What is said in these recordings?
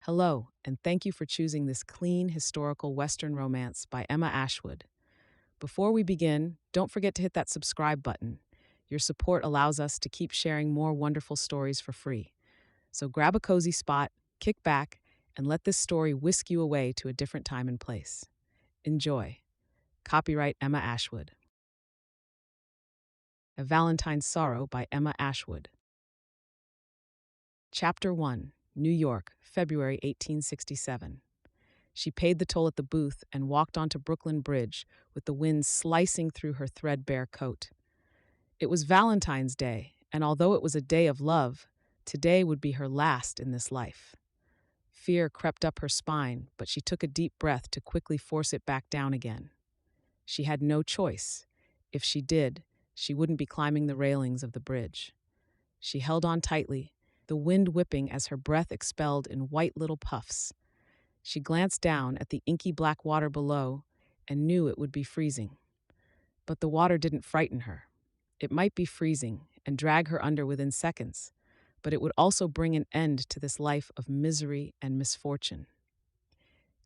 Hello, and thank you for choosing this clean, historical Western romance by Emma Ashwood. Before we begin, don't forget to hit that subscribe button. Your support allows us to keep sharing more wonderful stories for free. So grab a cozy spot, kick back, and let this story whisk you away to a different time and place. Enjoy. Copyright Emma Ashwood. A Valentine's Sorrow by Emma Ashwood. Chapter 1, New York, February 1867. She paid the toll at the booth and walked onto Brooklyn Bridge with the wind slicing through her threadbare coat. It was Valentine's Day, and although it was a day of love, today would be her last in this life. Fear crept up her spine, but she took a deep breath to quickly force it back down again. She had no choice. If she did, she wouldn't be climbing the railings of the bridge. She held on tightly, the wind whipping as her breath expelled in white little puffs. She glanced down at the inky black water below and knew it would be freezing. But the water didn't frighten her. It might be freezing and drag her under within seconds, but it would also bring an end to this life of misery and misfortune.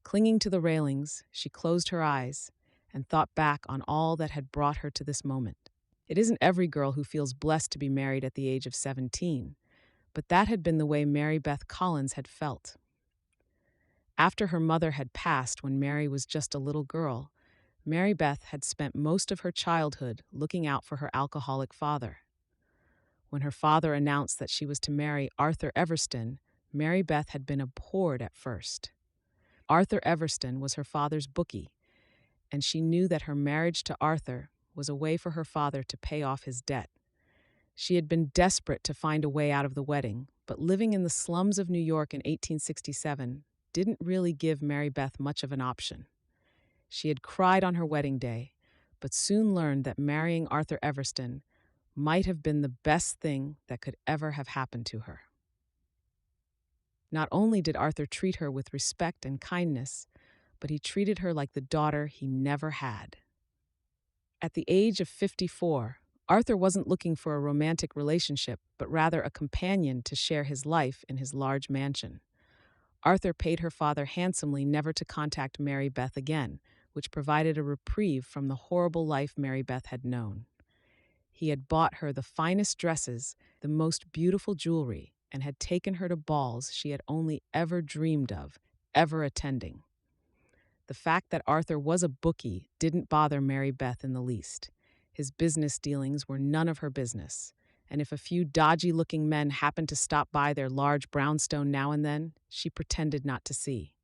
Clinging to the railings, she closed her eyes and thought back on all that had brought her to this moment. It isn't every girl who feels blessed to be married at the age of 17, but that had been the way Mary Beth Collins had felt. After her mother had passed when Mary was just a little girl, Mary Beth had spent most of her childhood looking out for her alcoholic father. When her father announced that she was to marry Arthur Everston, Mary Beth had been abhorred at first. Arthur Everston was her father's bookie, and she knew that her marriage to Arthur was a way for her father to pay off his debt. She had been desperate to find a way out of the wedding, but living in the slums of New York in 1867 didn't really give Mary Beth much of an option. She had cried on her wedding day, but soon learned that marrying Arthur Everston might have been the best thing that could ever have happened to her. Not only did Arthur treat her with respect and kindness, but he treated her like the daughter he never had. At the age of 54, Arthur wasn't looking for a romantic relationship, but rather a companion to share his life in his large mansion. Arthur paid her father handsomely never to contact Mary Beth again, which provided a reprieve from the horrible life Mary Beth had known. He had bought her the finest dresses, the most beautiful jewelry, and had taken her to balls she had only ever dreamed of, ever attending. The fact that Arthur was a bookie didn't bother Mary Beth in the least. His business dealings were none of her business, and if a few dodgy-looking men happened to stop by their large brownstone now and then, she pretended not to see.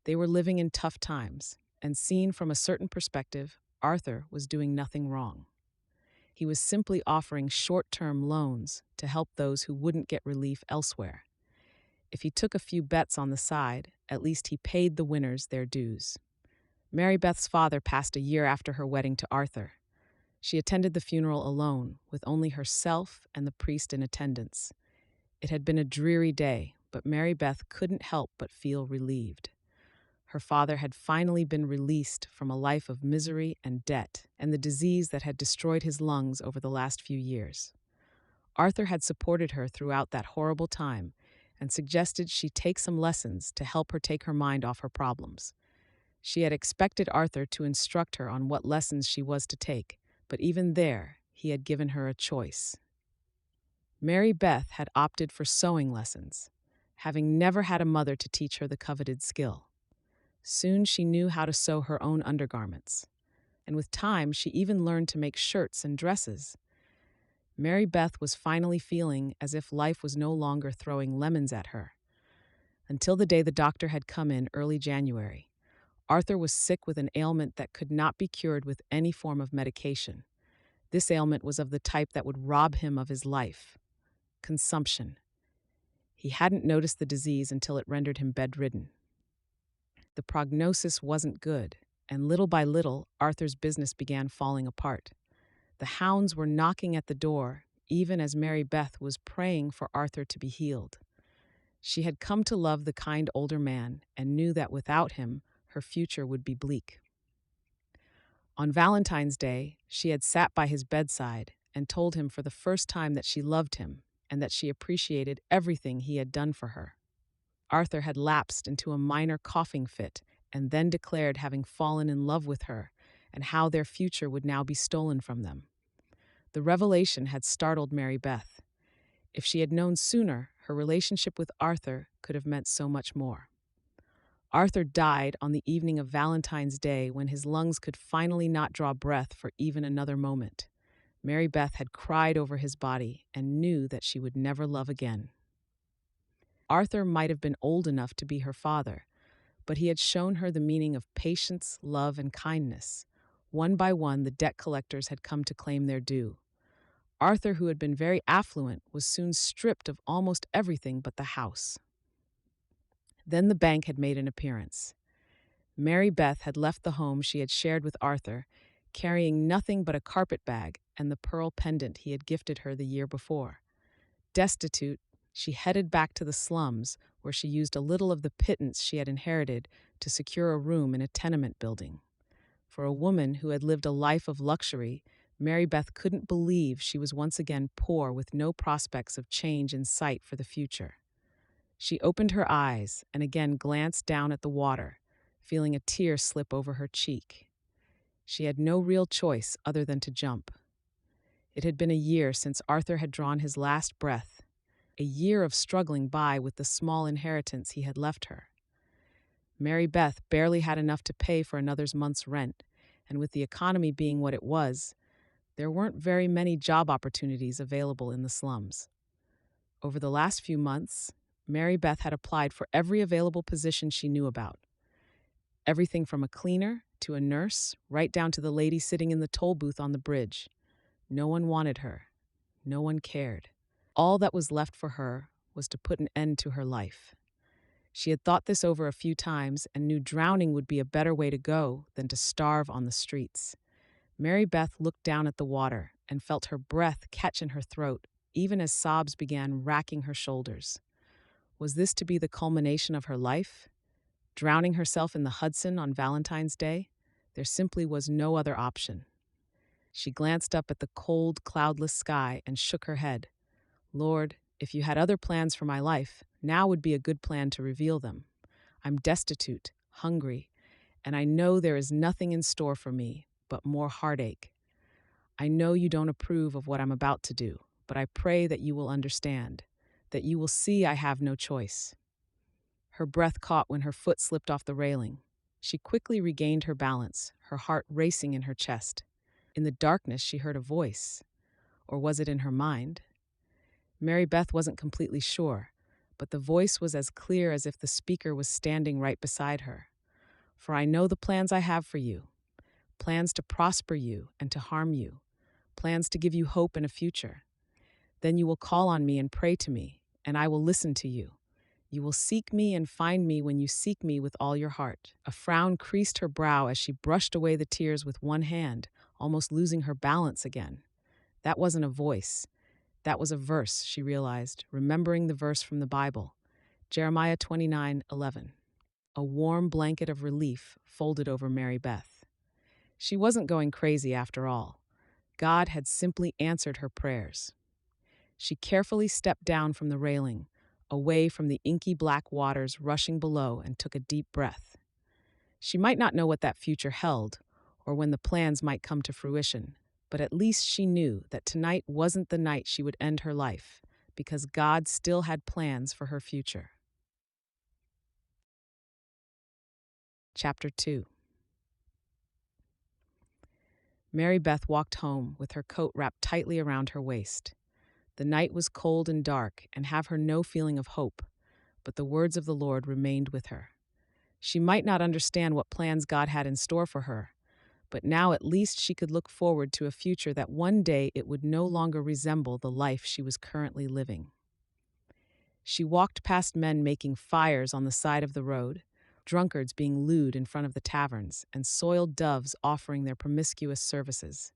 They were living in tough times, and seen from a certain perspective, Arthur was doing nothing wrong. He was simply offering short-term loans to help those who wouldn't get relief elsewhere. If he took a few bets on the side, at least he paid the winners their dues. Mary Beth's father passed a year after her wedding to Arthur. She attended the funeral alone, with only herself and the priest in attendance. It had been a dreary day, but Mary Beth couldn't help but feel relieved. Her father had finally been released from a life of misery and debt, and the disease that had destroyed his lungs over the last few years. Arthur had supported her throughout that horrible time and suggested she take some lessons to help her take her mind off her problems. She had expected Arthur to instruct her on what lessons she was to take, but even there, he had given her a choice. Mary Beth had opted for sewing lessons, having never had a mother to teach her the coveted skill. Soon she knew how to sew her own undergarments, and with time she even learned to make shirts and dresses. Mary Beth was finally feeling as if life was no longer throwing lemons at her. Until the day the doctor had come in early January. Arthur was sick with an ailment that could not be cured with any form of medication. This ailment was of the type that would rob him of his life: consumption. He hadn't noticed the disease until it rendered him bedridden. The prognosis wasn't good, and little by little, Arthur's business began falling apart. The hounds were knocking at the door, even as Mary Beth was praying for Arthur to be healed. She had come to love the kind older man and knew that without him, her future would be bleak. On Valentine's Day, she had sat by his bedside and told him for the first time that she loved him and that she appreciated everything he had done for her. Arthur had lapsed into a minor coughing fit and then declared having fallen in love with her and how their future would now be stolen from them. The revelation had startled Mary Beth. If she had known sooner, her relationship with Arthur could have meant so much more. Arthur died on the evening of Valentine's Day when his lungs could finally not draw breath for even another moment. Mary Beth had cried over his body and knew that she would never love again. Arthur might have been old enough to be her father, but he had shown her the meaning of patience, love, and kindness. One by one, the debt collectors had come to claim their due. Arthur, who had been very affluent, was soon stripped of almost everything but the house. Then the bank had made an appearance. Mary Beth had left the home she had shared with Arthur, carrying nothing but a carpet bag and the pearl pendant he had gifted her the year before. Destitute, she headed back to the slums, where she used a little of the pittance she had inherited to secure a room in a tenement building. For a woman who had lived a life of luxury, Mary Beth couldn't believe she was once again poor with no prospects of change in sight for the future. She opened her eyes and again glanced down at the water, feeling a tear slip over her cheek. She had no real choice other than to jump. It had been a year since Arthur had drawn his last breath, a year of struggling by with the small inheritance he had left her. Mary Beth barely had enough to pay for another month's rent, and with the economy being what it was, there weren't very many job opportunities available in the slums. Over the last few months, Mary Beth had applied for every available position she knew about. Everything from a cleaner to a nurse, right down to the lady sitting in the toll booth on the bridge. No one wanted her. No one cared. All that was left for her was to put an end to her life. She had thought this over a few times and knew drowning would be a better way to go than to starve on the streets. Mary Beth looked down at the water and felt her breath catch in her throat, even as sobs began racking her shoulders. Was this to be the culmination of her life? Drowning herself in the Hudson on Valentine's Day? There simply was no other option. She glanced up at the cold, cloudless sky and shook her head. Lord, if you had other plans for my life, now would be a good plan to reveal them. I'm destitute, hungry, and I know there is nothing in store for me but more heartache. I know you don't approve of what I'm about to do, but I pray that you will understand, that you will see I have no choice. Her breath caught when her foot slipped off the railing. She quickly regained her balance, her heart racing in her chest. In the darkness, she heard a voice. Or was it in her mind? Mary Beth wasn't completely sure, but the voice was as clear as if the speaker was standing right beside her. For I know the plans I have for you, plans to prosper you and to harm you, plans to give you hope and a future. Then you will call on me and pray to me, and I will listen to you. You will seek me and find me when you seek me with all your heart. A frown creased her brow as she brushed away the tears with one hand, almost losing her balance again. That wasn't a voice. That was a verse, she realized, remembering the verse from the Bible, Jeremiah 29:11. A warm blanket of relief folded over Mary Beth. She wasn't going crazy after all. God had simply answered her prayers. She carefully stepped down from the railing, away from the inky black waters rushing below, and took a deep breath. She might not know what that future held, or when the plans might come to fruition, but at least she knew that tonight wasn't the night she would end her life, because God still had plans for her future. Chapter 2. Mary Beth walked home with her coat wrapped tightly around her waist. The night was cold and dark and have her no feeling of hope, but the words of the Lord remained with her. She might not understand what plans God had in store for her, but now at least she could look forward to a future that one day it would no longer resemble the life she was currently living. She walked past men making fires on the side of the road, drunkards being lewd in front of the taverns, and soiled doves offering their promiscuous services.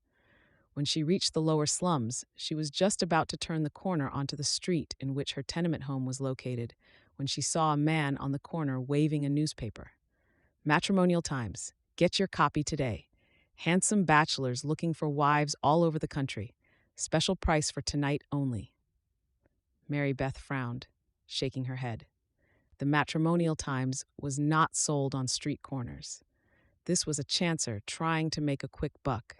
When she reached the lower slums, she was just about to turn the corner onto the street in which her tenement home was located when she saw a man on the corner waving a newspaper. Matrimonial Times. Get your copy today. Handsome bachelors looking for wives all over the country. Special price for tonight only. Mary Beth frowned, shaking her head. The Matrimonial Times was not sold on street corners. This was a chancer trying to make a quick buck.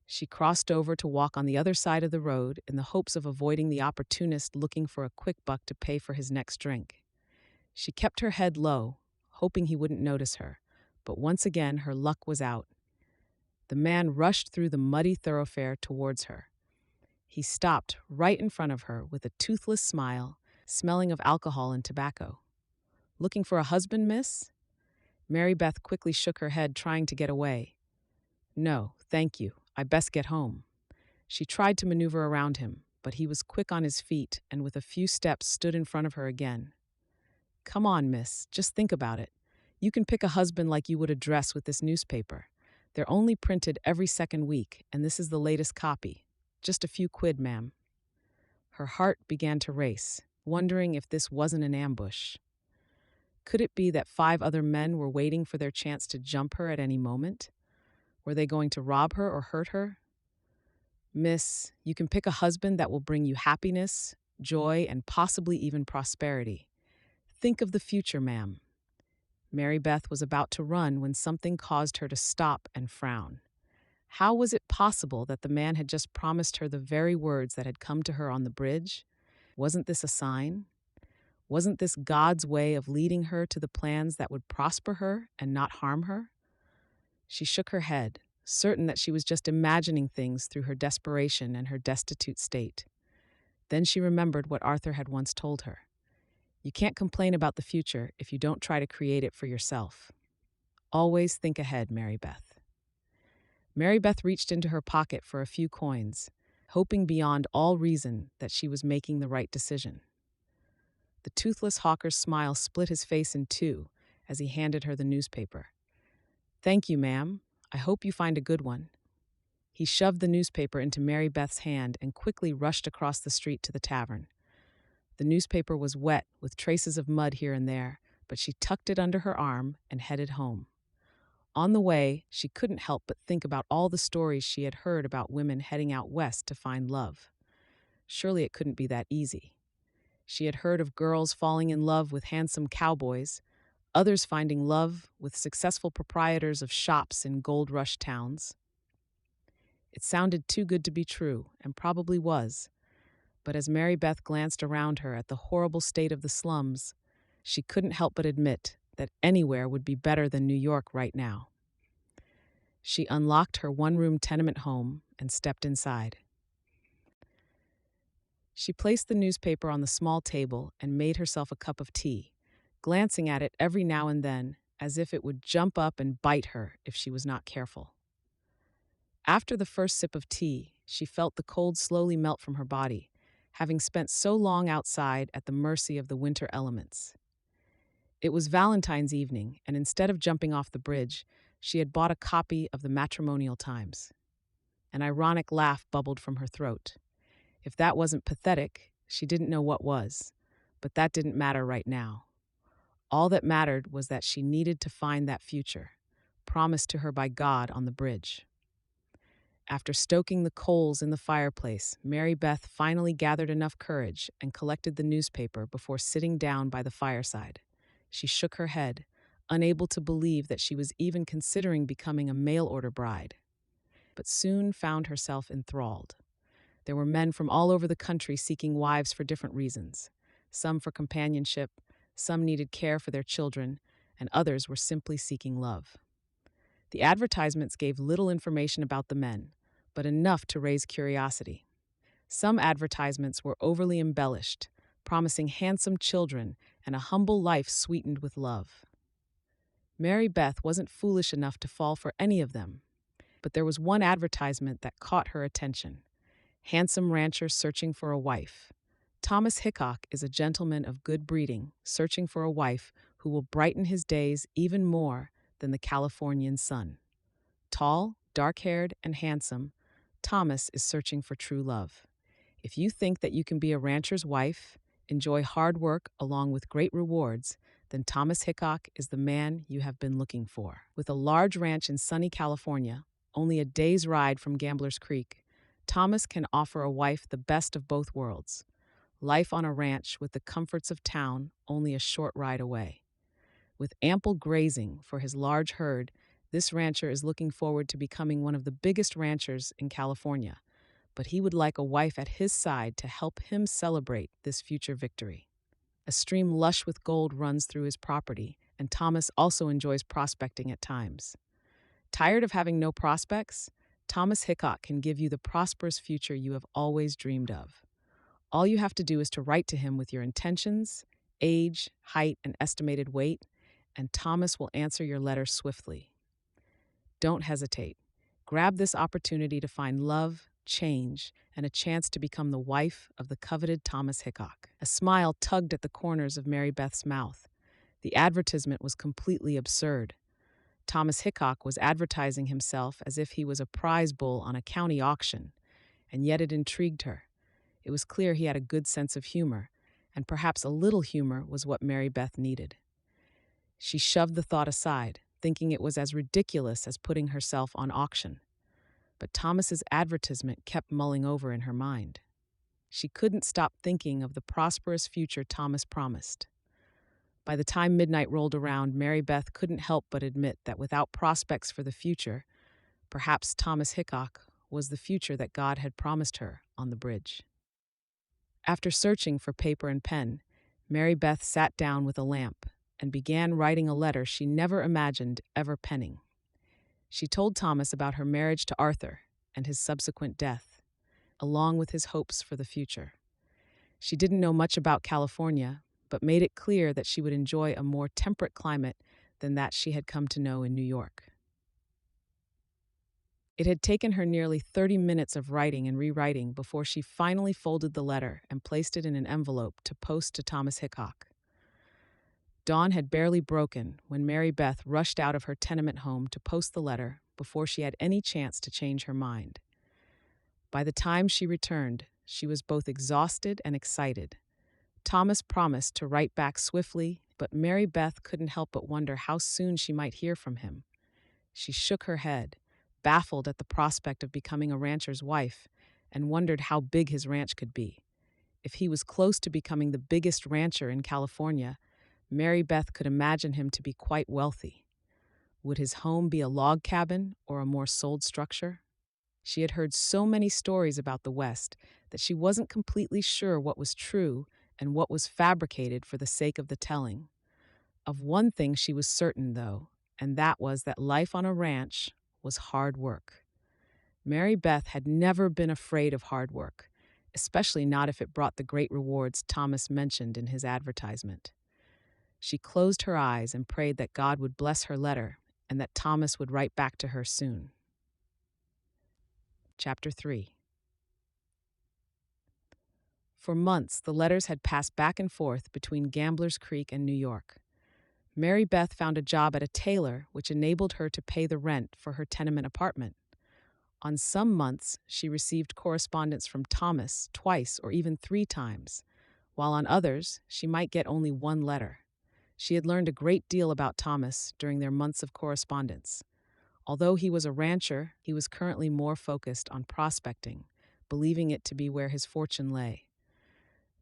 She crossed over to walk on the other side of the road in the hopes of avoiding the opportunist looking for a quick buck to pay for his next drink. She kept her head low, hoping he wouldn't notice her, but once again her luck was out. The man rushed through the muddy thoroughfare towards her. He stopped right in front of her with a toothless smile, smelling of alcohol and tobacco. "Looking for a husband, miss?" Mary Beth quickly shook her head, trying to get away. "No, thank you. I best get home." She tried to maneuver around him, but he was quick on his feet and with a few steps stood in front of her again. "Come on, miss. Just think about it. You can pick a husband like you would a dress with this newspaper. They're only printed every second week, and this is the latest copy. Just a few quid, ma'am." Her heart began to race, wondering if this wasn't an ambush. Could it be that 5 other men were waiting for their chance to jump her at any moment? Were they going to rob her or hurt her? "Miss, you can pick a husband that will bring you happiness, joy, and possibly even prosperity. Think of the future, ma'am." Mary Beth was about to run when something caused her to stop and frown. How was it possible that the man had just promised her the very words that had come to her on the bridge? Wasn't this a sign? Wasn't this God's way of leading her to the plans that would prosper her and not harm her? She shook her head, certain that she was just imagining things through her desperation and her destitute state. Then she remembered what Arthur had once told her. You can't complain about the future if you don't try to create it for yourself. Always think ahead, Mary Beth. Mary Beth reached into her pocket for a few coins, hoping beyond all reason that she was making the right decision. The toothless hawker's smile split his face in two as he handed her the newspaper. "Thank you, ma'am. I hope you find a good one." He shoved the newspaper into Mary Beth's hand and quickly rushed across the street to the tavern. The newspaper was wet, with traces of mud here and there, but she tucked it under her arm and headed home. On the way, she couldn't help but think about all the stories she had heard about women heading out west to find love. Surely it couldn't be that easy. She had heard of girls falling in love with handsome cowboys, others finding love with successful proprietors of shops in gold-rush towns. It sounded too good to be true, and probably was. But as Mary Beth glanced around her at the horrible state of the slums, she couldn't help but admit that anywhere would be better than New York right now. She unlocked her one-room tenement home and stepped inside. She placed the newspaper on the small table and made herself a cup of tea, glancing at it every now and then as if it would jump up and bite her if she was not careful. After the first sip of tea, she felt the cold slowly melt from her body, having spent so long outside at the mercy of the winter elements. It was Valentine's evening, and instead of jumping off the bridge, she had bought a copy of the Matrimonial Times. An ironic laugh bubbled from her throat. If that wasn't pathetic, she didn't know what was, but that didn't matter right now. All that mattered was that she needed to find that future, promised to her by God on the bridge. After stoking the coals in the fireplace, Mary Beth finally gathered enough courage and collected the newspaper before sitting down by the fireside. She shook her head, unable to believe that she was even considering becoming a mail-order bride, but soon found herself enthralled. There were men from all over the country seeking wives for different reasons. Some for companionship, some needed care for their children, and others were simply seeking love. The advertisements gave little information about the men, but enough to raise curiosity. Some advertisements were overly embellished, promising handsome children and a humble life sweetened with love. Mary Beth wasn't foolish enough to fall for any of them, but there was one advertisement that caught her attention. Handsome rancher searching for a wife. Thomas Hickok is a gentleman of good breeding, searching for a wife who will brighten his days even more than the Californian sun. Tall, dark-haired, and handsome, Thomas is searching for true love. If you think that you can be a rancher's wife, enjoy hard work along with great rewards, then Thomas Hickok is the man you have been looking for. With a large ranch in sunny California, only a day's ride from Gambler's Creek, Thomas can offer a wife the best of both worlds. life on a ranch with the comforts of town only a short ride away. With ample grazing for his large herd, this rancher is looking forward to becoming one of the biggest ranchers in California, but he would like a wife at his side to help him celebrate this future victory. A stream lush with gold runs through his property, and Thomas also enjoys prospecting at times. Tired of having no prospects? Thomas Hickok can give you the prosperous future you have always dreamed of. All you have to do is to write to him with your intentions, age, height, and estimated weight, and Thomas will answer your letter swiftly. Don't hesitate. Grab this opportunity to find love, change, and a chance to become the wife of the coveted Thomas Hickok. A smile tugged at the corners of Mary Beth's mouth. The advertisement was completely absurd. Thomas Hickok was advertising himself as if he was a prize bull on a county auction, and yet it intrigued her. It was clear he had a good sense of humor, and perhaps a little humor was what Mary Beth needed. She shoved the thought aside, thinking it was as ridiculous as putting herself on auction. But Thomas's advertisement kept mulling over in her mind. She couldn't stop thinking of the prosperous future Thomas promised. By the time midnight rolled around, Mary Beth couldn't help but admit that without prospects for the future, perhaps Thomas Hickok was the future that God had promised her on the bridge. After searching for paper and pen, Mary Beth sat down with a lamp and began writing a letter she never imagined ever penning. She told Thomas about her marriage to Arthur and his subsequent death, along with his hopes for the future. She didn't know much about California, but made it clear that she would enjoy a more temperate climate than that she had come to know in New York. It had taken her nearly 30 minutes of writing and rewriting before she finally folded the letter and placed it in an envelope to post to Thomas Hickok. Dawn had barely broken when Mary Beth rushed out of her tenement home to post the letter before she had any chance to change her mind. By the time she returned, she was both exhausted and excited. Thomas promised to write back swiftly, but Mary Beth couldn't help but wonder how soon she might hear from him. She shook her head, baffled at the prospect of becoming a rancher's wife, and wondered how big his ranch could be. If he was close to becoming the biggest rancher in California, Mary Beth could imagine him to be quite wealthy. Would his home be a log cabin or a more sold structure? She had heard so many stories about the West that she wasn't completely sure what was true and what was fabricated for the sake of the telling. Of one thing she was certain, though, and that was that life on a ranch was hard work. Mary Beth had never been afraid of hard work, especially not if it brought the great rewards Thomas mentioned in his advertisement. She closed her eyes and prayed that God would bless her letter and that Thomas would write back to her soon. Chapter 3. For months, the letters had passed back and forth between Gamblers Creek and New York. Mary Beth found a job at a tailor, which enabled her to pay the rent for her tenement apartment. On some months, she received correspondence from Thomas twice or even 3 times, while on others, she might get only one letter. She had learned a great deal about Thomas during their months of correspondence. Although he was a rancher, he was currently more focused on prospecting, believing it to be where his fortune lay.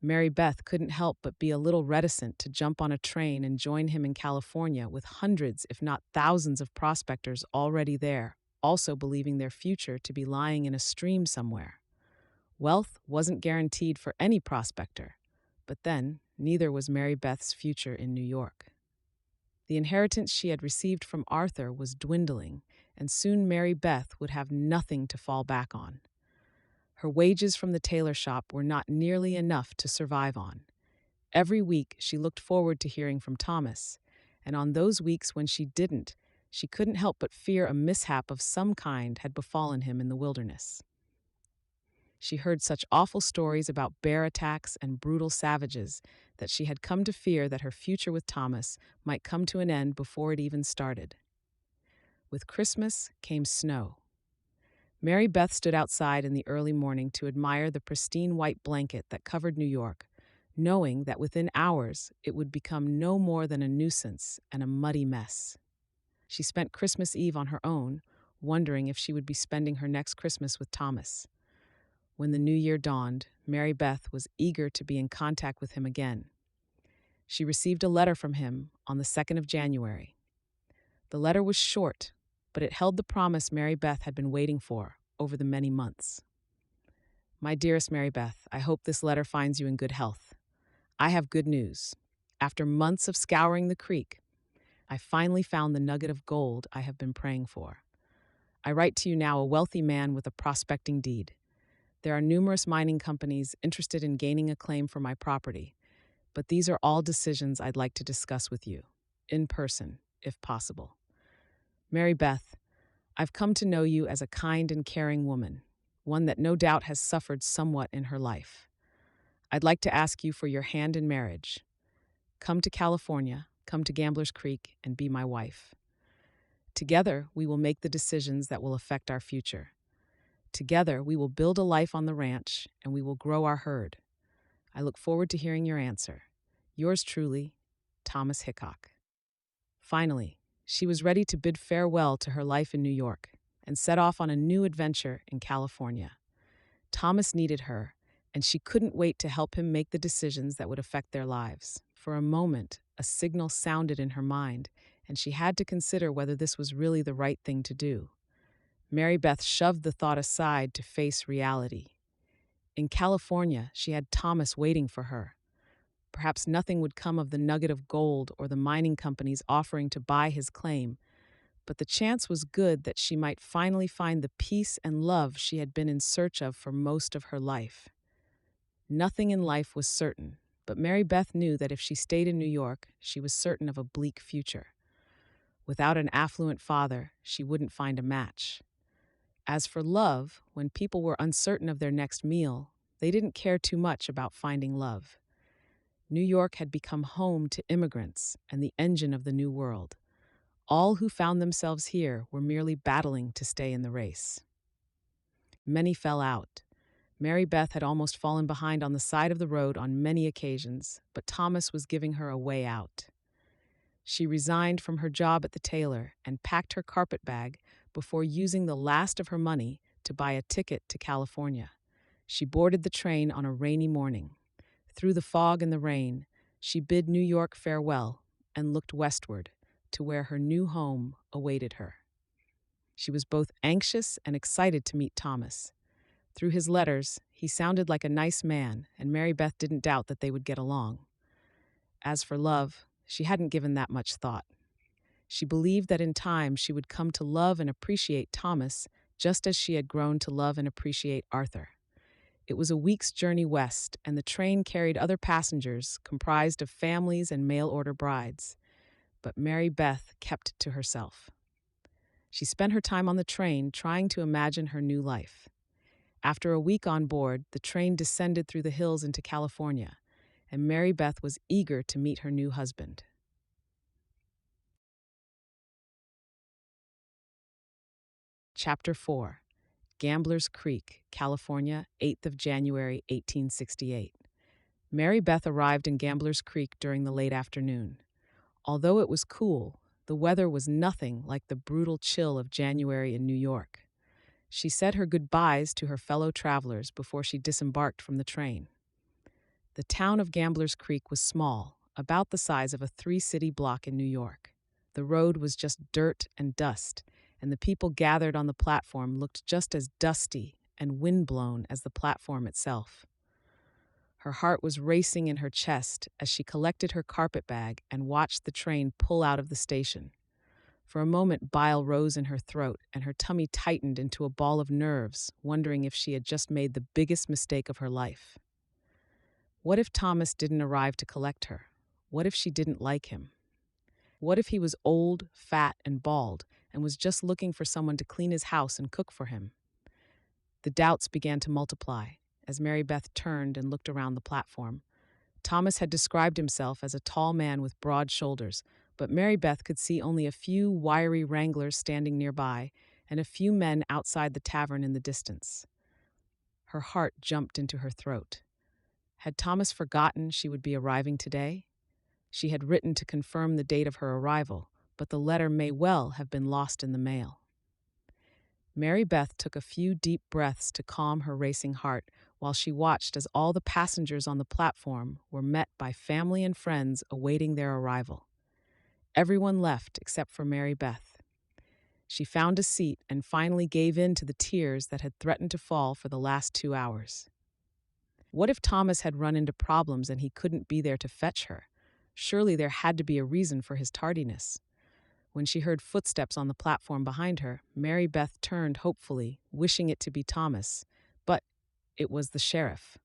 Mary Beth couldn't help but be a little reticent to jump on a train and join him in California with hundreds, if not thousands, of prospectors already there, also believing their future to be lying in a stream somewhere. Wealth wasn't guaranteed for any prospector, but then neither was Mary Beth's future in New York. The inheritance she had received from Arthur was dwindling, and soon Mary Beth would have nothing to fall back on. Her wages from the tailor shop were not nearly enough to survive on. Every week she looked forward to hearing from Thomas, and on those weeks when she didn't, she couldn't help but fear a mishap of some kind had befallen him in the wilderness. She heard such awful stories about bear attacks and brutal savages that she had come to fear that her future with Thomas might come to an end before it even started. With Christmas came snow. Mary Beth stood outside in the early morning to admire the pristine white blanket that covered New York, knowing that within hours it would become no more than a nuisance and a muddy mess. She spent Christmas Eve on her own, wondering if she would be spending her next Christmas with Thomas. When the new year dawned, Mary Beth was eager to be in contact with him again. She received a letter from him on the 2nd of January. The letter was short, but it held the promise Mary Beth had been waiting for over the many months. My dearest Mary Beth, I hope this letter finds you in good health. I have good news. After months of scouring the creek, I finally found the nugget of gold I have been praying for. I write to you now, a wealthy man with a prospecting deed. There are numerous mining companies interested in gaining a claim for my property, but these are all decisions I'd like to discuss with you, in person, if possible. Mary Beth, I've come to know you as a kind and caring woman, one that no doubt has suffered somewhat in her life. I'd like to ask you for your hand in marriage. Come to California, come to Gambler's Creek, and be my wife. Together, we will make the decisions that will affect our future. Together, we will build a life on the ranch, and we will grow our herd. I look forward to hearing your answer. Yours truly, Thomas Hickok. Finally, she was ready to bid farewell to her life in New York and set off on a new adventure in California. Thomas needed her, and she couldn't wait to help him make the decisions that would affect their lives. For a moment, a signal sounded in her mind, and she had to consider whether this was really the right thing to do. Mary Beth shoved the thought aside to face reality. In California, she had Thomas waiting for her. Perhaps nothing would come of the nugget of gold or the mining companies offering to buy his claim, but the chance was good that she might finally find the peace and love she had been in search of for most of her life. Nothing in life was certain, but Mary Beth knew that if she stayed in New York, she was certain of a bleak future. Without an affluent father, she wouldn't find a match. As for love, when people were uncertain of their next meal, they didn't care too much about finding love. New York had become home to immigrants and the engine of the new world. All who found themselves here were merely battling to stay in the race. Many fell out. Mary Beth had almost fallen behind on the side of the road on many occasions, but Thomas was giving her a way out. She resigned from her job at the tailor and packed her carpet bag before using the last of her money to buy a ticket to California. She boarded the train on a rainy morning. Through the fog and the rain, she bid New York farewell and looked westward to where her new home awaited her. She was both anxious and excited to meet Thomas. Through his letters, he sounded like a nice man, and Mary Beth didn't doubt that they would get along. As for love, she hadn't given that much thought. She believed that in time she would come to love and appreciate Thomas just as she had grown to love and appreciate Arthur. It was a week's journey west, and the train carried other passengers comprised of families and mail-order brides. But Mary Beth kept to herself. She spent her time on the train trying to imagine her new life. After a week on board, the train descended through the hills into California, and Mary Beth was eager to meet her new husband. Chapter 4. Gambler's Creek, California, 8th of January, 1868. Mary Beth arrived in Gambler's Creek during the late afternoon. Although it was cool, the weather was nothing like the brutal chill of January in New York. She said her goodbyes to her fellow travelers before she disembarked from the train. The town of Gambler's Creek was small, about the size of a 3-city block in New York. The road was just dirt and dust, and the people gathered on the platform looked just as dusty and windblown as the platform itself. Her heart was racing in her chest as she collected her carpet bag and watched the train pull out of the station. For a moment, bile rose in her throat, and her tummy tightened into a ball of nerves, wondering if she had just made the biggest mistake of her life. What if Thomas didn't arrive to collect her? What if she didn't like him? What if he was old, fat, and bald, and was just looking for someone to clean his house and cook for him? The doubts began to multiply as Mary Beth turned and looked around the platform. Thomas had described himself as a tall man with broad shoulders, but Mary Beth could see only a few wiry wranglers standing nearby and a few men outside the tavern in the distance. Her heart jumped into her throat. Had Thomas forgotten she would be arriving today? She had written to confirm the date of her arrival, but the letter may well have been lost in the mail. Mary Beth took a few deep breaths to calm her racing heart while she watched as all the passengers on the platform were met by family and friends awaiting their arrival. Everyone left except for Mary Beth. She found a seat and finally gave in to the tears that had threatened to fall for the last 2 hours. What if Thomas had run into problems and he couldn't be there to fetch her? Surely there had to be a reason for his tardiness. When she heard footsteps on the platform behind her, Mary Beth turned hopefully, wishing it to be Thomas. But it was the sheriff.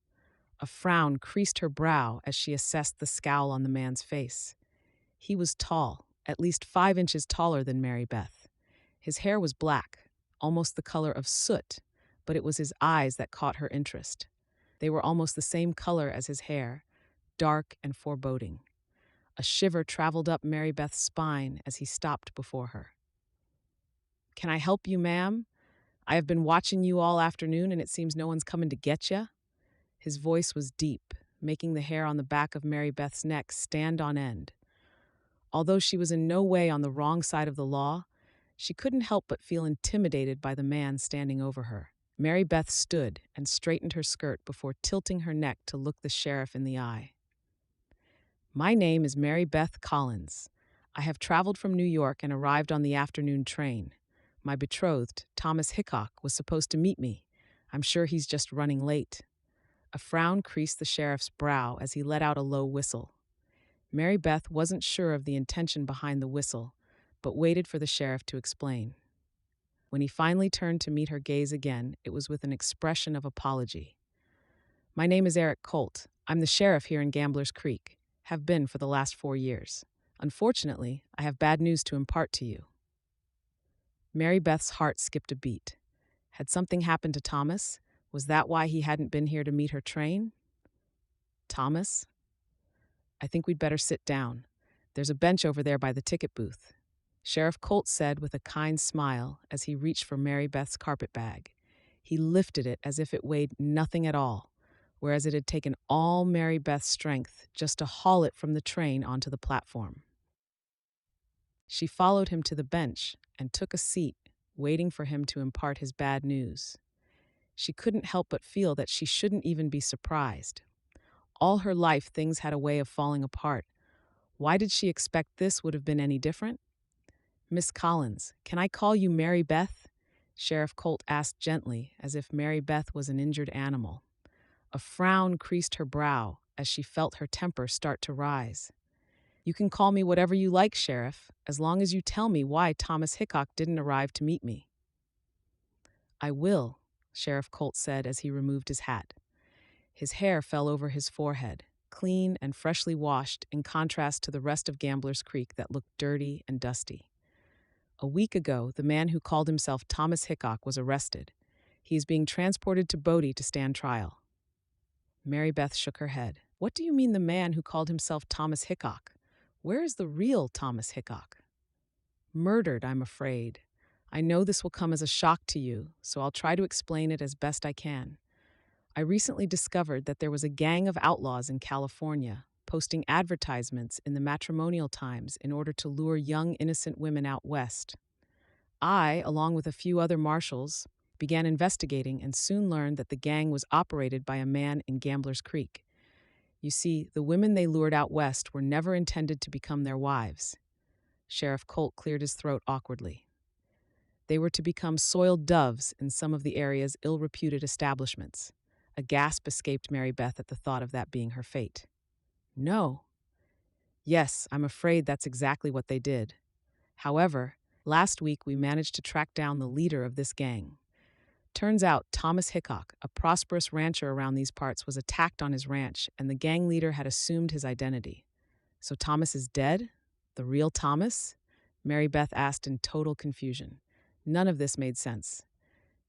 A frown creased her brow as she assessed the scowl on the man's face. He was tall, at least 5 inches taller than Mary Beth. His hair was black, almost the color of soot, but it was his eyes that caught her interest. They were almost the same color as his hair, dark and foreboding. A shiver traveled up Mary Beth's spine as he stopped before her. "Can I help you, ma'am? I have been watching you all afternoon and it seems no one's coming to get ya." His voice was deep, making the hair on the back of Mary Beth's neck stand on end. Although she was in no way on the wrong side of the law, she couldn't help but feel intimidated by the man standing over her. Mary Beth stood and straightened her skirt before tilting her neck to look the sheriff in the eye. "My name is Mary Beth Collins. I have traveled from New York and arrived on the afternoon train. My betrothed, Thomas Hickok, was supposed to meet me. I'm sure he's just running late." A frown creased the sheriff's brow as he let out a low whistle. Mary Beth wasn't sure of the intention behind the whistle, but waited for the sheriff to explain. When he finally turned to meet her gaze again, it was with an expression of apology. "My name is Eric Colt. I'm the sheriff here in Gambler's Creek. Have been for the last 4 years. Unfortunately, I have bad news to impart to you." Mary Beth's heart skipped a beat. Had something happened to Thomas? Was that why he hadn't been here to meet her train? "Thomas? I think we'd better sit down. There's a bench over there by the ticket booth," Sheriff Colt said with a kind smile as he reached for Mary Beth's carpet bag. He lifted it as if it weighed nothing at all, whereas it had taken all Mary Beth's strength just to haul it from the train onto the platform. She followed him to the bench and took a seat, waiting for him to impart his bad news. She couldn't help but feel that she shouldn't even be surprised. All her life, things had a way of falling apart. Why did she expect this would have been any different? "Miss Collins, can I call you Mary Beth?" Sheriff Colt asked gently, as if Mary Beth was an injured animal. A frown creased her brow as she felt her temper start to rise. "You can call me whatever you like, Sheriff, as long as you tell me why Thomas Hickok didn't arrive to meet me." "I will," Sheriff Colt said as he removed his hat. His hair fell over his forehead, clean and freshly washed in contrast to the rest of Gambler's Creek that looked dirty and dusty. A week ago, the man who called himself Thomas Hickok was arrested. He is being transported to Bodie to stand trial. Mary Beth shook her head. "What do you mean the man who called himself Thomas Hickok? Where is the real Thomas Hickok?" "Murdered, I'm afraid. I know this will come as a shock to you, so I'll try to explain it as best I can. I recently discovered that there was a gang of outlaws in California posting advertisements in the Matrimonial Times in order to lure young, innocent women out west. I, along with a few other marshals, began investigating and soon learned that the gang was operated by a man in Gambler's Creek. You see, the women they lured out west were never intended to become their wives." Sheriff Colt cleared his throat awkwardly. "They were to become soiled doves in some of the area's ill-reputed establishments." A gasp escaped Mary Beth at the thought of that being her fate. "No." "Yes, I'm afraid that's exactly what they did. However, last week we managed to track down the leader of this gang. Turns out Thomas Hickok, a prosperous rancher around these parts, was attacked on his ranch, and the gang leader had assumed his identity." "So Thomas is dead? The real Thomas?" Mary Beth asked in total confusion. None of this made sense.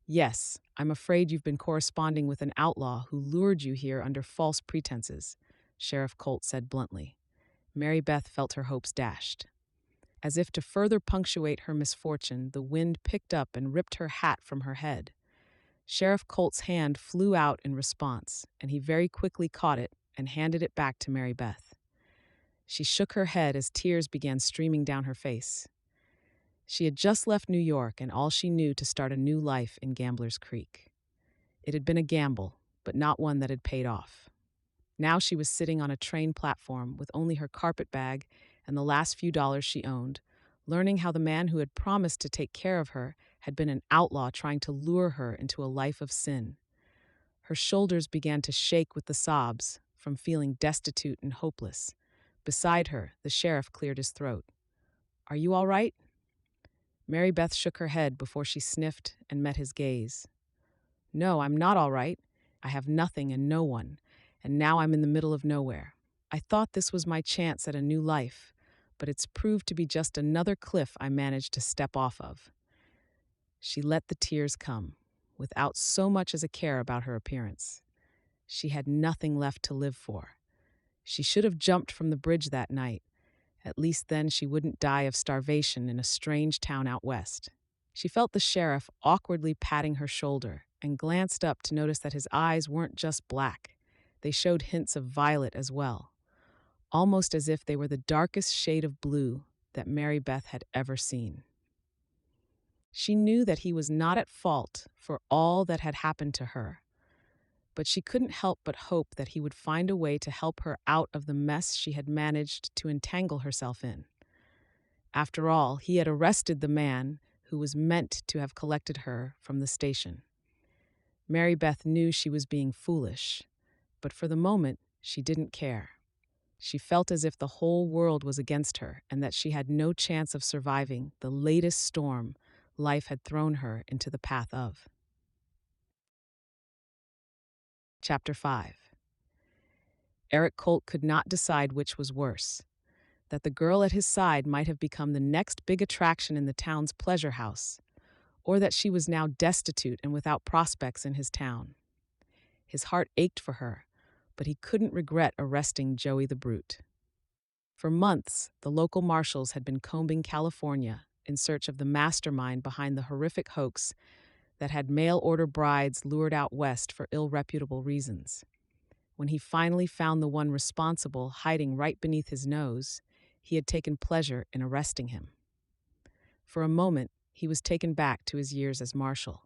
"Yes, I'm afraid you've been corresponding with an outlaw who lured you here under false pretenses," Sheriff Colt said bluntly. Mary Beth felt her hopes dashed. As if to further punctuate her misfortune, the wind picked up and ripped her hat from her head. Sheriff Colt's hand flew out in response, and he very quickly caught it and handed it back to Mary Beth. She shook her head as tears began streaming down her face. She had just left New York and all she knew to start a new life in Gambler's Creek. It had been a gamble, but not one that had paid off. Now she was sitting on a train platform with only her carpet bag and the last few dollars she owned, learning how the man who had promised to take care of her had been an outlaw trying to lure her into a life of sin. Her shoulders began to shake with the sobs from feeling destitute and hopeless. Beside her, the sheriff cleared his throat. "Are you all right?" Mary Beth shook her head before she sniffed and met his gaze. "No, I'm not all right. I have nothing and no one, and now I'm in the middle of nowhere. I thought this was my chance at a new life, but it's proved to be just another cliff I managed to step off of." She let the tears come, without so much as a care about her appearance. She had nothing left to live for. She should have jumped from the bridge that night. At least then she wouldn't die of starvation in a strange town out west. She felt the sheriff awkwardly patting her shoulder and glanced up to notice that his eyes weren't just black. They showed hints of violet as well, almost as if they were the darkest shade of blue that Mary Beth had ever seen. She knew that he was not at fault for all that had happened to her, but she couldn't help but hope that he would find a way to help her out of the mess she had managed to entangle herself in. After all, he had arrested the man who was meant to have collected her from the station. Mary Beth knew she was being foolish, but for the moment, she didn't care. She felt as if the whole world was against her and that she had no chance of surviving the latest storm life had thrown her into the path of. Chapter 5. Eric Colt could not decide which was worse, that the girl at his side might have become the next big attraction in the town's pleasure house, or that she was now destitute and without prospects in his town. His heart ached for her, but he couldn't regret arresting Joey the Brute. For months, the local marshals had been combing California in search of the mastermind behind the horrific hoax that had mail-order brides lured out west for ill-reputable reasons. When he finally found the one responsible hiding right beneath his nose, he had taken pleasure in arresting him. For a moment, he was taken back to his years as marshal,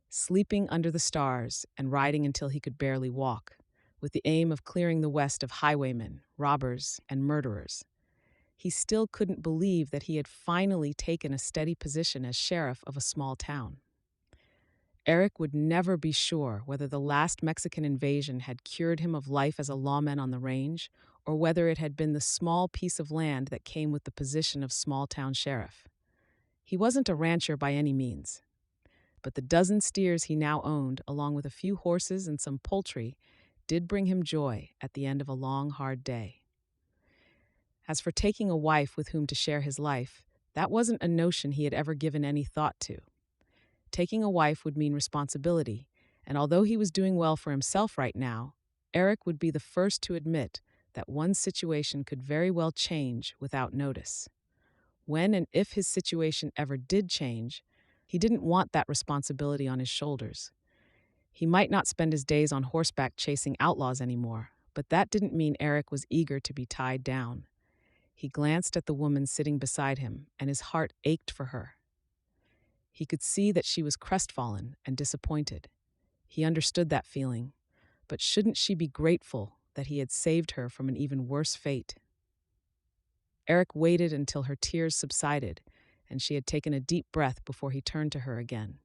sleeping under the stars and riding until he could barely walk, with the aim of clearing the West of highwaymen, robbers, and murderers. He still couldn't believe that he had finally taken a steady position as sheriff of a small town. Eric would never be sure whether the last Mexican invasion had cured him of life as a lawman on the range, or whether it had been the small piece of land that came with the position of small-town sheriff. He wasn't a rancher by any means, but the dozen steers he now owned, along with a few horses and some poultry, did bring him joy at the end of a long, hard day. As for taking a wife with whom to share his life, that wasn't a notion he had ever given any thought to. Taking a wife would mean responsibility, and although he was doing well for himself right now, Eric would be the first to admit that one's situation could very well change without notice. When and if his situation ever did change, he didn't want that responsibility on his shoulders. He might not spend his days on horseback chasing outlaws anymore, but that didn't mean Eric was eager to be tied down. He glanced at the woman sitting beside him, and his heart ached for her. He could see that she was crestfallen and disappointed. He understood that feeling, but shouldn't she be grateful that he had saved her from an even worse fate? Eric waited until her tears subsided and she had taken a deep breath before he turned to her again.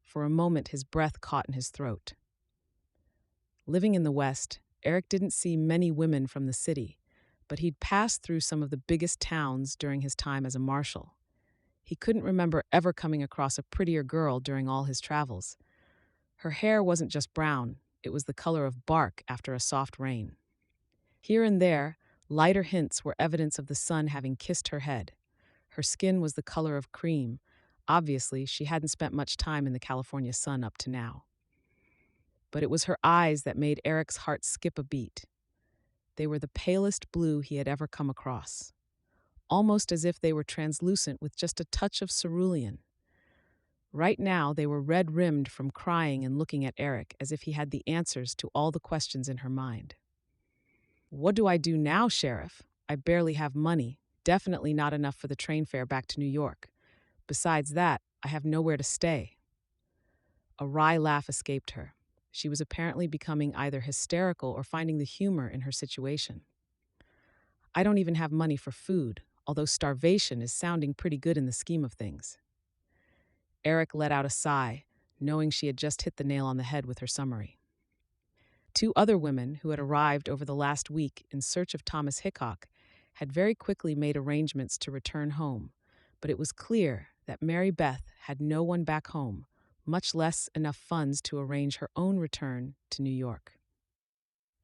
For a moment, his breath caught in his throat. Living in the West, Eric didn't see many women from the city, but he'd passed through some of the biggest towns during his time as a marshal. He couldn't remember ever coming across a prettier girl during all his travels. Her hair wasn't just brown, it was the color of bark after a soft rain. Here and there, lighter hints were evidence of the sun having kissed her head. Her skin was the color of cream. Obviously, she hadn't spent much time in the California sun up to now. But it was her eyes that made Eric's heart skip a beat. They were the palest blue he had ever come across, almost as if they were translucent with just a touch of cerulean. Right now, they were red-rimmed from crying and looking at Eric as if he had the answers to all the questions in her mind. "What do I do now, Sheriff? I barely have money," Definitely not enough for the train fare back to New York. Besides that, I have nowhere to stay. A wry laugh escaped her. She was apparently becoming either hysterical or finding the humor in her situation. I don't even have money for food, although starvation is sounding pretty good in the scheme of things. Eric let out a sigh, knowing she had just hit the nail on the head with her summary. Two other women who had arrived over the last week in search of Thomas Hickok had very quickly made arrangements to return home, but it was clear that Mary Beth had no one back home, much less enough funds to arrange her own return to New York.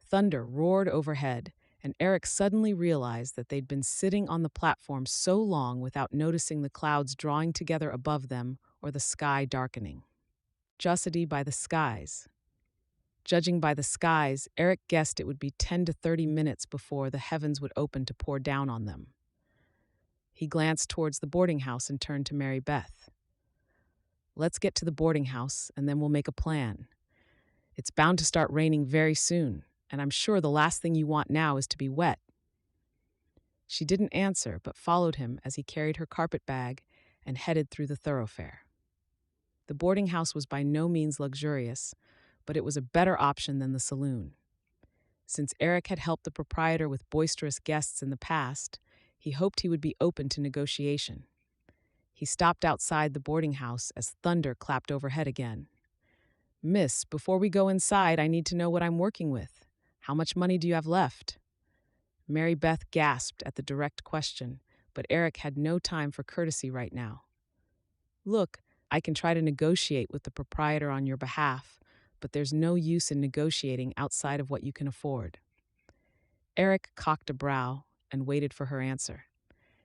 Thunder roared overhead, and Eric suddenly realized that they'd been sitting on the platform so long without noticing the clouds drawing together above them or the sky darkening. Judging by the skies. Judging by the skies, Eric guessed it would be 10 to 30 minutes before the heavens would open to pour down on them. He glanced towards the boarding house and turned to Mary Beth. Let's get to the boarding house, and then we'll make a plan. It's bound to start raining very soon, and I'm sure the last thing you want now is to be wet. She didn't answer, but followed him as he carried her carpet bag and headed through the thoroughfare. The boarding house was by no means luxurious, but it was a better option than the saloon. Since Eric had helped the proprietor with boisterous guests in the past, he hoped he would be open to negotiation. He stopped outside the boarding house as thunder clapped overhead again. Miss, before we go inside, I need to know what I'm working with. How much money do you have left? Mary Beth gasped at the direct question, but Eric had no time for courtesy right now. Look, I can try to negotiate with the proprietor on your behalf, but there's no use in negotiating outside of what you can afford. Eric cocked a brow and waited for her answer.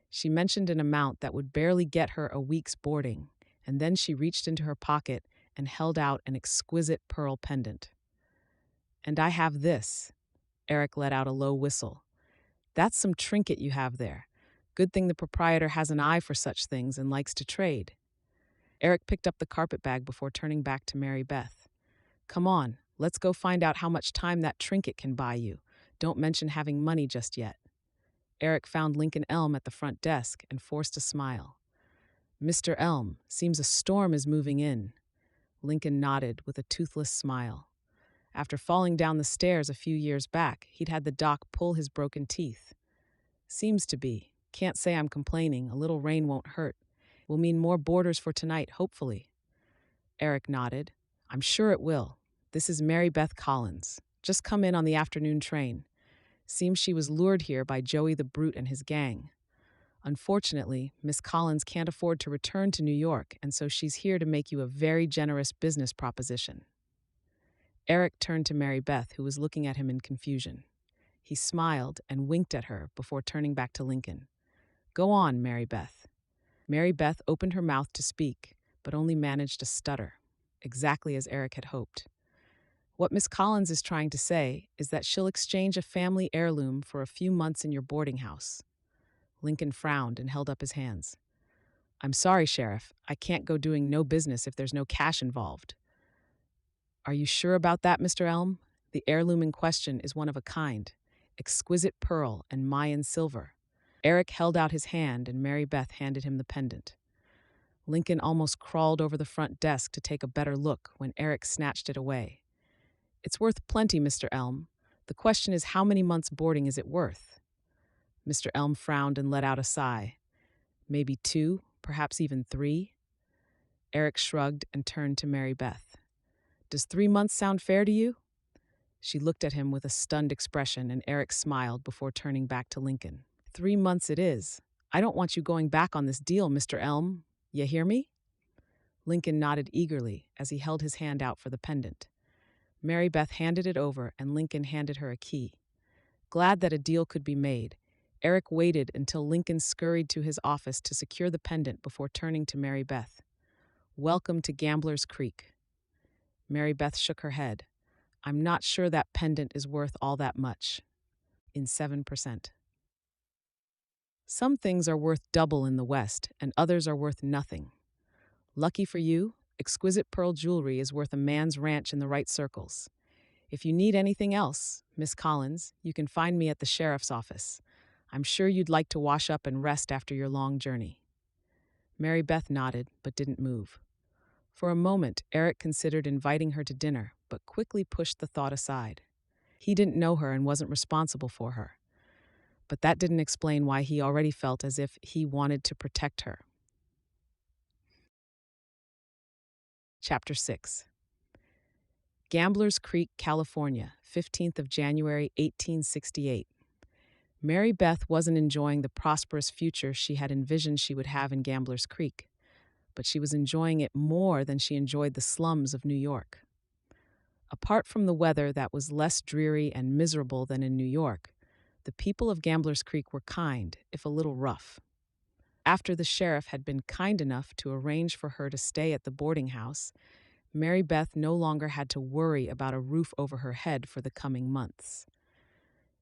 She mentioned an amount that would barely get her a week's boarding, and then she reached into her pocket and held out an exquisite pearl pendant. And I have this. Eric let out a low whistle. That's some trinket you have there. Good thing the proprietor has an eye for such things and likes to trade. Eric picked up the carpet bag before turning back to Mary Beth. Come on, let's go find out how much time that trinket can buy you. Don't mention having money just yet. Eric found Lincoln Elm at the front desk and forced a smile. Mr. Elm, seems a storm is moving in. Lincoln nodded with a toothless smile. After falling down the stairs a few years back, he'd had the doc pull his broken teeth. Seems to be. Can't say I'm complaining. A little rain won't hurt. Will mean more boarders for tonight, hopefully. Eric nodded. I'm sure it will. This is Mary Beth Collins. Just come in on the afternoon train. Seems she was lured here by Joey the Brute and his gang. Unfortunately, Miss Collins can't afford to return to New York, and so she's here to make you a very generous business proposition. Eric turned to Mary Beth, who was looking at him in confusion. He smiled and winked at her before turning back to Lincoln. Go on, Mary Beth. Mary Beth opened her mouth to speak, but only managed to stutter, exactly as Eric had hoped. What Miss Collins is trying to say is that she'll exchange a family heirloom for a few months in your boarding house. Lincoln frowned and held up his hands. I'm sorry, Sheriff. I can't go doing no business if there's no cash involved. Are you sure about that, Mr. Elm? The heirloom in question is one of a kind, exquisite pearl and Mayan silver. Eric held out his hand and Mary Beth handed him the pendant. Lincoln almost crawled over the front desk to take a better look when Eric snatched it away. It's worth plenty, Mr. Elm. The question is, how many months' boarding is it worth? Mr. Elm frowned and let out a sigh. Maybe 2, perhaps even 3. Eric shrugged and turned to Mary Beth. Does 3 months sound fair to you? She looked at him with a stunned expression, and Eric smiled before turning back to Lincoln. 3 months it is. I don't want you going back on this deal, Mr. Elm. You hear me? Lincoln nodded eagerly as he held his hand out for the pendant. Mary Beth handed it over, and Lincoln handed her a key. Glad that a deal could be made, Eric waited until Lincoln scurried to his office to secure the pendant before turning to Mary Beth. Welcome to Gambler's Creek. Mary Beth shook her head. I'm not sure that pendant is worth all that much. In 7%. Some things are worth double in the West, and others are worth nothing. Lucky for you, exquisite pearl jewelry is worth a man's ranch in the right circles. If you need anything else, Miss Collins, you can find me at the sheriff's office. I'm sure you'd like to wash up and rest after your long journey." Mary Beth nodded, but didn't move. For a moment, Eric considered inviting her to dinner, but quickly pushed the thought aside. He didn't know her and wasn't responsible for her. But that didn't explain why he already felt as if he wanted to protect her. Chapter 6. Gamblers Creek, California, 15th of January, 1868. Mary Beth wasn't enjoying the prosperous future she had envisioned she would have in Gamblers Creek, but she was enjoying it more than she enjoyed the slums of New York. Apart from the weather that was less dreary and miserable than in New York, the people of Gamblers Creek were kind, if a little rough. After the sheriff had been kind enough to arrange for her to stay at the boarding house, Mary Beth no longer had to worry about a roof over her head for the coming months.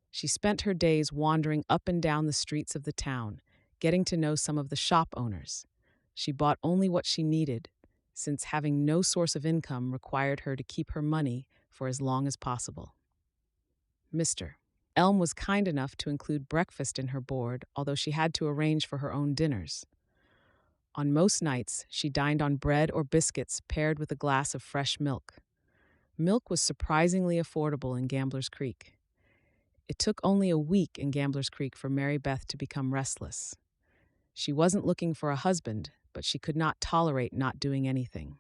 She spent her days wandering up and down the streets of the town, getting to know some of the shop owners. She bought only what she needed, since having no source of income required her to keep her money for as long as possible. Mr. Elm was kind enough to include breakfast in her board, although she had to arrange for her own dinners. On most nights, she dined on bread or biscuits paired with a glass of fresh milk. Milk was surprisingly affordable in Gamblers Creek. It took only a week in Gamblers Creek for Mary Beth to become restless. She wasn't looking for a husband, but she could not tolerate not doing anything.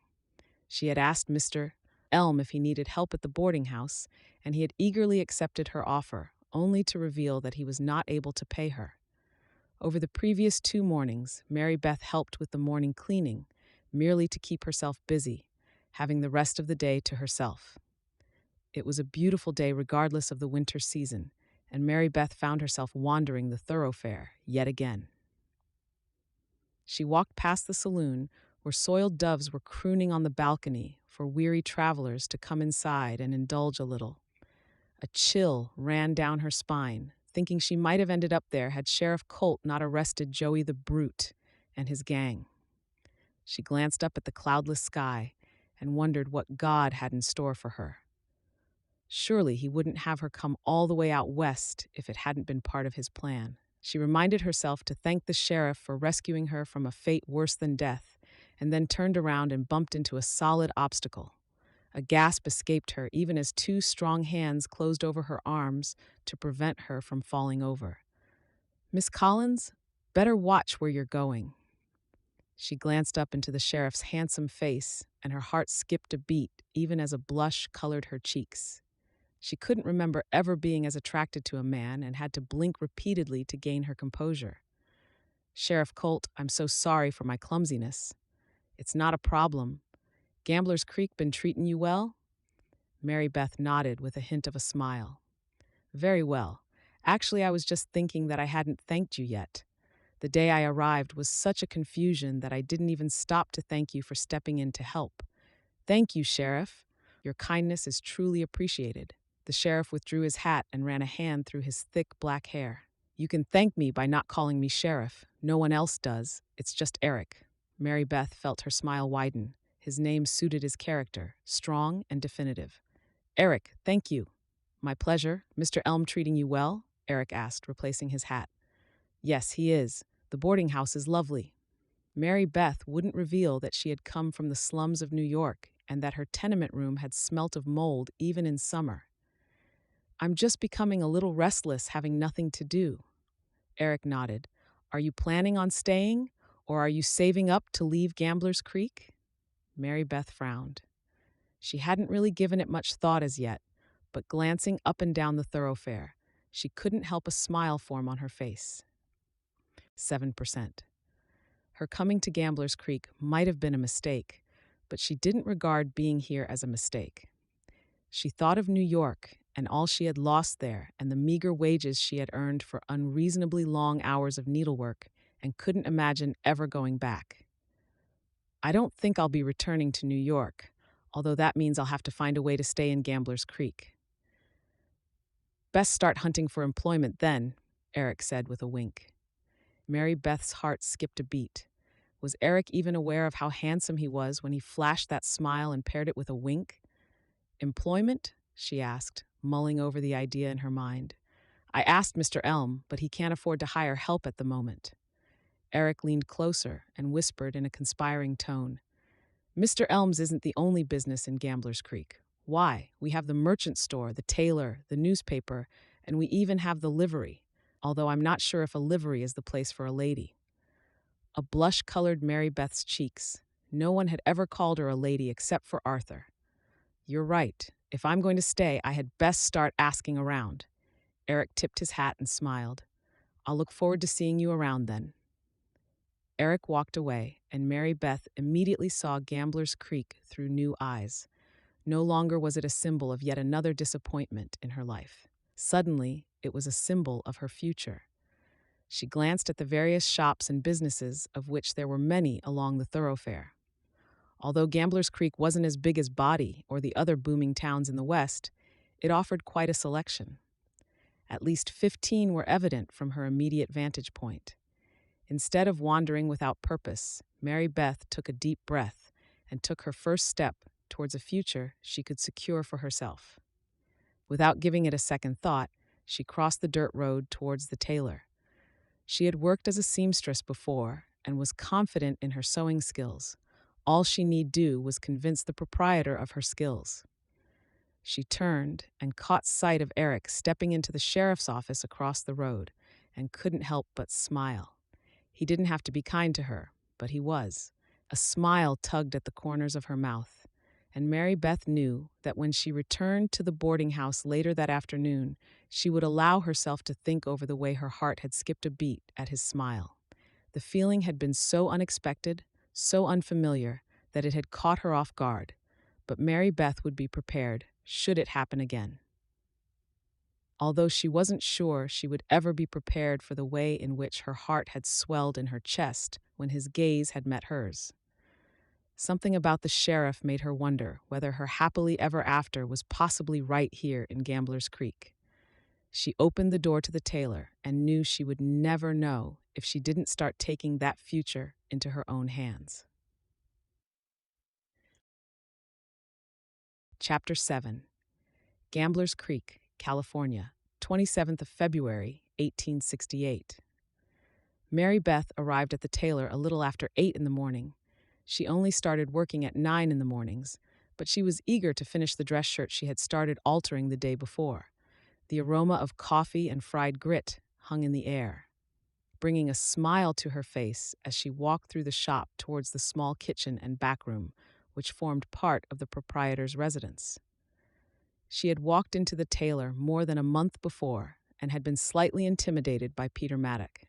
She had asked Mr. Elm if he needed help at the boarding house, and he had eagerly accepted her offer, only to reveal that he was not able to pay her. Over the previous 2 mornings, Mary Beth helped with the morning cleaning, merely to keep herself busy, having the rest of the day to herself. It was a beautiful day regardless of the winter season, and Mary Beth found herself wandering the thoroughfare yet again. She walked past the saloon, where soiled doves were crooning on the balcony for weary travelers to come inside and indulge a little. A chill ran down her spine, thinking she might have ended up there had Sheriff Colt not arrested Joey the Brute and his gang. She glanced up at the cloudless sky and wondered what God had in store for her. Surely he wouldn't have her come all the way out west if it hadn't been part of his plan. She reminded herself to thank the sheriff for rescuing her from a fate worse than death, and then turned around and bumped into a solid obstacle. A gasp escaped her even as 2 strong hands closed over her arms to prevent her from falling over. "Miss Collins, better watch where you're going." She glanced up into the sheriff's handsome face, and her heart skipped a beat even as a blush colored her cheeks. She couldn't remember ever being as attracted to a man and had to blink repeatedly to gain her composure. "Sheriff Colt, I'm so sorry for my clumsiness." "It's not a problem. Gamblers Creek been treating you well?" Mary Beth nodded with a hint of a smile. "Very well. Actually, I was just thinking that I hadn't thanked you yet. The day I arrived was such a confusion that I didn't even stop to thank you for stepping in to help. Thank you, Sheriff. Your kindness is truly appreciated." The sheriff withdrew his hat and ran a hand through his thick black hair. "You can thank me by not calling me sheriff. No one else does. It's just Eric." Mary Beth felt her smile widen. His name suited his character, strong and definitive. "Eric, thank you." "My pleasure. Mr. Elm treating you well?" Eric asked, replacing his hat. "Yes, he is. The boarding house is lovely." Mary Beth wouldn't reveal that she had come from the slums of New York and that her tenement room had smelt of mold even in summer. "I'm just becoming a little restless, having nothing to do." Eric nodded. "Are you planning on staying, or are you saving up to leave Gamblers Creek?" Mary Beth frowned. She hadn't really given it much thought as yet, but glancing up and down the thoroughfare, she couldn't help a smile form on her face. 7%. Her coming to Gamblers Creek might have been a mistake, but she didn't regard being here as a mistake. She thought of New York and all she had lost there and the meager wages she had earned for unreasonably long hours of needlework and couldn't imagine ever going back. "I don't think I'll be returning to New York, although that means I'll have to find a way to stay in Gamblers Creek." "Best start hunting for employment then," Eric said with a wink. Mary Beth's heart skipped a beat. Was Eric even aware of how handsome he was when he flashed that smile and paired it with a wink? "Employment?" she asked, mulling over the idea in her mind. I asked Mr. Elm, but he can't afford to hire help at the moment. Eric leaned closer and whispered in a conspiring tone, Mr. Elm's isn't the only business in Gambler's Creek. Why? We have the merchant store, the tailor, the newspaper, and we even have the livery, although I'm not sure if a livery is the place for a lady. A blush colored Mary Beth's cheeks. No one had ever called her a lady except for Arthur. You're right. If I'm going to stay, I had best start asking around. Eric tipped his hat and smiled. I'll look forward to seeing you around then. Eric walked away, and Mary Beth immediately saw Gambler's Creek through new eyes. No longer was it a symbol of yet another disappointment in her life. Suddenly, it was a symbol of her future. She glanced at the various shops and businesses, of which there were many along the thoroughfare. Although Gambler's Creek wasn't as big as Body or the other booming towns in the West, it offered quite a selection. At least 15 were evident from her immediate vantage point. Instead of wandering without purpose, Mary Beth took a deep breath and took her first step towards a future she could secure for herself. Without giving it a second thought, she crossed the dirt road towards the tailor. She had worked as a seamstress before and was confident in her sewing skills. All she need do was convince the proprietor of her skills. She turned and caught sight of Eric stepping into the sheriff's office across the road and couldn't help but smile. He didn't have to be kind to her, but he was. A smile tugged at the corners of her mouth, and Mary Beth knew that when she returned to the boarding house later that afternoon, she would allow herself to think over the way her heart had skipped a beat at his smile. The feeling had been so unexpected, so unfamiliar, that it had caught her off guard, but Mary Beth would be prepared should it happen again. Although she wasn't sure she would ever be prepared for the way in which her heart had swelled in her chest when his gaze had met hers. Something about the sheriff made her wonder whether her happily ever after was possibly right here in Gambler's Creek. She opened the door to the tailor and knew she would never know if she didn't start taking that future into her own hands. Chapter 7. Gambler's Creek, California, 27th of February, 1868. Mary Beth arrived at the tailor a little after 8 in the morning. She only started working at 9 in the mornings, but she was eager to finish the dress shirt she had started altering the day before. The aroma of coffee and fried grit hung in the air, bringing a smile to her face as she walked through the shop towards the small kitchen and back room, which formed part of the proprietor's residence. She had walked into the tailor more than a month before and had been slightly intimidated by Peter Maddock.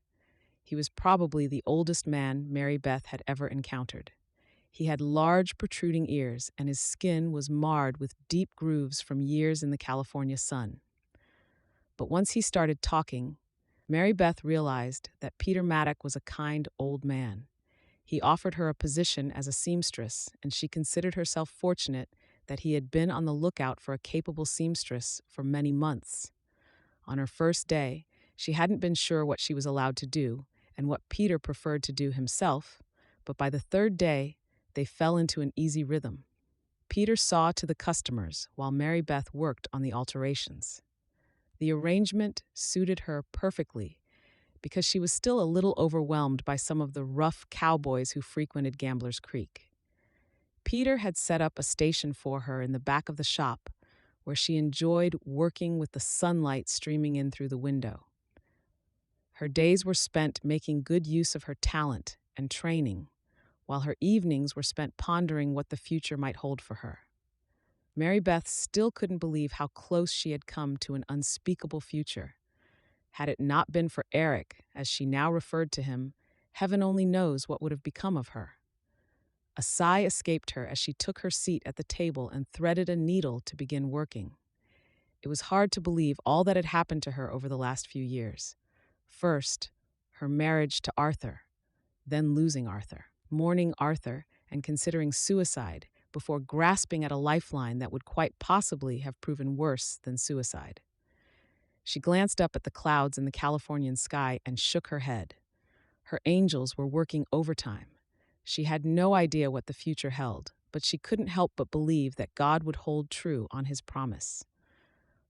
He was probably the oldest man Mary Beth had ever encountered. He had large protruding ears, and his skin was marred with deep grooves from years in the California sun. But once he started talking, Mary Beth realized that Peter Maddock was a kind old man. He offered her a position as a seamstress, and she considered herself fortunate that he had been on the lookout for a capable seamstress for many months. On her first day, she hadn't been sure what she was allowed to do and what Peter preferred to do himself, but by the third day, they fell into an easy rhythm. Peter saw to the customers while Mary Beth worked on the alterations. The arrangement suited her perfectly because she was still a little overwhelmed by some of the rough cowboys who frequented Gambler's Creek. Peter had set up a station for her in the back of the shop, where she enjoyed working with the sunlight streaming in through the window. Her days were spent making good use of her talent and training, while her evenings were spent pondering what the future might hold for her. Mary Beth still couldn't believe how close she had come to an unspeakable future. Had it not been for Eric, as she now referred to him, heaven only knows what would have become of her. A sigh escaped her as she took her seat at the table and threaded a needle to begin working. It was hard to believe all that had happened to her over the last few years. First, her marriage to Arthur, then losing Arthur, mourning Arthur, and considering suicide before grasping at a lifeline that would quite possibly have proven worse than suicide. She glanced up at the clouds in the Californian sky and shook her head. Her angels were working overtime. She had no idea what the future held, but she couldn't help but believe that God would hold true on his promise.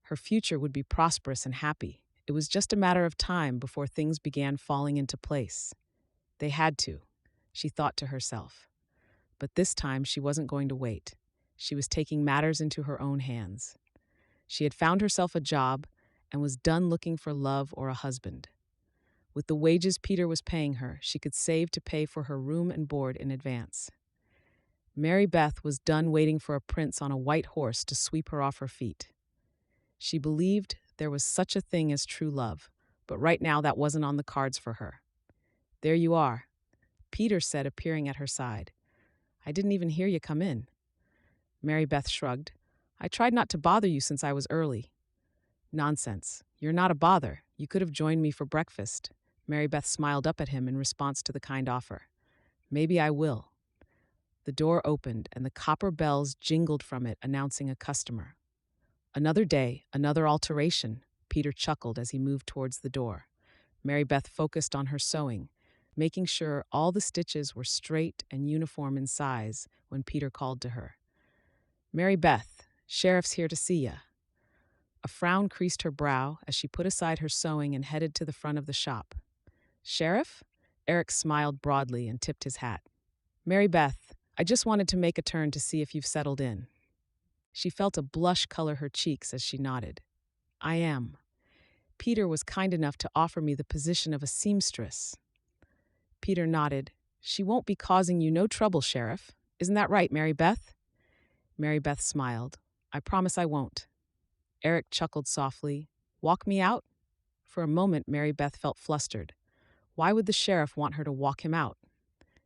Her future would be prosperous and happy. It was just a matter of time before things began falling into place. They had to, she thought to herself. But this time she wasn't going to wait. She was taking matters into her own hands. She had found herself a job and was done looking for love or a husband. With the wages Peter was paying her, she could save to pay for her room and board in advance. Mary Beth was done waiting for a prince on a white horse to sweep her off her feet. She believed there was such a thing as true love, but right now that wasn't on the cards for her. "There you are," Peter said, appearing at her side. "I didn't even hear you come in." Mary Beth shrugged. "I tried not to bother you since I was early." "Nonsense. You're not a bother. You could have joined me for breakfast." Mary Beth smiled up at him in response to the kind offer. "Maybe I will." The door opened and the copper bells jingled from it, announcing a customer. "Another day, another alteration," Peter chuckled as he moved towards the door. Mary Beth focused on her sewing, making sure all the stitches were straight and uniform in size when Peter called to her. "Mary Beth, Sheriff's here to see ya." A frown creased her brow as she put aside her sewing and headed to the front of the shop. "Sheriff?" Eric smiled broadly and tipped his hat. "Mary Beth, I just wanted to make a turn to see if you've settled in." She felt a blush color her cheeks as she nodded. "I am. Peter was kind enough to offer me the position of a seamstress." Peter nodded. "She won't be causing you no trouble, Sheriff. Isn't that right, Mary Beth?" Mary Beth smiled. "I promise I won't." Eric chuckled softly. "Walk me out?" For a moment, Mary Beth felt flustered. Why would the sheriff want her to walk him out?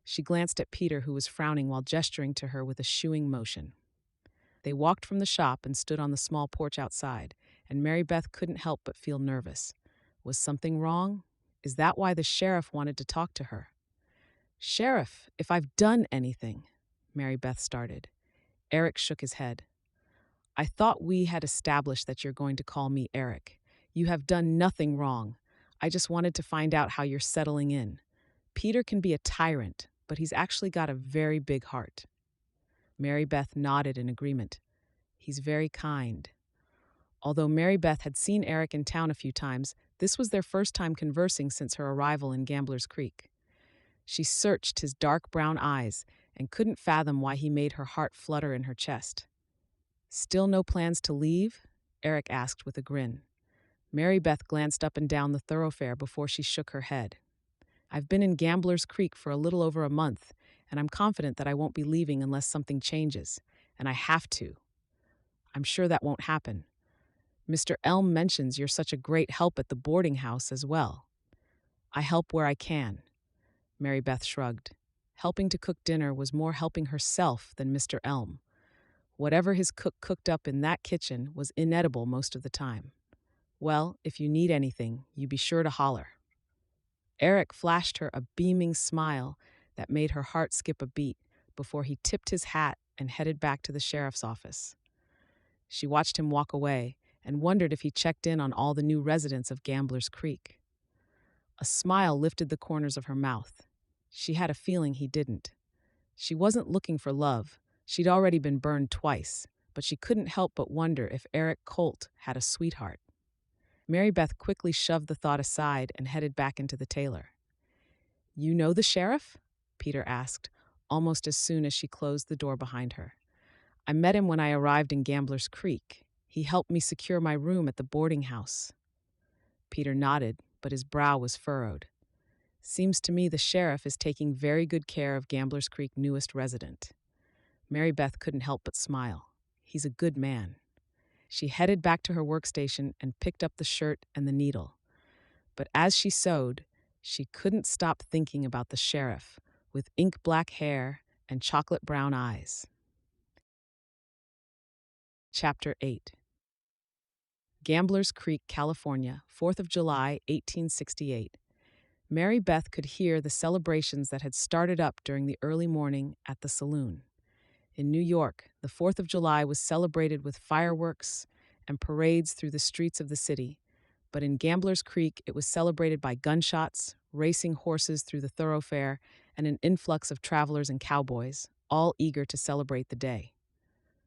She glanced at Peter, who was frowning while gesturing to her with a shooing motion. They walked from the shop and stood on the small porch outside, and Mary Beth couldn't help but feel nervous. Was something wrong? Is that why the sheriff wanted to talk to her? "Sheriff, if I've done anything," Mary Beth started. Eric shook his head. "I thought we had established that you're going to call me Eric. You have done nothing wrong. I just wanted to find out how you're settling in. Peter can be a tyrant, but he's actually got a very big heart." Mary Beth nodded in agreement. "He's very kind." Although Mary Beth had seen Eric in town a few times, this was their first time conversing since her arrival in Gambler's Creek. She searched his dark brown eyes and couldn't fathom why he made her heart flutter in her chest. "Still no plans to leave?" Eric asked with a grin. Mary Beth glanced up and down the thoroughfare before she shook her head. "I've been in Gambler's Creek for a little over a month, and I'm confident that I won't be leaving unless something changes, and I have to. I'm sure that won't happen. Mr. Elm mentions you're such a great help at the boarding house as well." "I help where I can." Mary Beth shrugged. Helping to cook dinner was more helping herself than Mr. Elm. Whatever his cook cooked up in that kitchen was inedible most of the time. "Well, if you need anything, you be sure to holler." Eric flashed her a beaming smile that made her heart skip a beat before he tipped his hat and headed back to the sheriff's office. She watched him walk away and wondered if he checked in on all the new residents of Gambler's Creek. A smile lifted the corners of her mouth. She had a feeling he didn't. She wasn't looking for love. She'd already been burned twice, but she couldn't help but wonder if Eric Colt had a sweetheart. Mary Beth quickly shoved the thought aside and headed back into the tailor. "You know the sheriff?" Peter asked, almost as soon as she closed the door behind her. "I met him when I arrived in Gambler's Creek. He helped me secure my room at the boarding house." Peter nodded, but his brow was furrowed. "Seems to me the sheriff is taking very good care of Gambler's Creek newest resident." Mary Beth couldn't help but smile. He's a good man. She headed back to her workstation and picked up the shirt and the needle. But as she sewed, she couldn't stop thinking about the sheriff, with ink-black hair and chocolate-brown eyes. Chapter 8. Gamblers Creek, California, 4th of July, 1868. Mary Beth could hear the celebrations that had started up during the early morning at the saloon. In New York, the 4th of July was celebrated with fireworks and parades through the streets of the city, but in Gambler's Creek it was celebrated by gunshots, racing horses through the thoroughfare, and an influx of travelers and cowboys, all eager to celebrate the day.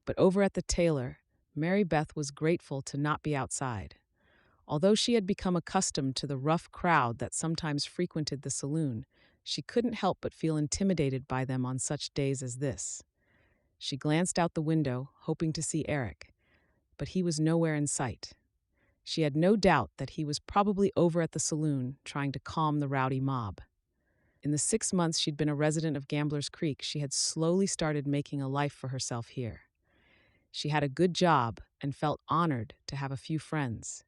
But over at the tailor, Mary Beth was grateful to not be outside. Although she had become accustomed to the rough crowd that sometimes frequented the saloon, she couldn't help but feel intimidated by them on such days as this. She glanced out the window, hoping to see Eric, but he was nowhere in sight. She had no doubt that he was probably over at the saloon trying to calm the rowdy mob. In the 6 months she'd been a resident of Gambler's Creek, she had slowly started making a life for herself here. She had a good job and felt honored to have a few friends.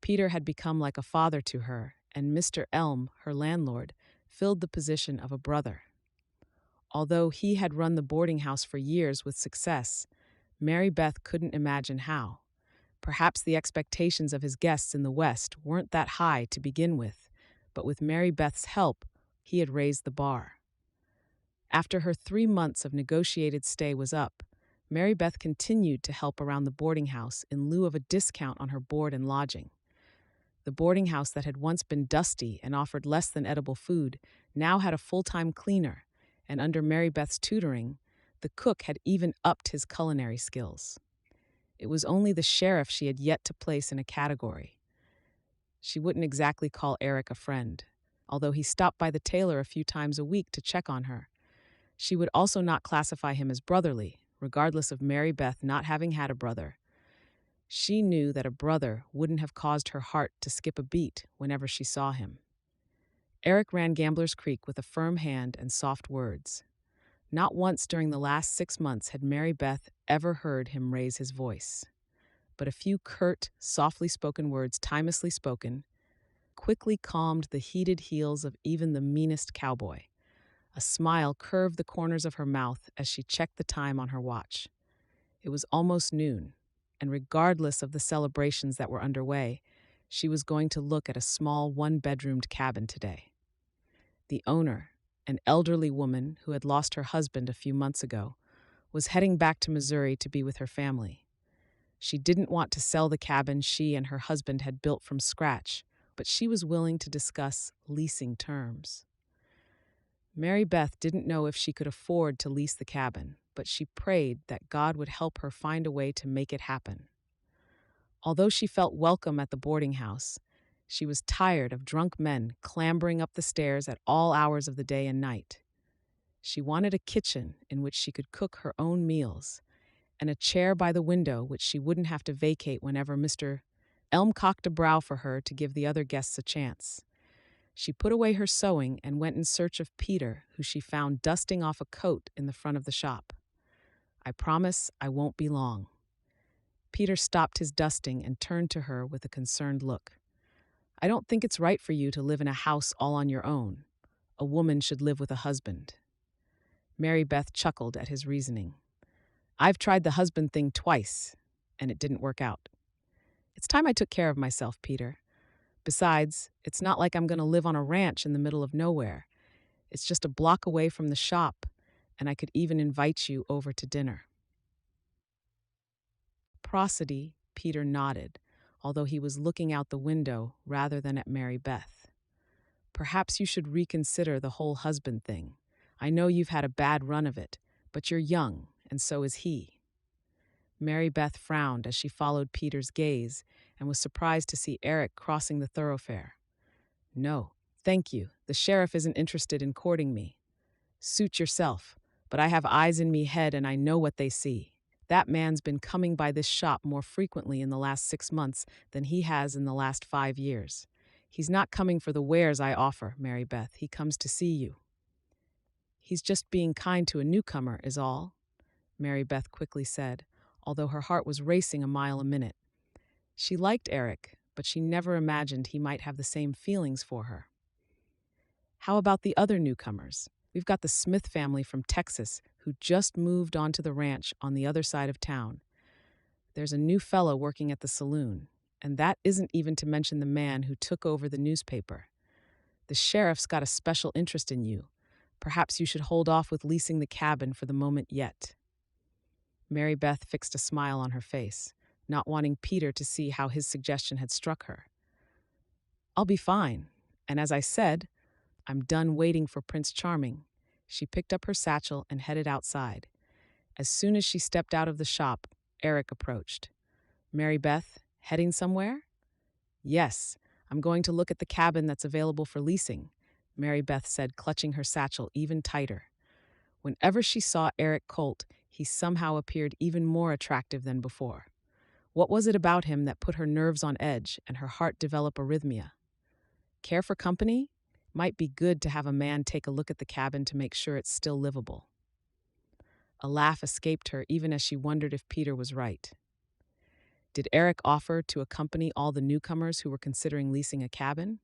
Peter had become like a father to her, and Mr. Elm, her landlord, filled the position of a brother. Although he had run the boarding house for years with success, Mary Beth couldn't imagine how. Perhaps the expectations of his guests in the West weren't that high to begin with, but with Mary Beth's help, he had raised the bar. After her 3 months of negotiated stay was up, Mary Beth continued to help around the boarding house in lieu of a discount on her board and lodging. The boarding house that had once been dusty and offered less than edible food now had a full-time cleaner, and under Mary Beth's tutoring, the cook had even upped his culinary skills. It was only the sheriff she had yet to place in a category. She wouldn't exactly call Eric a friend, although he stopped by the tailor a few times a week to check on her. She would also not classify him as brotherly, regardless of Mary Beth not having had a brother. She knew that a brother wouldn't have caused her heart to skip a beat whenever she saw him. Eric ran Gambler's Creek with a firm hand and soft words. Not once during the last 6 months had Mary Beth ever heard him raise his voice. But a few curt, softly spoken words, timelessly spoken, quickly calmed the heated heels of even the meanest cowboy. A smile curved the corners of her mouth as she checked the time on her watch. It was almost noon, and regardless of the celebrations that were underway, she was going to look at a small one-bedroomed cabin today. The owner, an elderly woman who had lost her husband a few months ago, was heading back to Missouri to be with her family. She didn't want to sell the cabin she and her husband had built from scratch, but she was willing to discuss leasing terms. Mary Beth didn't know if she could afford to lease the cabin, but she prayed that God would help her find a way to make it happen. Although she felt welcome at the boarding house, she was tired of drunk men clambering up the stairs at all hours of the day and night. She wanted a kitchen in which she could cook her own meals, and a chair by the window which she wouldn't have to vacate whenever Mr. Elm cocked a brow for her to give the other guests a chance. She put away her sewing and went in search of Peter, who she found dusting off a coat in the front of the shop. "I promise I won't be long." Peter stopped his dusting and turned to her with a concerned look. "I don't think it's right for you to live in a house all on your own. A woman should live with a husband." Mary Beth chuckled at his reasoning. "I've tried the husband thing twice, and it didn't work out. It's time I took care of myself, Peter. Besides, it's not like I'm going to live on a ranch in the middle of nowhere. It's just a block away from the shop, and I could even invite you over to dinner." Prosody, Peter nodded, although he was looking out the window rather than at Mary Beth. "Perhaps you should reconsider the whole husband thing. I know you've had a bad run of it, but you're young, and so is he." Mary Beth frowned as she followed Peter's gaze and was surprised to see Eric crossing the thoroughfare. "No, thank you. The sheriff isn't interested in courting me. Suit yourself, but I have eyes in me head and I know what they see. That man's been coming by this shop more frequently in the last 6 months than he has in the last 5 years. He's not coming for the wares I offer, Mary Beth. He comes to see you." "He's just being kind to a newcomer, is all," Mary Beth quickly said, although her heart was racing a mile a minute. She liked Eric, but she never imagined he might have the same feelings for her. "How about the other newcomers? We've got the Smith family from Texas who just moved onto the ranch on the other side of town. There's a new fellow working at the saloon, and that isn't even to mention the man who took over the newspaper. The sheriff's got a special interest in you. Perhaps you should hold off with leasing the cabin for the moment yet." Mary Beth fixed a smile on her face, not wanting Peter to see how his suggestion had struck her. "I'll be fine, and as I said, I'm done waiting for Prince Charming." She picked up her satchel and headed outside. As soon as she stepped out of the shop, Eric approached. "Mary Beth, heading somewhere?" Yes, I'm going to look at the cabin that's available for leasing, Mary Beth said, clutching her satchel even tighter. Whenever she saw Eric Colt, he somehow appeared even more attractive than before. What was it about him that put her nerves on edge and her heart develop arrhythmia? Care for company? Might be good to have a man take a look at the cabin to make sure it's still livable. A laugh escaped her even as she wondered if Peter was right. Did Eric offer to accompany all the newcomers who were considering leasing a cabin?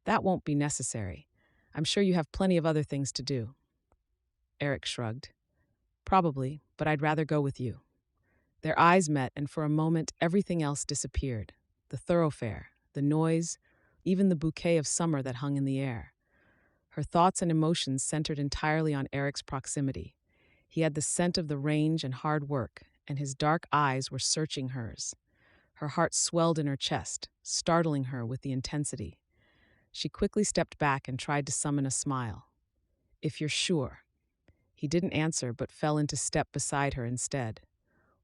That won't be necessary. I'm sure you have plenty of other things to do. Eric shrugged. Probably, but I'd rather go with you. Their eyes met, and for a moment everything else disappeared. The thoroughfare, the noise, even the bouquet of summer that hung in the air. Her thoughts and emotions centered entirely on Eric's proximity. He had the scent of the range and hard work, and his dark eyes were searching hers. Her heart swelled in her chest, startling her with the intensity. She quickly stepped back and tried to summon a smile. If you're sure. He didn't answer, but fell into step beside her instead.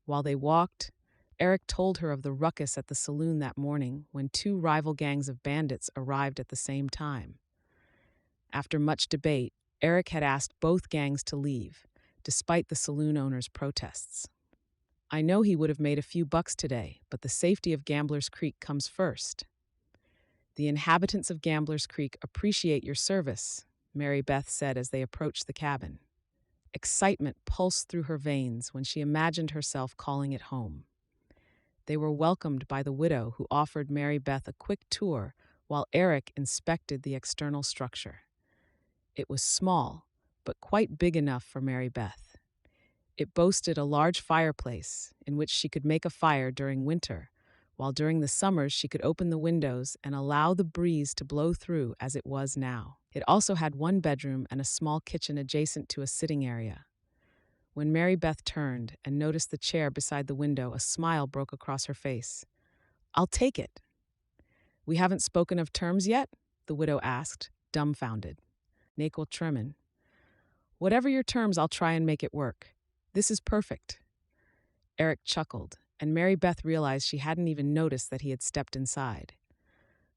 While they walked, Eric told her of the ruckus at the saloon that morning when two rival gangs of bandits arrived at the same time. After much debate, Eric had asked both gangs to leave, despite the saloon owner's protests. I know he would have made a few bucks today, but the safety of Gambler's Creek comes first. The inhabitants of Gambler's Creek appreciate your service, Mary Beth said as they approached the cabin. Excitement pulsed through her veins when she imagined herself calling it home. They were welcomed by the widow, who offered Mary Beth a quick tour while Eric inspected the external structure. It was small, but quite big enough for Mary Beth. It boasted a large fireplace in which she could make a fire during winter, while during the summers she could open the windows and allow the breeze to blow through as it was now. It also had one bedroom and a small kitchen adjacent to a sitting area. When Mary Beth turned and noticed the chair beside the window, a smile broke across her face. I'll take it. We haven't spoken of terms yet? The widow asked, dumbfounded. Nakel Tremin. Whatever your terms, I'll try and make it work. This is perfect. Eric chuckled, and Mary Beth realized she hadn't even noticed that he had stepped inside.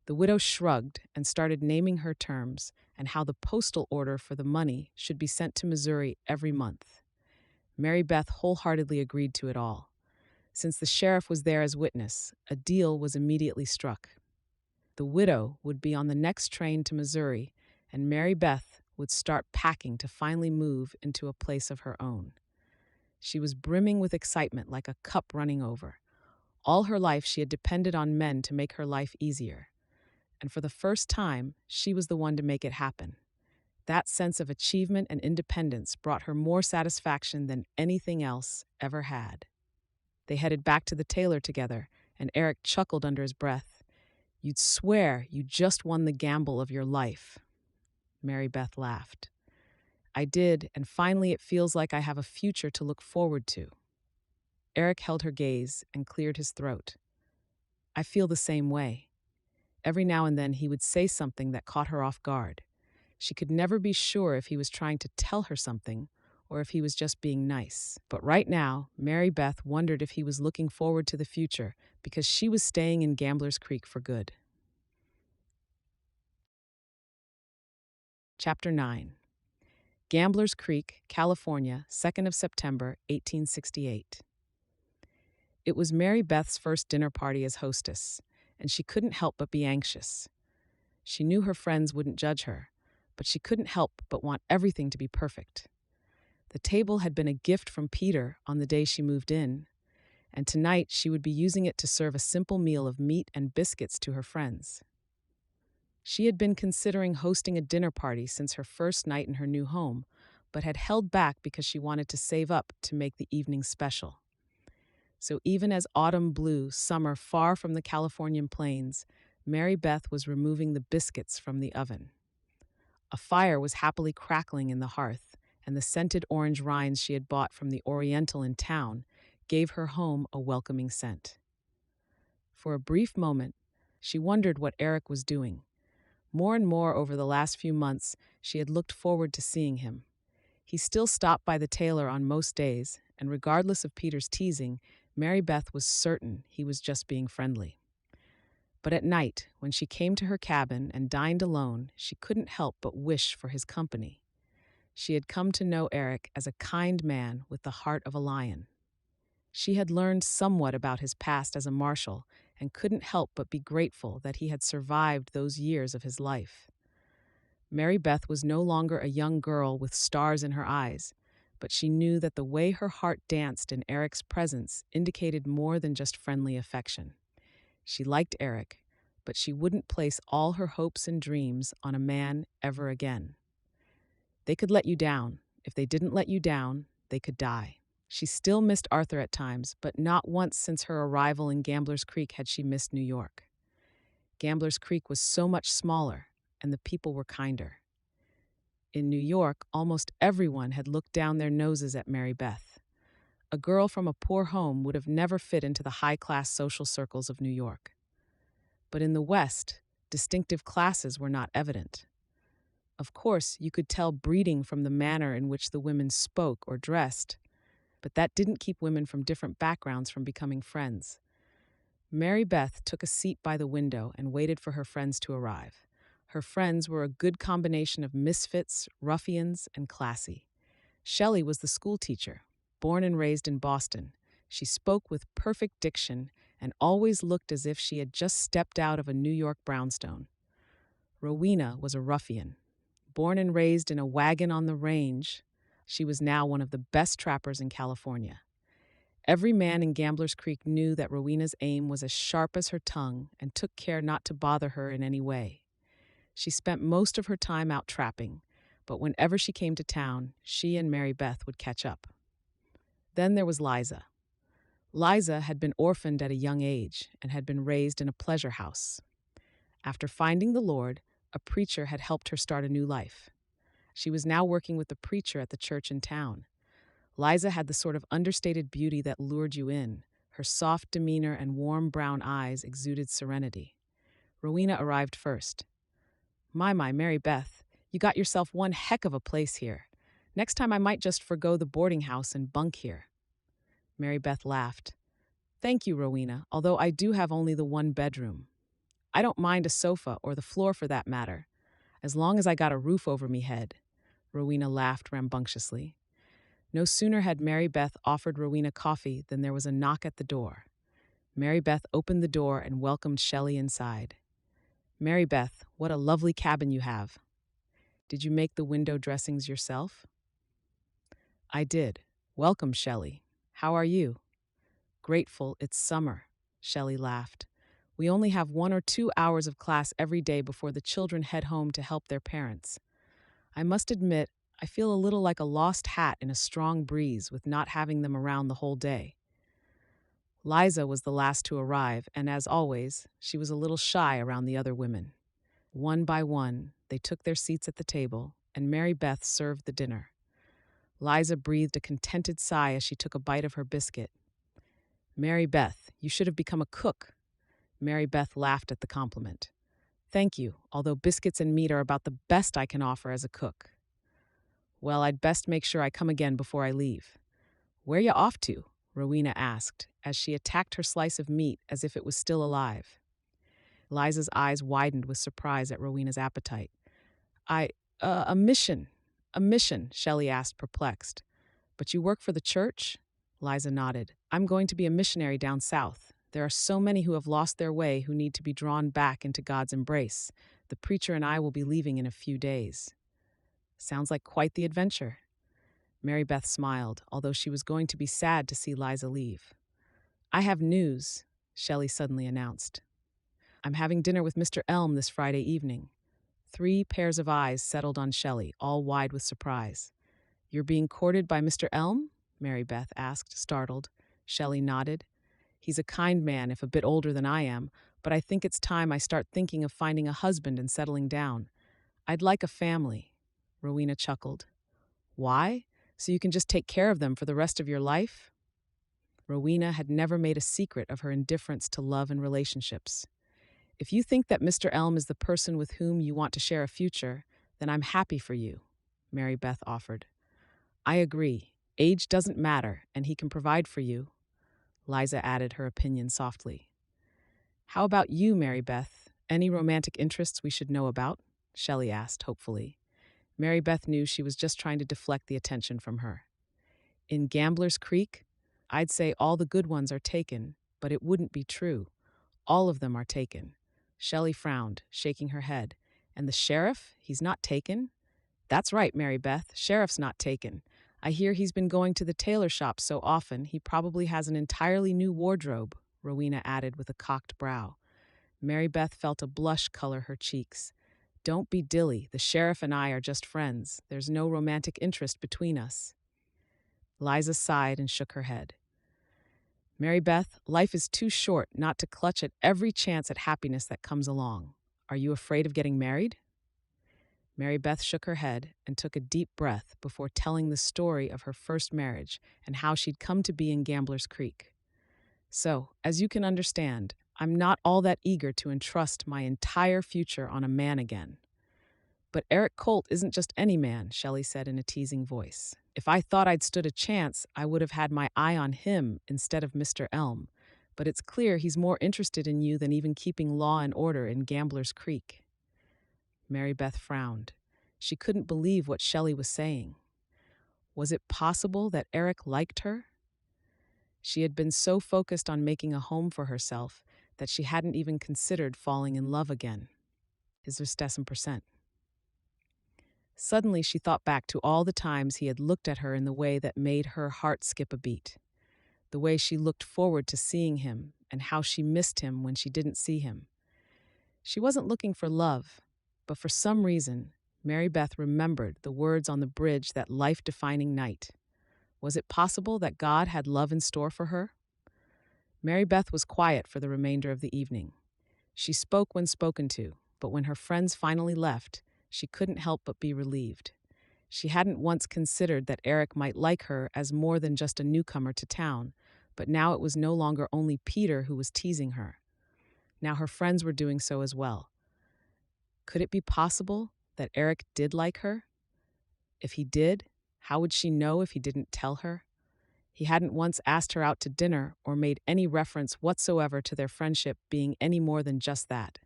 The widow shrugged and started naming her terms and how the postal order for the money should be sent to Missouri every month. Mary Beth wholeheartedly agreed to it all. Since the sheriff was there as witness, a deal was immediately struck. The widow would be on the next train to Missouri, and Mary Beth would start packing to finally move into a place of her own. She was brimming with excitement like a cup running over. All her life she had depended on men to make her life easier. And for the first time, she was the one to make it happen. That sense of achievement and independence brought her more satisfaction than anything else ever had. They headed back to the tailor together, and Eric chuckled under his breath. You'd swear you just won the gamble of your life. Mary Beth laughed. I did, and finally it feels like I have a future to look forward to. Eric held her gaze and cleared his throat. I feel the same way. Every now and then he would say something that caught her off guard. She could never be sure if he was trying to tell her something or if he was just being nice. But right now, Mary Beth wondered if he was looking forward to the future because she was staying in Gambler's Creek for good. Chapter 9. Gambler's Creek, California, 2nd of September, 1868. It was Mary Beth's first dinner party as hostess, and she couldn't help but be anxious. She knew her friends wouldn't judge her, but she couldn't help but want everything to be perfect. The table had been a gift from Peter on the day she moved in, and tonight she would be using it to serve a simple meal of meat and biscuits to her friends. She had been considering hosting a dinner party since her first night in her new home, but had held back because she wanted to save up to make the evening special. So even as autumn blew summer far from the Californian plains, Mary Beth was removing the biscuits from the oven. A fire was happily crackling in the hearth, and the scented orange rinds she had bought from the Oriental in town gave her home a welcoming scent. For a brief moment, she wondered what Eric was doing. More and more over the last few months, she had looked forward to seeing him. He still stopped by the tailor on most days, and regardless of Peter's teasing, Mary Beth was certain he was just being friendly. But at night, when she came to her cabin and dined alone, she couldn't help but wish for his company. She had come to know Eric as a kind man with the heart of a lion. She had learned somewhat about his past as a marshal and couldn't help but be grateful that he had survived those years of his life. Mary Beth was no longer a young girl with stars in her eyes, but she knew that the way her heart danced in Eric's presence indicated more than just friendly affection. She liked Eric, but she wouldn't place all her hopes and dreams on a man ever again. They could let you down. If they didn't let you down, they could die. She still missed Arthur at times, but not once since her arrival in Gambler's Creek had she missed New York. Gambler's Creek was so much smaller, and the people were kinder. In New York, almost everyone had looked down their noses at Mary Beth. A girl from a poor home would have never fit into the high-class social circles of New York. But in the West, distinctive classes were not evident. Of course, you could tell breeding from the manner in which the women spoke or dressed, but that didn't keep women from different backgrounds from becoming friends. Mary Beth took a seat by the window and waited for her friends to arrive. Her friends were a good combination of misfits, ruffians, and classy. Shelley was the school teacher, born and raised in Boston. She spoke with perfect diction and always looked as if she had just stepped out of a New York brownstone. Rowena was a ruffian. Born and raised in a wagon on the range, she was now one of the best trappers in California. Every man in Gambler's Creek knew that Rowena's aim was as sharp as her tongue and took care not to bother her in any way. She spent most of her time out trapping, but whenever she came to town, she and Mary Beth would catch up. Then there was Liza. Liza had been orphaned at a young age and had been raised in a pleasure house. After finding the Lord, a preacher had helped her start a new life. She was now working with the preacher at the church in town. Liza had the sort of understated beauty that lured you in. Her soft demeanor and warm brown eyes exuded serenity. Rowena arrived first. My, Mary Beth, you got yourself one heck of a place here. Next time I might just forgo the boarding house and bunk here. Mary Beth laughed. Thank you, Rowena, although I do have only the one bedroom. I don't mind a sofa or the floor for that matter, as long as I got a roof over me head. Rowena laughed rambunctiously. No sooner had Mary Beth offered Rowena coffee than there was a knock at the door. Mary Beth opened the door and welcomed Shelley inside. Mary Beth, what a lovely cabin you have. Did you make the window dressings yourself? I did. Welcome, Shelley. How are you? Grateful it's summer, Shelley laughed. We only have 1 or 2 hours of class every day before the children head home to help their parents. I must admit, I feel a little like a lost hat in a strong breeze with not having them around the whole day. Liza was the last to arrive, and as always, she was a little shy around the other women. One by one, they took their seats at the table, and Mary Beth served the dinner. Liza breathed a contented sigh as she took a bite of her biscuit. Mary Beth, you should have become a cook. Mary Beth laughed at the compliment. Thank you, although biscuits and meat are about the best I can offer as a cook. Well, I'd best make sure I come again before I leave. Where you off to? Rowena asked, as she attacked her slice of meat as if it was still alive. Liza's eyes widened with surprise at Rowena's appetite. A mission. A mission, Shelley asked, perplexed. But you work for the church? Liza nodded. I'm going to be a missionary down south. There are so many who have lost their way who need to be drawn back into God's embrace. The preacher and I will be leaving in a few days. Sounds like quite the adventure. Mary Beth smiled, although she was going to be sad to see Liza leave. I have news, Shelley suddenly announced. I'm having dinner with Mr. Elm this Friday evening. 3 pairs of eyes settled on Shelley, all wide with surprise. You're being courted by Mr. Elm? Mary Beth asked, startled. Shelley nodded. He's a kind man, if a bit older than I am, but I think it's time I start thinking of finding a husband and settling down. I'd like a family. Rowena chuckled. Why? So you can just take care of them for the rest of your life? Rowena had never made a secret of her indifference to love and relationships. If you think that Mr. Elm is the person with whom you want to share a future, then I'm happy for you, Mary Beth offered. I agree. Age doesn't matter, and he can provide for you. Liza added her opinion softly. How about you, Mary Beth? Any romantic interests we should know about? Shelley asked, hopefully. Mary Beth knew she was just trying to deflect the attention from her. In Gambler's Creek, I'd say all the good ones are taken, but it wouldn't be true. All of them are taken. Shelley frowned, shaking her head. And the sheriff? He's not taken? That's right, Mary Beth. Sheriff's not taken. I hear he's been going to the tailor shop so often he probably has an entirely new wardrobe, Rowena added with a cocked brow. Mary Beth felt a blush color her cheeks. Don't be dilly. The sheriff and I are just friends. There's no romantic interest between us. Liza sighed and shook her head. Mary Beth, life is too short not to clutch at every chance at happiness that comes along. Are you afraid of getting married? Mary Beth shook her head and took a deep breath before telling the story of her first marriage and how she'd come to be in Gambler's Creek. So, as you can understand, I'm not all that eager to entrust my entire future on a man again. But Eric Colt isn't just any man, Shelley said in a teasing voice. If I thought I'd stood a chance, I would have had my eye on him instead of Mr. Elm. But it's clear he's more interested in you than even keeping law and order in Gambler's Creek. Mary Beth frowned. She couldn't believe what Shelley was saying. Was it possible that Eric liked her? She had been so focused on making a home for herself that she hadn't even considered falling in love again. Is there some percent? Suddenly she thought back to all the times he had looked at her in the way that made her heart skip a beat. The way she looked forward to seeing him and how she missed him when she didn't see him. She wasn't looking for love, but for some reason, Mary Beth remembered the words on the bridge that life-defining night. Was it possible that God had love in store for her? Mary Beth was quiet for the remainder of the evening. She spoke when spoken to, but when her friends finally left, she couldn't help but be relieved. She hadn't once considered that Eric might like her as more than just a newcomer to town, but now it was no longer only Peter who was teasing her. Now her friends were doing so as well. Could it be possible that Eric did like her? If he did, how would she know if he didn't tell her? He hadn't once asked her out to dinner or made any reference whatsoever to their friendship being any more than just that.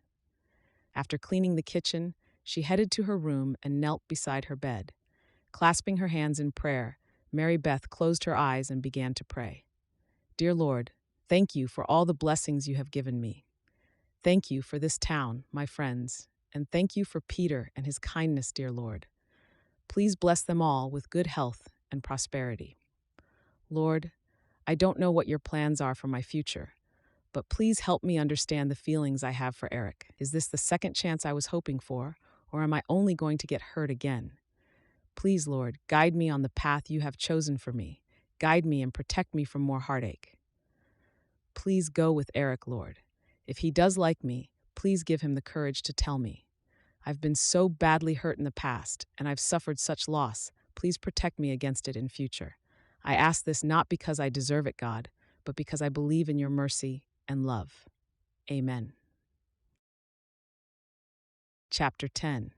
After cleaning the kitchen, she headed to her room and knelt beside her bed. Clasping her hands in prayer, Mary Beth closed her eyes and began to pray. Dear Lord, thank you for all the blessings you have given me. Thank you for this town, my friends, and thank you for Peter and his kindness, dear Lord. Please bless them all with good health and prosperity. Lord, I don't know what your plans are for my future, but please help me understand the feelings I have for Eric. Is this the second chance I was hoping for, or am I only going to get hurt again? Please, Lord, guide me on the path you have chosen for me. Guide me and protect me from more heartache. Please go with Eric, Lord. If he does like me, please give him the courage to tell me. I've been so badly hurt in the past, and I've suffered such loss. Please protect me against it in future. I ask this not because I deserve it, God, but because I believe in your mercy and love. Amen. Chapter 10.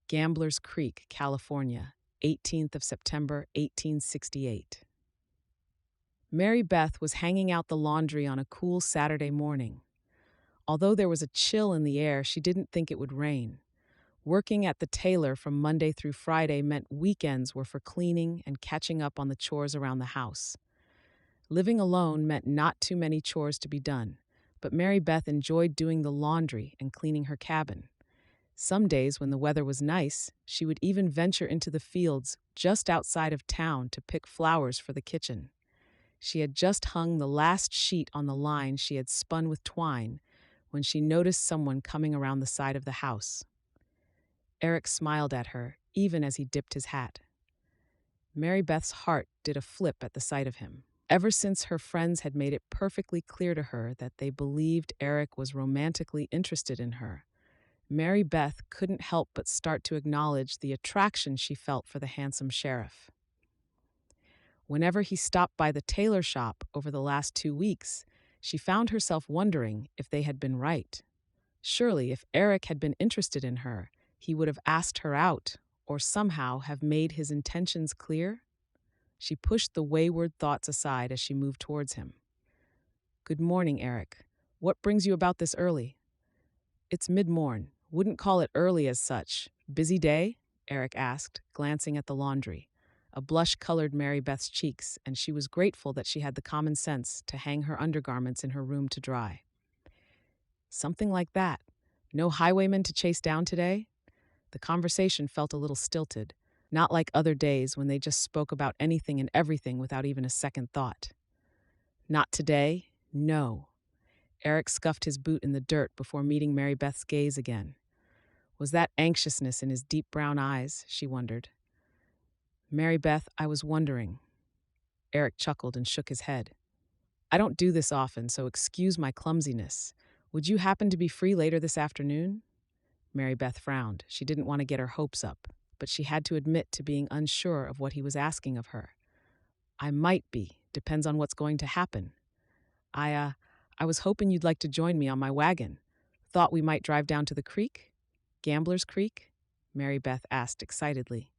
Gambler's Creek, California, 18th of September, 1868. Mary Beth was hanging out the laundry on a cool Saturday morning. Although there was a chill in the air, she didn't think it would rain. Working at the tailor from Monday through Friday meant weekends were for cleaning and catching up on the chores around the house. Living alone meant not too many chores to be done, but Mary Beth enjoyed doing the laundry and cleaning her cabin. Some days when the weather was nice, she would even venture into the fields just outside of town to pick flowers for the kitchen. She had just hung the last sheet on the line she had spun with twine when she noticed someone coming around the side of the house. Eric smiled at her, even as he dipped his hat. Mary Beth's heart did a flip at the sight of him. Ever since her friends had made it perfectly clear to her that they believed Eric was romantically interested in her, Mary Beth couldn't help but start to acknowledge the attraction she felt for the handsome sheriff. Whenever he stopped by the tailor shop over the last 2 weeks, she found herself wondering if they had been right. Surely, if Eric had been interested in her, he would have asked her out, or somehow have made his intentions clear. She pushed the wayward thoughts aside as she moved towards him. Good morning, Eric. What brings you about this early? It's mid-morn. Wouldn't call it early as such. Busy day? Eric asked, glancing at the laundry. A blush colored Mary Beth's cheeks, and she was grateful that she had the common sense to hang her undergarments in her room to dry. Something like that. No highwayman to chase down today? The conversation felt a little stilted, not like other days when they just spoke about anything and everything without even a second thought. Not today? No. Eric scuffed his boot in the dirt before meeting Mary Beth's gaze again. Was that anxiousness in his deep brown eyes, she wondered. Mary Beth, I was wondering. Eric chuckled and shook his head. I don't do this often, so excuse my clumsiness. Would you happen to be free later this afternoon? Mary Beth frowned. She didn't want to get her hopes up, but she had to admit to being unsure of what he was asking of her. I might be. Depends on what's going to happen. I was hoping you'd like to join me on my wagon. Thought we might drive down to the creek? Gambler's Creek? Mary Beth asked excitedly.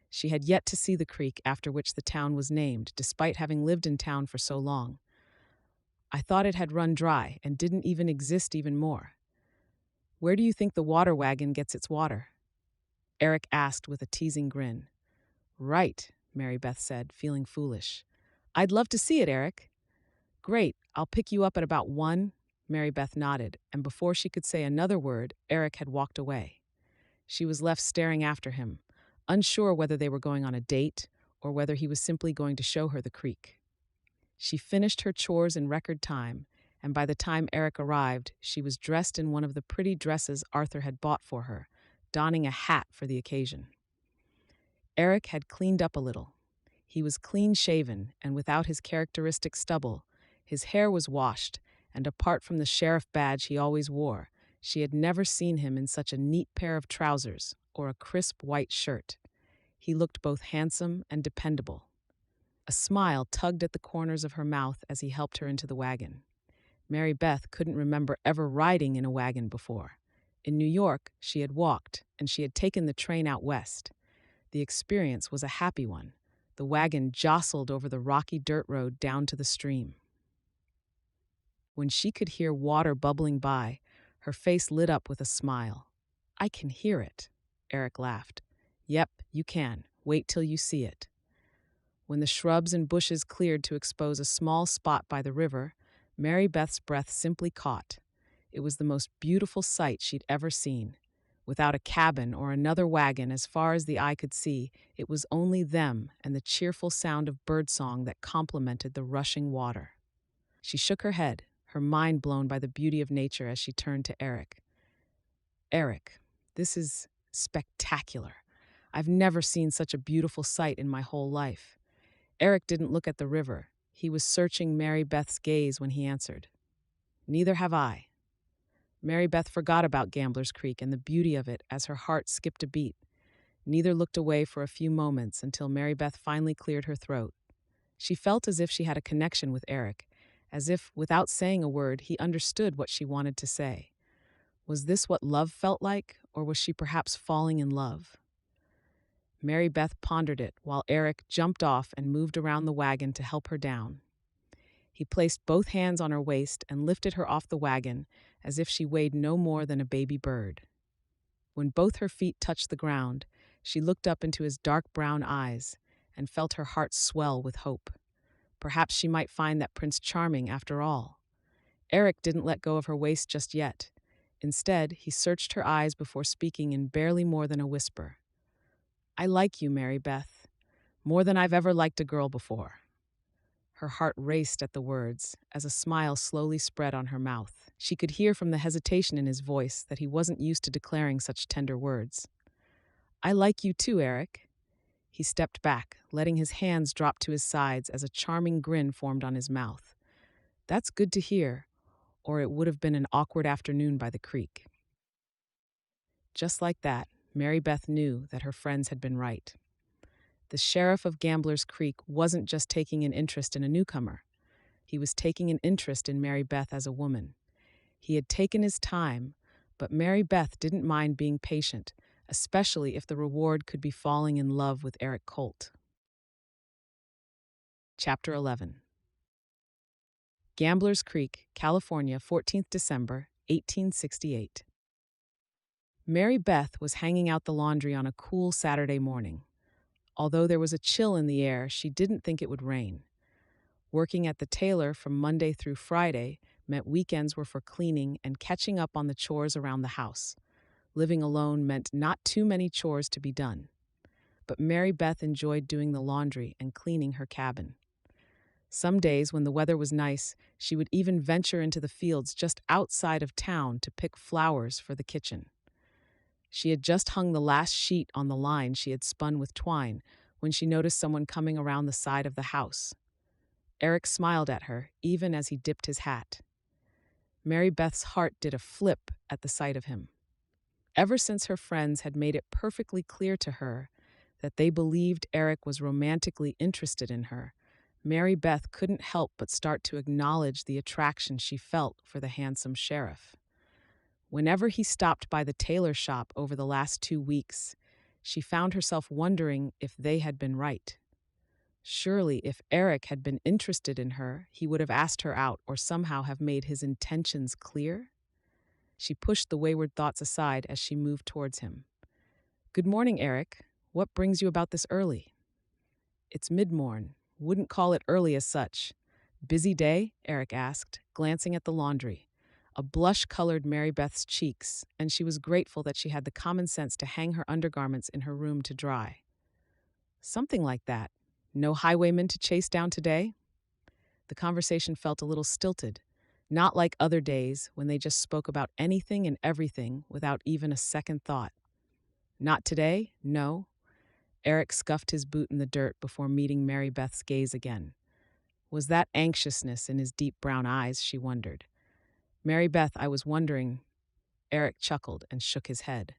She had yet to see the creek after which the town was named, despite having lived in town for so long. I thought it had run dry and didn't even exist even more. Where do you think the water wagon gets its water? Eric asked with a teasing grin. Right, Mary Beth said, feeling foolish. I'd love to see it, Eric. Great, I'll pick you up at about 1. Mary Beth nodded, and before she could say another word, Eric had walked away. She was left staring after him, unsure whether they were going on a date or whether he was simply going to show her the creek. She finished her chores in record time, and by the time Eric arrived, she was dressed in one of the pretty dresses Arthur had bought for her, donning a hat for the occasion. Eric had cleaned up a little. He was clean-shaven and without his characteristic stubble. His hair was washed, and apart from the sheriff badge he always wore, she had never seen him in such a neat pair of trousers or a crisp white shirt. He looked both handsome and dependable. A smile tugged at the corners of her mouth as he helped her into the wagon. Mary Beth couldn't remember ever riding in a wagon before. In New York, she had walked, and she had taken the train out west. The experience was a happy one. The wagon jostled over the rocky dirt road down to the stream. When she could hear water bubbling by, her face lit up with a smile. I can hear it, Eric laughed. Yep, you can. Wait till you see it. When the shrubs and bushes cleared to expose a small spot by the river, Mary Beth's breath simply caught. It was the most beautiful sight she'd ever seen. Without a cabin or another wagon as far as the eye could see, it was only them and the cheerful sound of birdsong that complemented the rushing water. She shook her head, her mind blown by the beauty of nature as she turned to Eric. Eric, this is spectacular. I've never seen such a beautiful sight in my whole life. Eric didn't look at the river. He was searching Mary Beth's gaze when he answered. Neither have I. Mary Beth forgot about Gambler's Creek and the beauty of it as her heart skipped a beat. Neither looked away for a few moments until Mary Beth finally cleared her throat. She felt as if she had a connection with Eric, as if, without saying a word, he understood what she wanted to say. Was this what love felt like, or was she perhaps falling in love? Mary Beth pondered it while Eric jumped off and moved around the wagon to help her down. He placed both hands on her waist and lifted her off the wagon as if she weighed no more than a baby bird. When both her feet touched the ground, she looked up into his dark brown eyes and felt her heart swell with hope. Perhaps she might find that Prince charming after all. Eric didn't let go of her waist just yet. Instead, he searched her eyes before speaking in barely more than a whisper. I like you, Mary Beth, more than I've ever liked a girl before. Her heart raced at the words, as a smile slowly spread on her mouth. She could hear from the hesitation in his voice that he wasn't used to declaring such tender words. I like you too, Eric. He stepped back, letting his hands drop to his sides as a charming grin formed on his mouth. That's good to hear, or it would have been an awkward afternoon by the creek. Just like that, Mary Beth knew that her friends had been right. The sheriff of Gambler's Creek wasn't just taking an interest in a newcomer. He was taking an interest in Mary Beth as a woman. He had taken his time, but Mary Beth didn't mind being patient, especially if the reward could be falling in love with Eric Colt. Chapter 11. Gamblers Creek, California, 14th December, 1868. Mary Beth was hanging out the laundry on a cool Saturday morning. Although there was a chill in the air, she didn't think it would rain. Working at the tailor from Monday through Friday meant weekends were for cleaning and catching up on the chores around the house. Living alone meant not too many chores to be done. But Mary Beth enjoyed doing the laundry and cleaning her cabin. Some days, when the weather was nice, she would even venture into the fields just outside of town to pick flowers for the kitchen. She had just hung the last sheet on the line she had spun with twine when she noticed someone coming around the side of the house. Eric smiled at her, even as he dipped his hat. Mary Beth's heart did a flip at the sight of him. Ever since her friends had made it perfectly clear to her that they believed Eric was romantically interested in her, Mary Beth couldn't help but start to acknowledge the attraction she felt for the handsome sheriff. Whenever he stopped by the tailor shop over the last 2 weeks, she found herself wondering if they had been right. Surely, if Eric had been interested in her, he would have asked her out or somehow have made his intentions clear. She pushed the wayward thoughts aside as she moved towards him. "Good morning, Eric. What brings you about this early?" "It's mid-morn. Wouldn't call it early as such." "Busy day?" Eric asked, glancing at the laundry. A blush colored Mary Beth's cheeks, and she was grateful that she had the common sense to hang her undergarments in her room to dry. "Something like that. No highwayman to chase down today?" The conversation felt a little stilted, not like other days when they just spoke about anything and everything without even a second thought. "Not today, no." Eric scuffed his boot in the dirt before meeting Mary Beth's gaze again. Was that anxiousness in his deep brown eyes, she wondered. "Mary Beth, I was wondering." Eric chuckled and shook his head.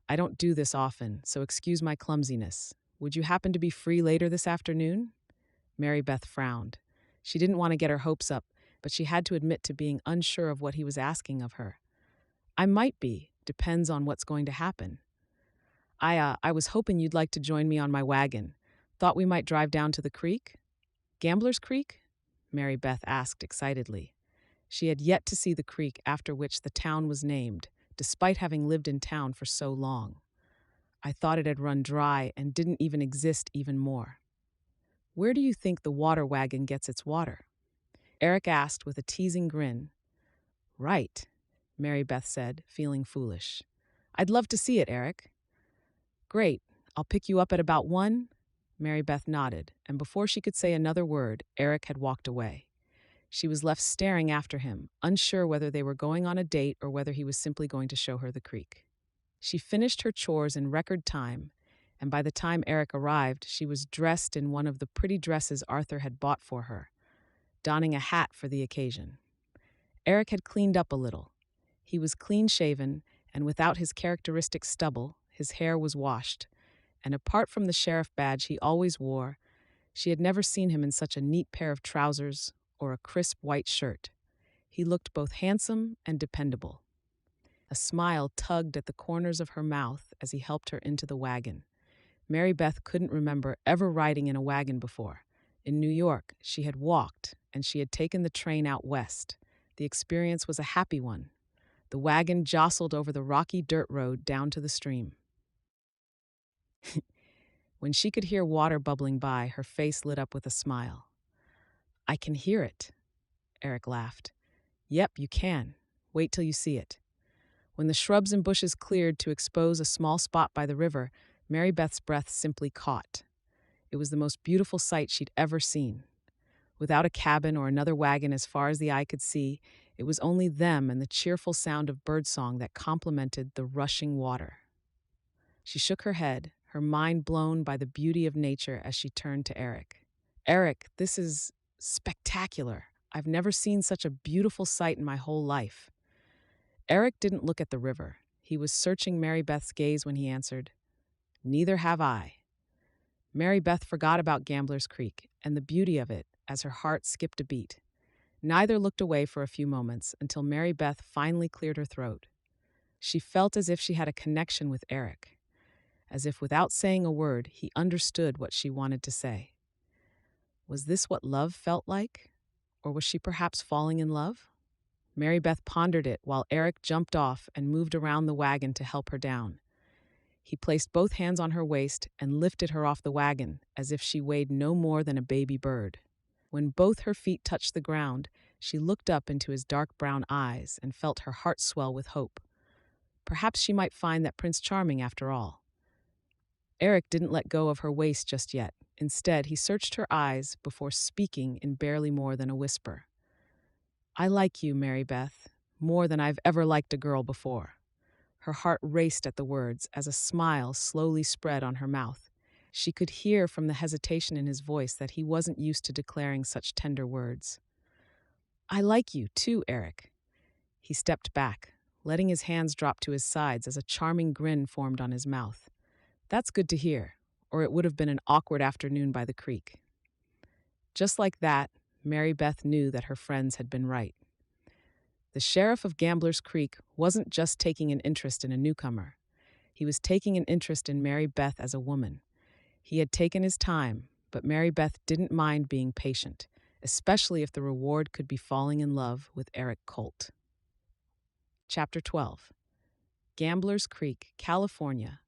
"I don't do this often, so excuse my clumsiness. Would you happen to be free later this afternoon?" Mary Beth frowned. She didn't want to get her hopes up, but she had to admit to being unsure of what he was asking of her. "I might be. Depends on what's going to happen." I was hoping you'd like to join me on my wagon. Thought we might drive down to the creek?" "Gambler's Creek?" Mary Beth asked excitedly. She had yet to see the creek after which the town was named, despite having lived in town for so long. "I thought it had run dry and didn't even exist even more." "Where do you think the water wagon gets its water?" Eric asked with a teasing grin. "Right," Mary Beth said, feeling foolish. "I'd love to see it, Eric." "Great. I'll pick you up at about 1?" Mary Beth nodded, and before she could say another word, Eric had walked away. She was left staring after him, unsure whether they were going on a date or whether he was simply going to show her the creek. She finished her chores in record time, and by the time Eric arrived, she was dressed in one of the pretty dresses Arthur had bought for her, donning a hat for the occasion. Eric had cleaned up a little. He was clean-shaven, and without his characteristic stubble, his hair was washed, and apart from the sheriff badge he always wore, she had never seen him in such a neat pair of trousers or a crisp white shirt. He looked both handsome and dependable. A smile tugged at the corners of her mouth as he helped her into the wagon. Mary Beth couldn't remember ever riding in a wagon before. In New York, she had walked, and she had taken the train out west. The experience was a happy one. The wagon jostled over the rocky dirt road down to the stream. When she could hear water bubbling by, her face lit up with a smile. "I can hear it," Eric laughed. "Yep, you can. Wait till you see it." When the shrubs and bushes cleared to expose a small spot by the river, Mary Beth's breath simply caught. It was the most beautiful sight she'd ever seen. Without a cabin or another wagon as far as the eye could see, it was only them and the cheerful sound of birdsong that complemented the rushing water. She shook her head, her mind blown by the beauty of nature as she turned to Eric. "Eric, this is spectacular. I've never seen such a beautiful sight in my whole life." Eric didn't look at the river. He was searching Mary Beth's gaze when he answered, "Neither have I." Mary Beth forgot about Gambler's Creek and the beauty of it as her heart skipped a beat. Neither looked away for a few moments until Mary Beth finally cleared her throat. She felt as if she had a connection with Eric, as if without saying a word, he understood what she wanted to say. Was this what love felt like? Or was she perhaps falling in love? Mary Beth pondered it while Eric jumped off and moved around the wagon to help her down. He placed both hands on her waist and lifted her off the wagon as if she weighed no more than a baby bird. When both her feet touched the ground, she looked up into his dark brown eyes and felt her heart swell with hope. Perhaps she might find that Prince Charming after all. Eric didn't let go of her waist just yet. Instead, he searched her eyes before speaking in barely more than a whisper. "I like you, Mary Beth, more than I've ever liked a girl before." Her heart raced at the words as a smile slowly spread on her mouth. She could hear from the hesitation in his voice that he wasn't used to declaring such tender words. "I like you, too, Eric." He stepped back, letting his hands drop to his sides as a charming grin formed on his mouth. "That's good to hear, or it would have been an awkward afternoon by the creek." Just like that, Mary Beth knew that her friends had been right. The sheriff of Gambler's Creek wasn't just taking an interest in a newcomer. He was taking an interest in Mary Beth as a woman. He had taken his time, but Mary Beth didn't mind being patient, especially if the reward could be falling in love with Eric Colt. Chapter 12. Gambler's Creek, California,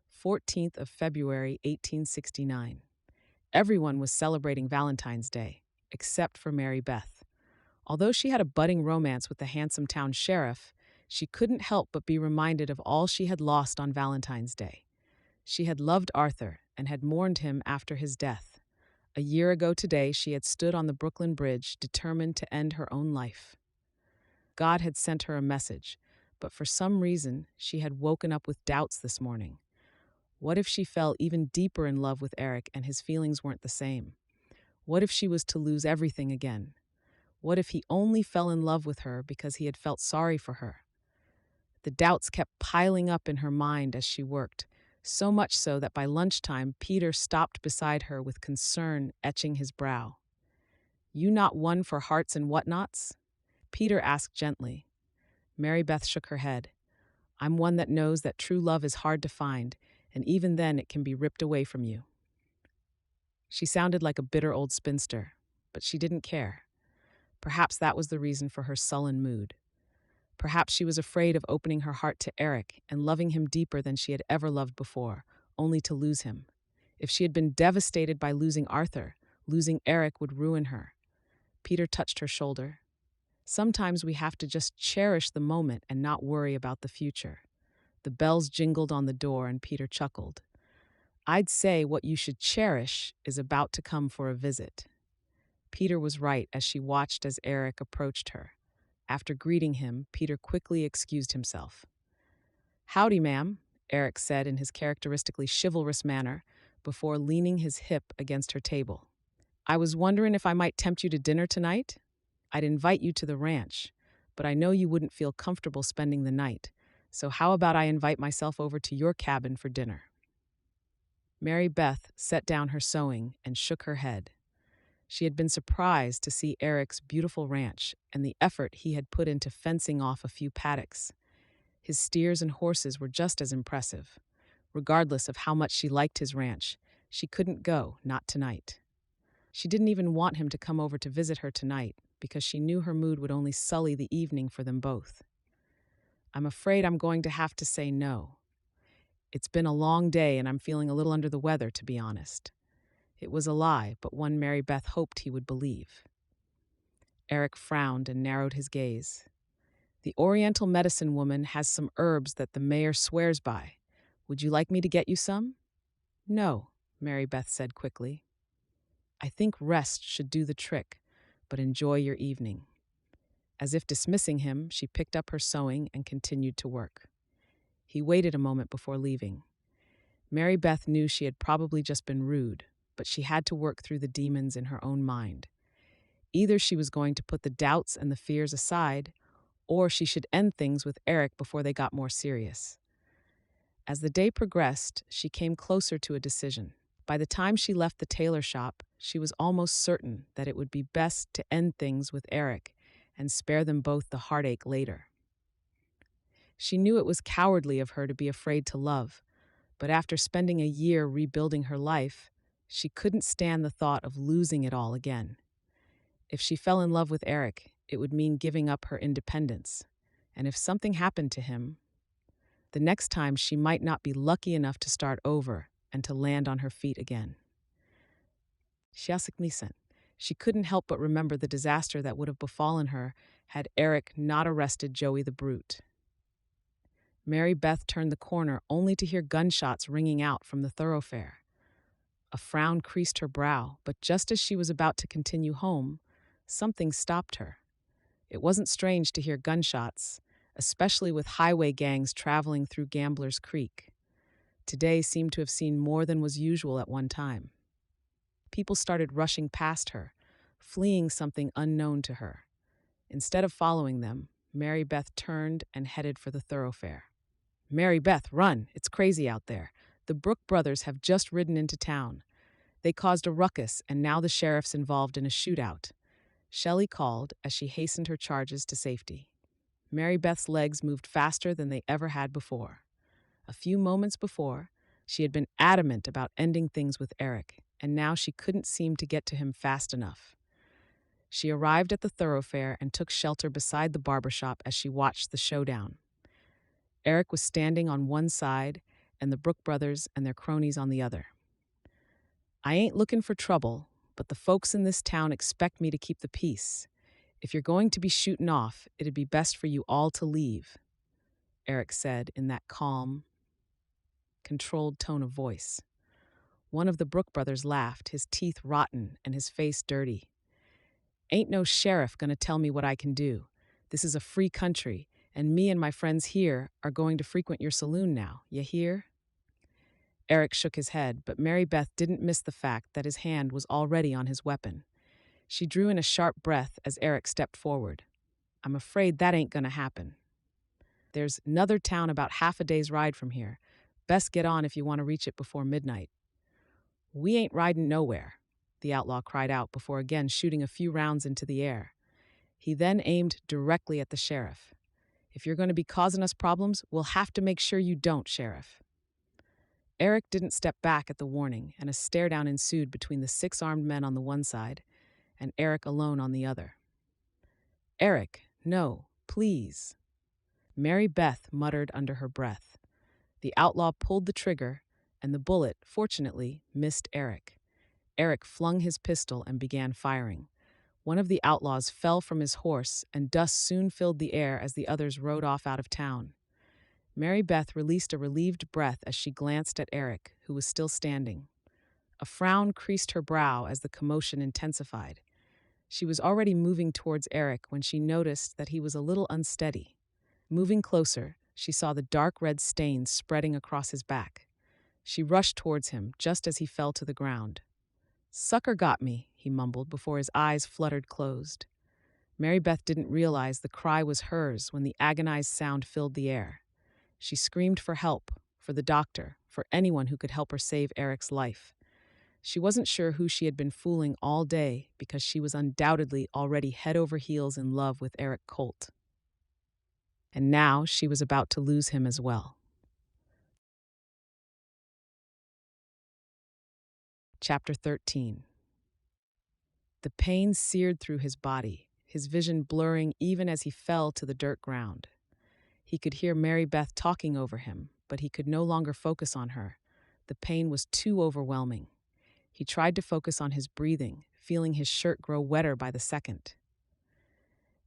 14th of February, 1869. Everyone was celebrating Valentine's Day, except for Mary Beth. Although she had a budding romance with the handsome town sheriff, she couldn't help but be reminded of all she had lost on Valentine's Day. She had loved Arthur and had mourned him after his death. A year ago today, she had stood on the Brooklyn Bridge, determined to end her own life. God had sent her a message, but for some reason, she had woken up with doubts this morning. What if she fell even deeper in love with Eric and his feelings weren't the same? What if she was to lose everything again? What if he only fell in love with her because he had felt sorry for her? The doubts kept piling up in her mind as she worked, so much so that by lunchtime, Peter stopped beside her with concern etching his brow. "You not one for hearts and whatnots?" Peter asked gently. Mary Beth shook her head. "I'm one that knows that true love is hard to find, and even then it can be ripped away from you." She sounded like a bitter old spinster, but she didn't care. Perhaps that was the reason for her sullen mood. Perhaps she was afraid of opening her heart to Eric and loving him deeper than she had ever loved before, only to lose him. If she had been devastated by losing Arthur, losing Eric would ruin her. Peter touched her shoulder. "Sometimes we have to just cherish the moment and not worry about the future." The bells jingled on the door and Peter chuckled. "I'd say what you should cherish is about to come for a visit." Peter was right as she watched as Eric approached her. After greeting him, Peter quickly excused himself. "Howdy, ma'am," Eric said in his characteristically chivalrous manner before leaning his hip against her table. "I was wondering if I might tempt you to dinner tonight? I'd invite you to the ranch, but I know you wouldn't feel comfortable spending the night, so how about I invite myself over to your cabin for dinner?" Mary Beth set down her sewing and shook her head. She had been surprised to see Eric's beautiful ranch and the effort he had put into fencing off a few paddocks. His steers and horses were just as impressive. Regardless of how much she liked his ranch, she couldn't go, not tonight. She didn't even want him to come over to visit her tonight because she knew her mood would only sully the evening for them both. "I'm afraid I'm going to have to say no. It's been a long day and I'm feeling a little under the weather, to be honest." It was a lie, but one Mary Beth hoped he would believe. Eric frowned and narrowed his gaze. "The Oriental medicine woman has some herbs that the mayor swears by. Would you like me to get you some?" "No," Mary Beth said quickly. "I think rest should do the trick, but enjoy your evening." As if dismissing him, she picked up her sewing and continued to work. He waited a moment before leaving. Mary Beth knew she had probably just been rude, but she had to work through the demons in her own mind. Either she was going to put the doubts and the fears aside, or she should end things with Eric before they got more serious. As the day progressed, she came closer to a decision. By the time she left the tailor shop, she was almost certain that it would be best to end things with Eric and spare them both the heartache later. She knew it was cowardly of her to be afraid to love, but after spending a year rebuilding her life, she couldn't stand the thought of losing it all again. If she fell in love with Eric, it would mean giving up her independence. And if something happened to him, the next time she might not be lucky enough to start over and to land on her feet again. She couldn't help but remember the disaster that would have befallen her had Eric not arrested Joey the Brute. Mary Beth turned the corner only to hear gunshots ringing out from the thoroughfare. A frown creased her brow, but just as she was about to continue home, something stopped her. It wasn't strange to hear gunshots, especially with highway gangs traveling through Gambler's Creek. Today seemed to have seen more than was usual at one time. People started rushing past her, fleeing something unknown to her. Instead of following them, Mary Beth turned and headed for the thoroughfare. "Mary Beth, run! It's crazy out there. The Brooke brothers have just ridden into town. They caused a ruckus, and now the sheriff's involved in a shootout," Shelley called as she hastened her charges to safety. Mary Beth's legs moved faster than they ever had before. A few moments before, she had been adamant about ending things with Eric, and now she couldn't seem to get to him fast enough. She arrived at the thoroughfare and took shelter beside the barber shop as she watched the showdown. Eric was standing on one side and the Brooke brothers and their cronies on the other. "I ain't looking for trouble, but the folks in this town expect me to keep the peace. If you're going to be shooting off, it'd be best for you all to leave," Eric said in that calm, controlled tone of voice. One of the Brooke brothers laughed, his teeth rotten and his face dirty. "Ain't no sheriff gonna tell me what I can do. This is a free country, and me and my friends here are going to frequent your saloon now, you hear?" Eric shook his head, but Mary Beth didn't miss the fact that his hand was already on his weapon. She drew in a sharp breath as Eric stepped forward. "I'm afraid that ain't gonna happen. There's another town about half a day's ride from here. Best get on if you want to reach it before midnight." "We ain't riding nowhere," the outlaw cried out before again shooting a few rounds into the air. He then aimed directly at the sheriff. "If you're going to be causing us problems, we'll have to make sure you don't, Sheriff." Eric didn't step back at the warning, and a stare-down ensued between the 6 armed men on the one side and Eric alone on the other. "Eric, no, please," Mary Beth muttered under her breath. The outlaw pulled the trigger, and the bullet, fortunately, missed Eric. Eric flung his pistol and began firing. One of the outlaws fell from his horse, and dust soon filled the air as the others rode off out of town. Mary Beth released a relieved breath as she glanced at Eric, who was still standing. A frown creased her brow as the commotion intensified. She was already moving towards Eric when she noticed that he was a little unsteady. Moving closer, she saw the dark red stains spreading across his back. She rushed towards him just as he fell to the ground. "Sucker got me," he mumbled before his eyes fluttered closed. Mary Beth didn't realize the cry was hers when the agonized sound filled the air. She screamed for help, for the doctor, for anyone who could help her save Eric's life. She wasn't sure who she had been fooling all day because she was undoubtedly already head over heels in love with Eric Colt. And now she was about to lose him as well. Chapter 13. The pain seared through his body, his vision blurring even as he fell to the dirt ground. He could hear Mary Beth talking over him, but he could no longer focus on her. The pain was too overwhelming. He tried to focus on his breathing, feeling his shirt grow wetter by the second.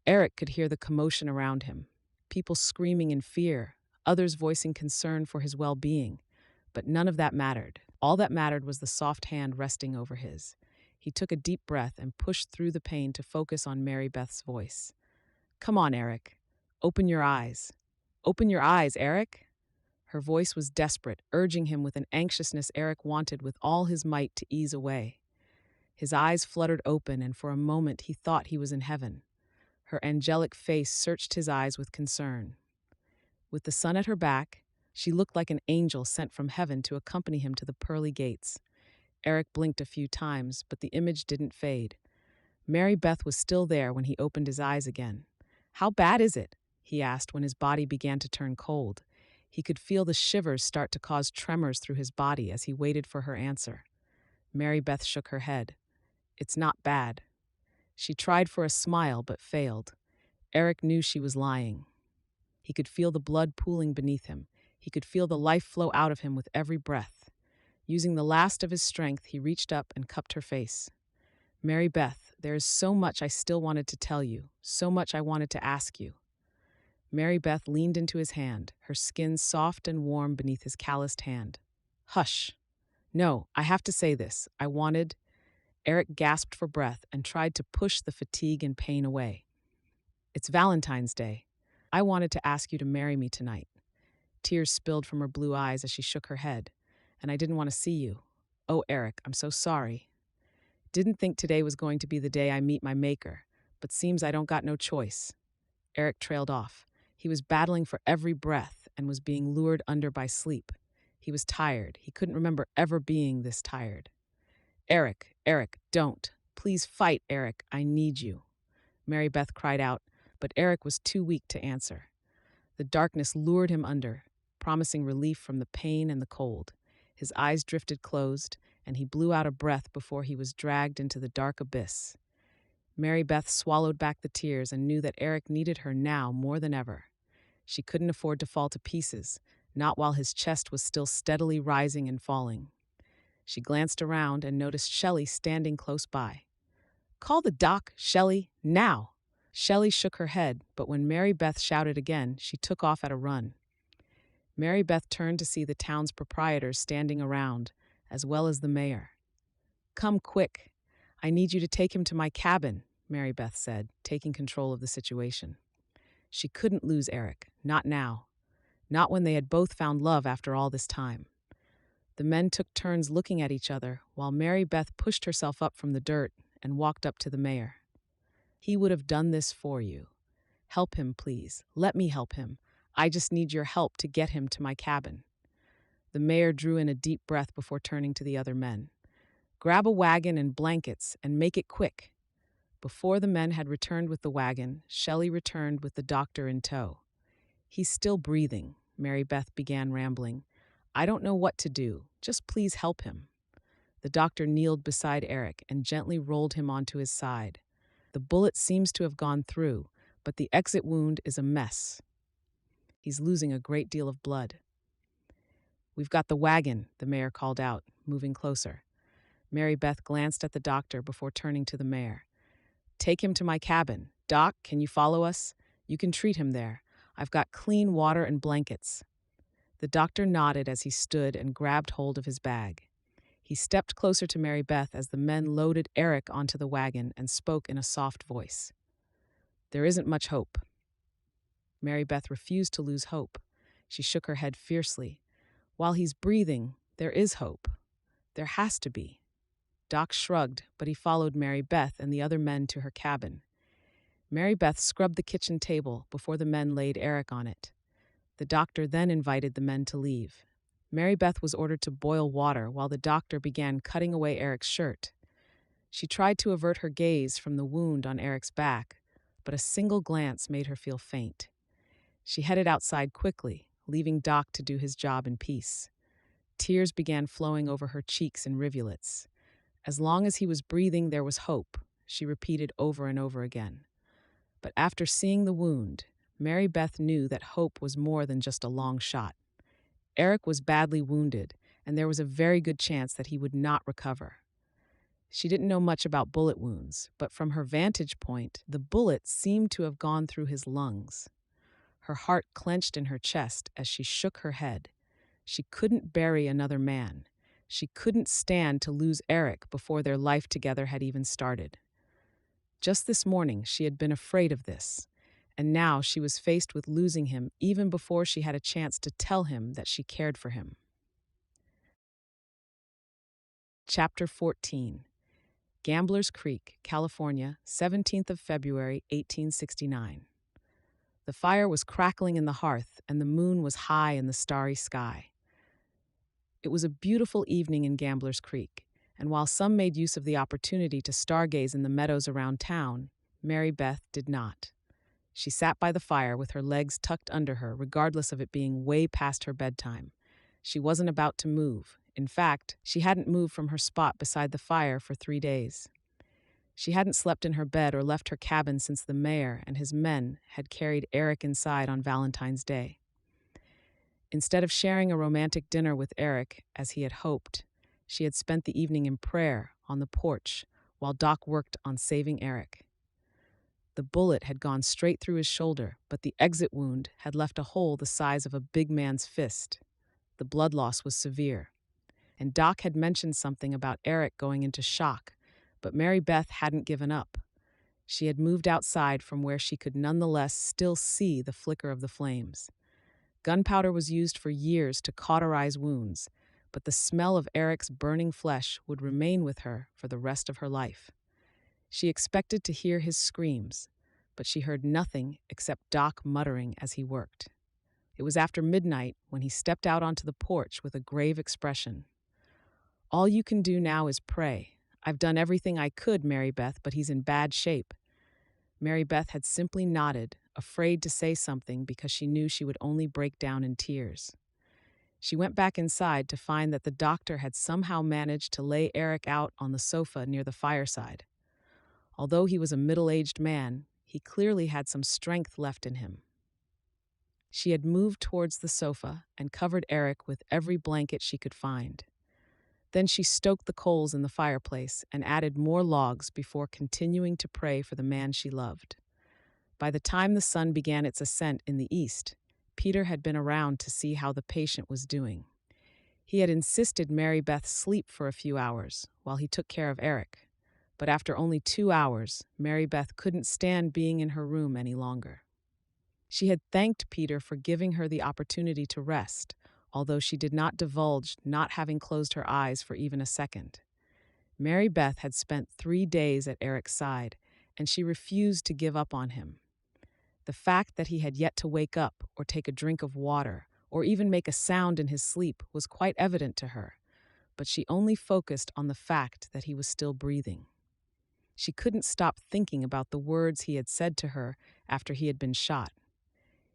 Eric could hear the commotion around him, people screaming in fear, others voicing concern for his well-being. But none of that mattered. All that mattered was the soft hand resting over his. He took a deep breath and pushed through the pain to focus on Mary Beth's voice. "Come on, Eric. Open your eyes. Open your eyes, Eric." Her voice was desperate, urging him with an anxiousness Eric wanted with all his might to ease away. His eyes fluttered open, and for a moment he thought he was in heaven. Her angelic face searched his eyes with concern. With the sun at her back, she looked like an angel sent from heaven to accompany him to the pearly gates. Eric blinked a few times, but the image didn't fade. Mary Beth was still there when he opened his eyes again. "How bad is it?" he asked when his body began to turn cold. He could feel the shivers start to cause tremors through his body as he waited for her answer. Mary Beth shook her head. "It's not bad." She tried for a smile but failed. Eric knew she was lying. He could feel the blood pooling beneath him. He could feel the life flow out of him with every breath. Using the last of his strength, he reached up and cupped her face. "Mary Beth, there is so much I still wanted to tell you, so much I wanted to ask you." Mary Beth leaned into his hand, her skin soft and warm beneath his calloused hand. "Hush. No, I have to say this. I wanted—" Eric gasped for breath and tried to push the fatigue and pain away. "It's Valentine's Day. I wanted to ask you to marry me tonight." Tears spilled from her blue eyes as she shook her head. "And I didn't want to see you. Oh, Eric, I'm so sorry. Didn't think today was going to be the day I meet my maker, but seems I don't got no choice." Eric trailed off. He was battling for every breath and was being lured under by sleep. He was tired. He couldn't remember ever being this tired. Eric, don't. Please fight, Eric. I need you." Mary Beth cried out, but Eric was too weak to answer. The darkness lured him under, promising relief from the pain and the cold. His eyes drifted closed, and he blew out a breath before he was dragged into the dark abyss. Mary Beth swallowed back the tears and knew that Eric needed her now more than ever. She couldn't afford to fall to pieces, not while his chest was still steadily rising and falling. She glanced around and noticed Shelley standing close by. "Call the doc, Shelley, now!" Shelley shook her head, but when Mary Beth shouted again, she took off at a run. Mary Beth turned to see the town's proprietors standing around, as well as the mayor. "Come quick. I need you to take him to my cabin," Mary Beth said, taking control of the situation. She couldn't lose Eric, not now. Not when they had both found love after all this time. The men took turns looking at each other while Mary Beth pushed herself up from the dirt and walked up to the mayor. "He would have done this for you. Help him, please. Let me help him. I just need your help to get him to my cabin." The mayor drew in a deep breath before turning to the other men. "Grab a wagon and blankets and make it quick." Before the men had returned with the wagon, Shelley returned with the doctor in tow. "He's still breathing," Mary Beth began rambling. "I don't know what to do. Just please help him." The doctor kneeled beside Eric and gently rolled him onto his side. "The bullet seems to have gone through, but the exit wound is a mess. He's losing a great deal of blood." "We've got the wagon," the mayor called out, moving closer. Mary Beth glanced at the doctor before turning to the mayor. "Take him to my cabin. Doc, can you follow us? You can treat him there. I've got clean water and blankets." The doctor nodded as he stood and grabbed hold of his bag. He stepped closer to Mary Beth as the men loaded Eric onto the wagon and spoke in a soft voice. "There isn't much hope." Mary Beth refused to lose hope. She shook her head fiercely. "While he's breathing, there is hope. There has to be." Doc shrugged, but he followed Mary Beth and the other men to her cabin. Mary Beth scrubbed the kitchen table before the men laid Eric on it. The doctor then invited the men to leave. Mary Beth was ordered to boil water while the doctor began cutting away Eric's shirt. She tried to avert her gaze from the wound on Eric's back, but a single glance made her feel faint. She headed outside quickly, leaving Doc to do his job in peace. Tears began flowing over her cheeks in rivulets. As long as he was breathing, there was hope, she repeated over and over again. But after seeing the wound, Mary Beth knew that hope was more than just a long shot. Eric was badly wounded, and there was a very good chance that he would not recover. She didn't know much about bullet wounds, but from her vantage point, the bullet seemed to have gone through his lungs. Her heart clenched in her chest as she shook her head. She couldn't bury another man. She couldn't stand to lose Eric before their life together had even started. Just this morning, she had been afraid of this, and now she was faced with losing him even before she had a chance to tell him that she cared for him. Chapter 14. Gamblers Creek, California, 17th of February, 1869. The fire was crackling in the hearth, and the moon was high in the starry sky. It was a beautiful evening in Gamblers Creek, and while some made use of the opportunity to stargaze in the meadows around town, Mary Beth did not. She sat by the fire with her legs tucked under her, regardless of it being way past her bedtime. She wasn't about to move. In fact, she hadn't moved from her spot beside the fire for 3 days. She hadn't slept in her bed or left her cabin since the mayor and his men had carried Eric inside on Valentine's Day. Instead of sharing a romantic dinner with Eric, as he had hoped, she had spent the evening in prayer on the porch while Doc worked on saving Eric. The bullet had gone straight through his shoulder, but the exit wound had left a hole the size of a big man's fist. The blood loss was severe, and Doc had mentioned something about Eric going into shock, but Mary Beth hadn't given up. She had moved outside from where she could nonetheless still see the flicker of the flames. Gunpowder was used for years to cauterize wounds, but the smell of Eric's burning flesh would remain with her for the rest of her life. She expected to hear his screams, but she heard nothing except Doc muttering as he worked. It was after midnight when he stepped out onto the porch with a grave expression. "All you can do now is pray. I've done everything I could, Mary Beth, but he's in bad shape." Mary Beth had simply nodded, afraid to say something because she knew she would only break down in tears. She went back inside to find that the doctor had somehow managed to lay Eric out on the sofa near the fireside. Although he was a middle-aged man, he clearly had some strength left in him. She had moved towards the sofa and covered Eric with every blanket she could find. Then she stoked the coals in the fireplace and added more logs before continuing to pray for the man she loved. By the time the sun began its ascent in the east, Peter had been around to see how the patient was doing. He had insisted Mary Beth sleep for a few hours while he took care of Eric, but after only 2 hours, Mary Beth couldn't stand being in her room any longer. She had thanked Peter for giving her the opportunity to rest, although she did not divulge not having closed her eyes for even a second. Mary Beth had spent 3 days at Eric's side, and she refused to give up on him. The fact that he had yet to wake up or take a drink of water or even make a sound in his sleep was quite evident to her, but she only focused on the fact that he was still breathing. She couldn't stop thinking about the words he had said to her after he had been shot.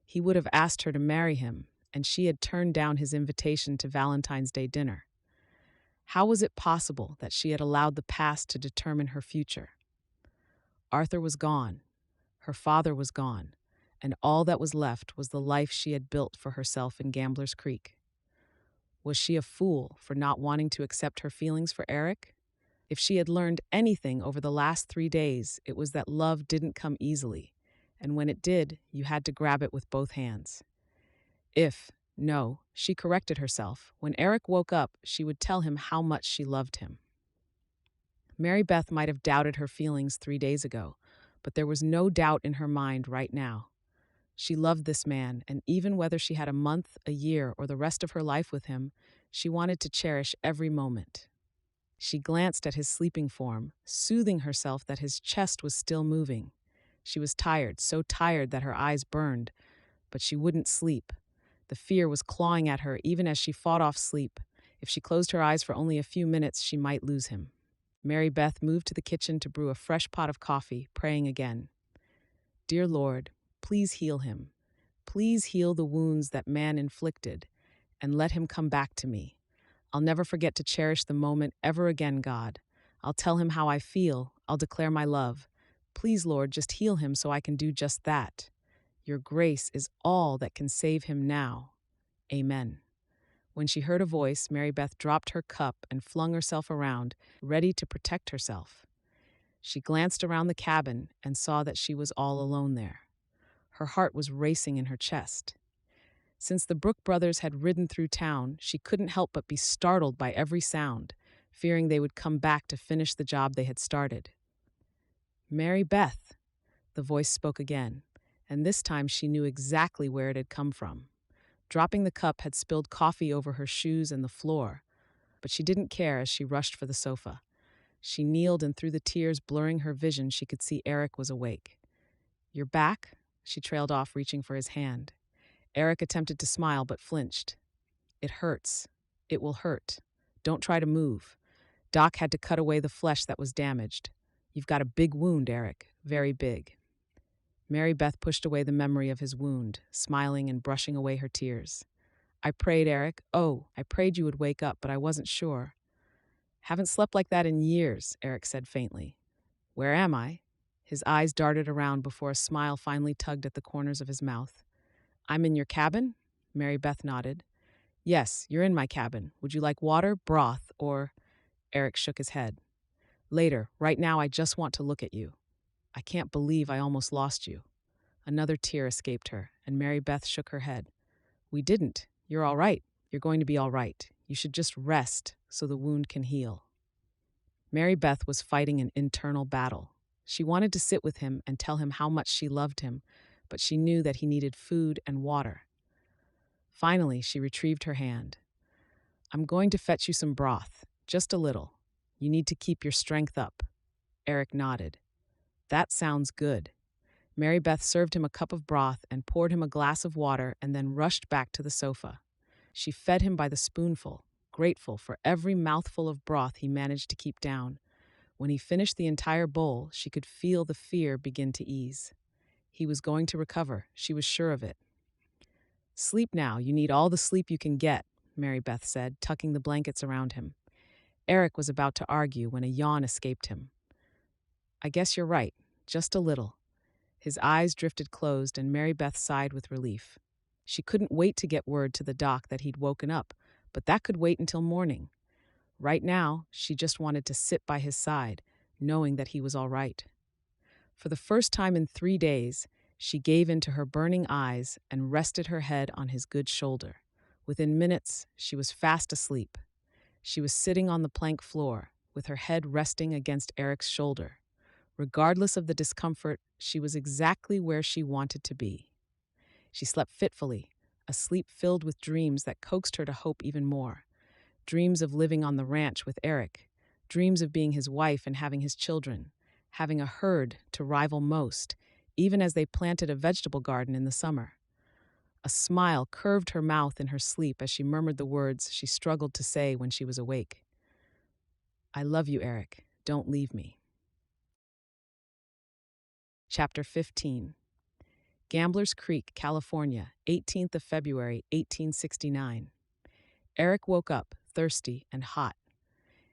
He would have asked her to marry him, and she had turned down his invitation to Valentine's Day dinner. How was it possible that she had allowed the past to determine her future? Arthur was gone. Her father was gone, and all that was left was the life she had built for herself in Gambler's Creek. Was she a fool for not wanting to accept her feelings for Eric? If she had learned anything over the last 3 days, it was that love didn't come easily, and when it did, you had to grab it with both hands. No, she corrected herself. When Eric woke up, she would tell him how much she loved him. Mary Beth might have doubted her feelings 3 days ago, but there was no doubt in her mind right now. She loved this man, and even whether she had a month, a year, or the rest of her life with him, she wanted to cherish every moment. She glanced at his sleeping form, soothing herself that his chest was still moving. She was tired, so tired that her eyes burned, but she wouldn't sleep. The fear was clawing at her even as she fought off sleep. If she closed her eyes for only a few minutes, she might lose him. Mary Beth moved to the kitchen to brew a fresh pot of coffee, praying again. "Dear Lord, please heal him. Please heal the wounds that man inflicted, and let him come back to me. I'll never forget to cherish the moment ever again, God. I'll tell him how I feel. I'll declare my love. Please, Lord, just heal him so I can do just that. Your grace is all that can save him now. Amen." When she heard a voice, Mary Beth dropped her cup and flung herself around, ready to protect herself. She glanced around the cabin and saw that she was all alone there. Her heart was racing in her chest. Since the Brooke brothers had ridden through town, she couldn't help but be startled by every sound, fearing they would come back to finish the job they had started. "Mary Beth," the voice spoke again, and this time she knew exactly where it had come from. Dropping the cup had spilled coffee over her shoes and the floor, but she didn't care as she rushed for the sofa. She kneeled, and through the tears blurring her vision, she could see Eric was awake. "You're back?" She trailed off, reaching for his hand. Eric attempted to smile, but flinched. "It hurts. It will hurt. Don't try to move. Doc had to cut away the flesh that was damaged. You've got a big wound, Eric. Very big." Mary Beth pushed away the memory of his wound, smiling and brushing away her tears. "I prayed, Eric. Oh, I prayed you would wake up, but I wasn't sure." "Haven't slept like that in years," Eric said faintly. Where am I? His eyes darted around before a smile finally tugged at the corners of his mouth. I'm in your cabin? Mary Beth nodded. Yes, you're in my cabin. Would you like water, broth, or... Eric shook his head. Later, right now I just want to look at you. I can't believe I almost lost you. Another tear escaped her, and Mary Beth shook her head. We didn't. You're all right. You're going to be all right. You should just rest so the wound can heal. Mary Beth was fighting an internal battle. She wanted to sit with him and tell him how much she loved him, but she knew that he needed food and water. Finally, she retrieved her hand. I'm going to fetch you some broth, just a little. You need to keep your strength up. Eric nodded. That sounds good. Mary Beth served him a cup of broth and poured him a glass of water and then rushed back to the sofa. She fed him by the spoonful, grateful for every mouthful of broth he managed to keep down. When he finished the entire bowl, she could feel the fear begin to ease. He was going to recover, she was sure of it. Sleep now, you need all the sleep you can get, Mary Beth said, tucking the blankets around him. Eric was about to argue when a yawn escaped him. I guess you're right, just a little. His eyes drifted closed and Mary Beth sighed with relief. She couldn't wait to get word to the doc that he'd woken up, but that could wait until morning. Right now, she just wanted to sit by his side, knowing that he was all right. For the first time in 3 days, she gave in to her burning eyes and rested her head on his good shoulder. Within minutes, she was fast asleep. She was sitting on the plank floor, with her head resting against Eric's shoulder. Regardless of the discomfort, she was exactly where she wanted to be. She slept fitfully, a sleep filled with dreams that coaxed her to hope even more. Dreams of living on the ranch with Eric, dreams of being his wife and having his children, having a herd to rival most, even as they planted a vegetable garden in the summer. A smile curved her mouth in her sleep as she murmured the words she struggled to say when she was awake. I love you, Eric. Don't leave me. Chapter 15. Gamblers Creek, California, 18th of February, 1869. Eric woke up, thirsty and hot.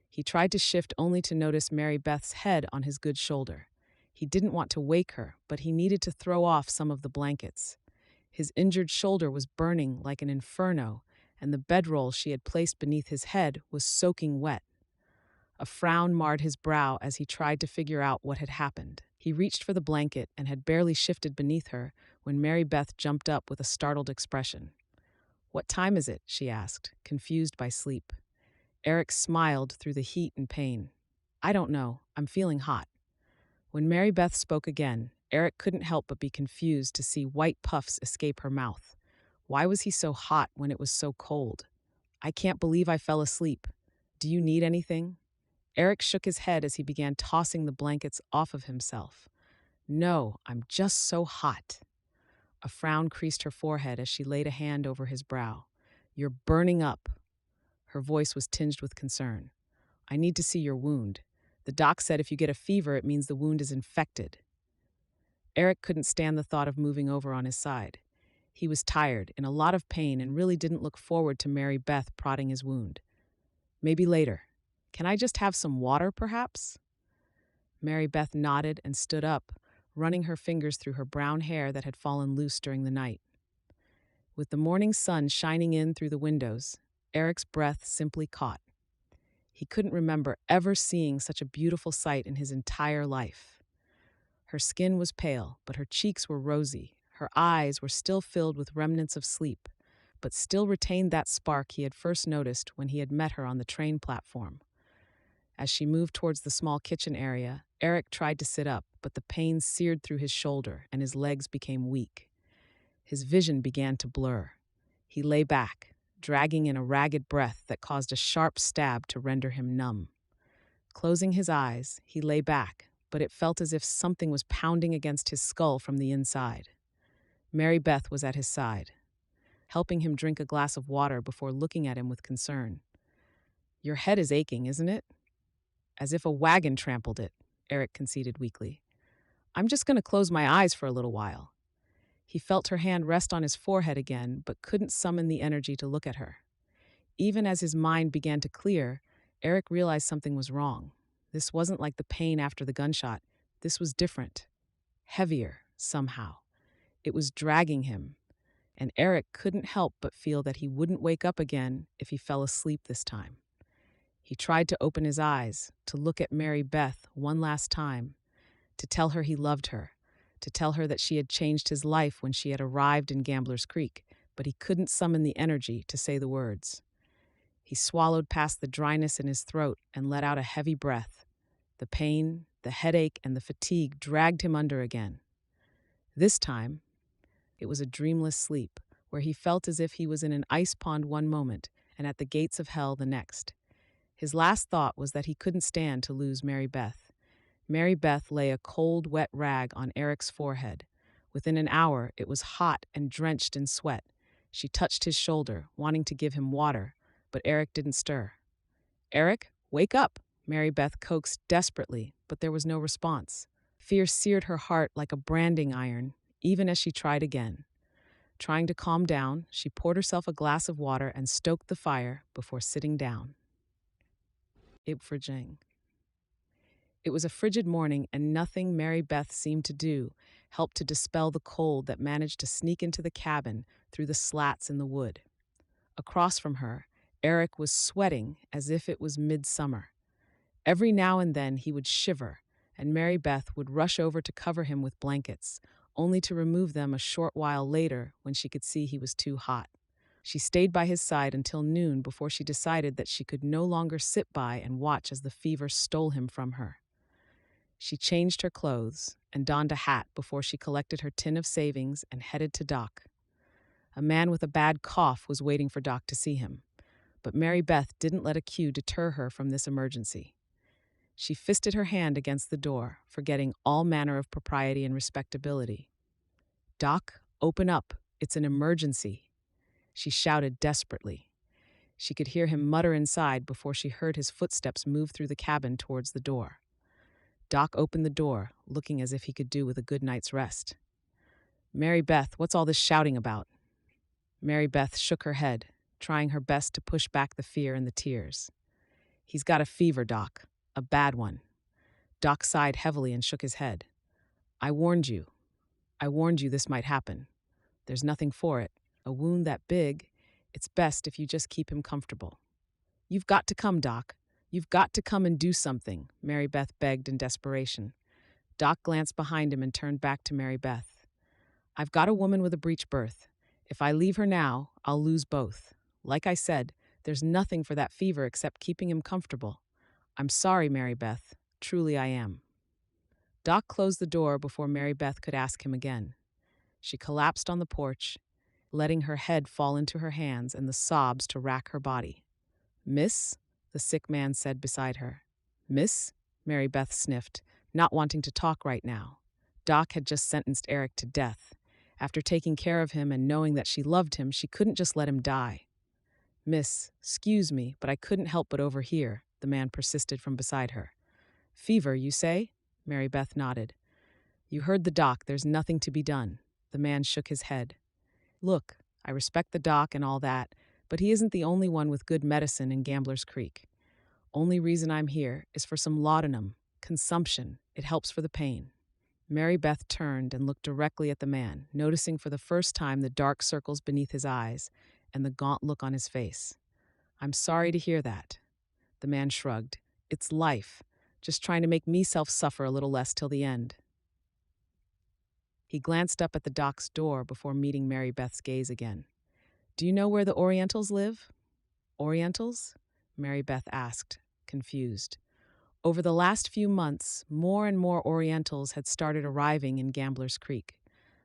He tried to shift only to notice Mary Beth's head on his good shoulder. He didn't want to wake her, but he needed to throw off some of the blankets. His injured shoulder was burning like an inferno, and the bedroll she had placed beneath his head was soaking wet. A frown marred his brow as he tried to figure out what had happened. He reached for the blanket and had barely shifted beneath her when Mary Beth jumped up with a startled expression. What time is it? She asked, confused by sleep. Eric smiled through the heat and pain. I don't know. I'm feeling hot. When Mary Beth spoke again, Eric couldn't help but be confused to see white puffs escape her mouth. Why was he so hot when it was so cold? I can't believe I fell asleep. Do you need anything? Eric shook his head as he began tossing the blankets off of himself. No, I'm just so hot. A frown creased her forehead as she laid a hand over his brow. You're burning up. Her voice was tinged with concern. I need to see your wound. The doc said if you get a fever, it means the wound is infected. Eric couldn't stand the thought of moving over on his side. He was tired, in a lot of pain, and really didn't look forward to Mary Beth prodding his wound. Maybe later. Can I just have some water, perhaps? Mary Beth nodded and stood up, running her fingers through her brown hair that had fallen loose during the night. With the morning sun shining in through the windows, Eric's breath simply caught. He couldn't remember ever seeing such a beautiful sight in his entire life. Her skin was pale, but her cheeks were rosy. Her eyes were still filled with remnants of sleep, but still retained that spark he had first noticed when he had met her on the train platform. As she moved towards the small kitchen area, Eric tried to sit up, but the pain seared through his shoulder and his legs became weak. His vision began to blur. He lay back, dragging in a ragged breath that caused a sharp stab to render him numb. Closing his eyes, he lay back, but it felt as if something was pounding against his skull from the inside. Mary Beth was at his side, helping him drink a glass of water before looking at him with concern. Your head is aching, isn't it? As if a wagon trampled it, Eric conceded weakly. I'm just going to close my eyes for a little while. He felt her hand rest on his forehead again, but couldn't summon the energy to look at her. Even as his mind began to clear, Eric realized something was wrong. This wasn't like the pain after the gunshot. This was different, heavier, somehow. It was dragging him, and Eric couldn't help but feel that he wouldn't wake up again if he fell asleep this time. He tried to open his eyes, to look at Mary Beth one last time, to tell her he loved her, to tell her that she had changed his life when she had arrived in Gambler's Creek, but he couldn't summon the energy to say the words. He swallowed past the dryness in his throat and let out a heavy breath. The pain, the headache, and the fatigue dragged him under again. This time, it was a dreamless sleep, where he felt as if he was in an ice pond one moment and at the gates of hell the next. His last thought was that he couldn't stand to lose Mary Beth. Mary Beth lay a cold, wet rag on Eric's forehead. Within an hour, it was hot and drenched in sweat. She touched his shoulder, wanting to give him water, but Eric didn't stir. "Eric, wake up!" Mary Beth coaxed desperately, but there was no response. Fear seared her heart like a branding iron, even as she tried again. Trying to calm down, she poured herself a glass of water and stoked the fire before sitting down. Ibfriging. It was a frigid morning, and nothing Mary Beth seemed to do helped to dispel the cold that managed to sneak into the cabin through the slats in the wood. Across from her, Eric was sweating as if it was midsummer. Every now and then he would shiver, and Mary Beth would rush over to cover him with blankets, only to remove them a short while later when she could see he was too hot. She stayed by his side until noon before she decided that she could no longer sit by and watch as the fever stole him from her. She changed her clothes and donned a hat before she collected her tin of savings and headed to Doc. A man with a bad cough was waiting for Doc to see him, but Mary Beth didn't let a cue deter her from this emergency. She fisted her hand against the door, forgetting all manner of propriety and respectability. "Doc, open up. It's an emergency," she shouted desperately. She could hear him mutter inside before she heard his footsteps move through the cabin towards the door. Doc opened the door, looking as if he could do with a good night's rest. "Mary Beth, what's all this shouting about?" Mary Beth shook her head, trying her best to push back the fear and the tears. "He's got a fever, Doc. A bad one." Doc sighed heavily and shook his head. I warned you. I warned you this might happen. There's nothing for it. A wound that big, it's best if you just keep him comfortable." "You've got to come, Doc. You've got to come and do something," Mary Beth begged in desperation. Doc glanced behind him and turned back to Mary Beth. "I've got a woman with a breech birth. If I leave her now, I'll lose both. Like I said, there's nothing for that fever except keeping him comfortable. I'm sorry, Mary Beth. Truly I am." Doc closed the door before Mary Beth could ask him again. She collapsed on the porch, letting her head fall into her hands and the sobs to rack her body. "Miss?" the sick man said beside her. "Miss?" Mary Beth sniffed, not wanting to talk right now. Doc had just sentenced Eric to death. After taking care of him and knowing that she loved him, she couldn't just let him die. "Miss, excuse me, but I couldn't help but overhear," the man persisted from beside her. "Fever, you say?" Mary Beth nodded. "You heard the doc. There's nothing to be done." The man shook his head. "Look, I respect the doc and all that, but he isn't the only one with good medicine in Gambler's Creek. Only reason I'm here is for some laudanum, consumption. It helps for the pain." Mary Beth turned and looked directly at the man, noticing for the first time the dark circles beneath his eyes and the gaunt look on his face. "I'm sorry to hear that." The man shrugged. "It's life. Just trying to make meself suffer a little less till the end." He glanced up at the doc's door before meeting Mary Beth's gaze again. "Do you know where the Orientals live?" "Orientals?" Mary Beth asked, confused. Over the last few months, more and more Orientals had started arriving in Gambler's Creek.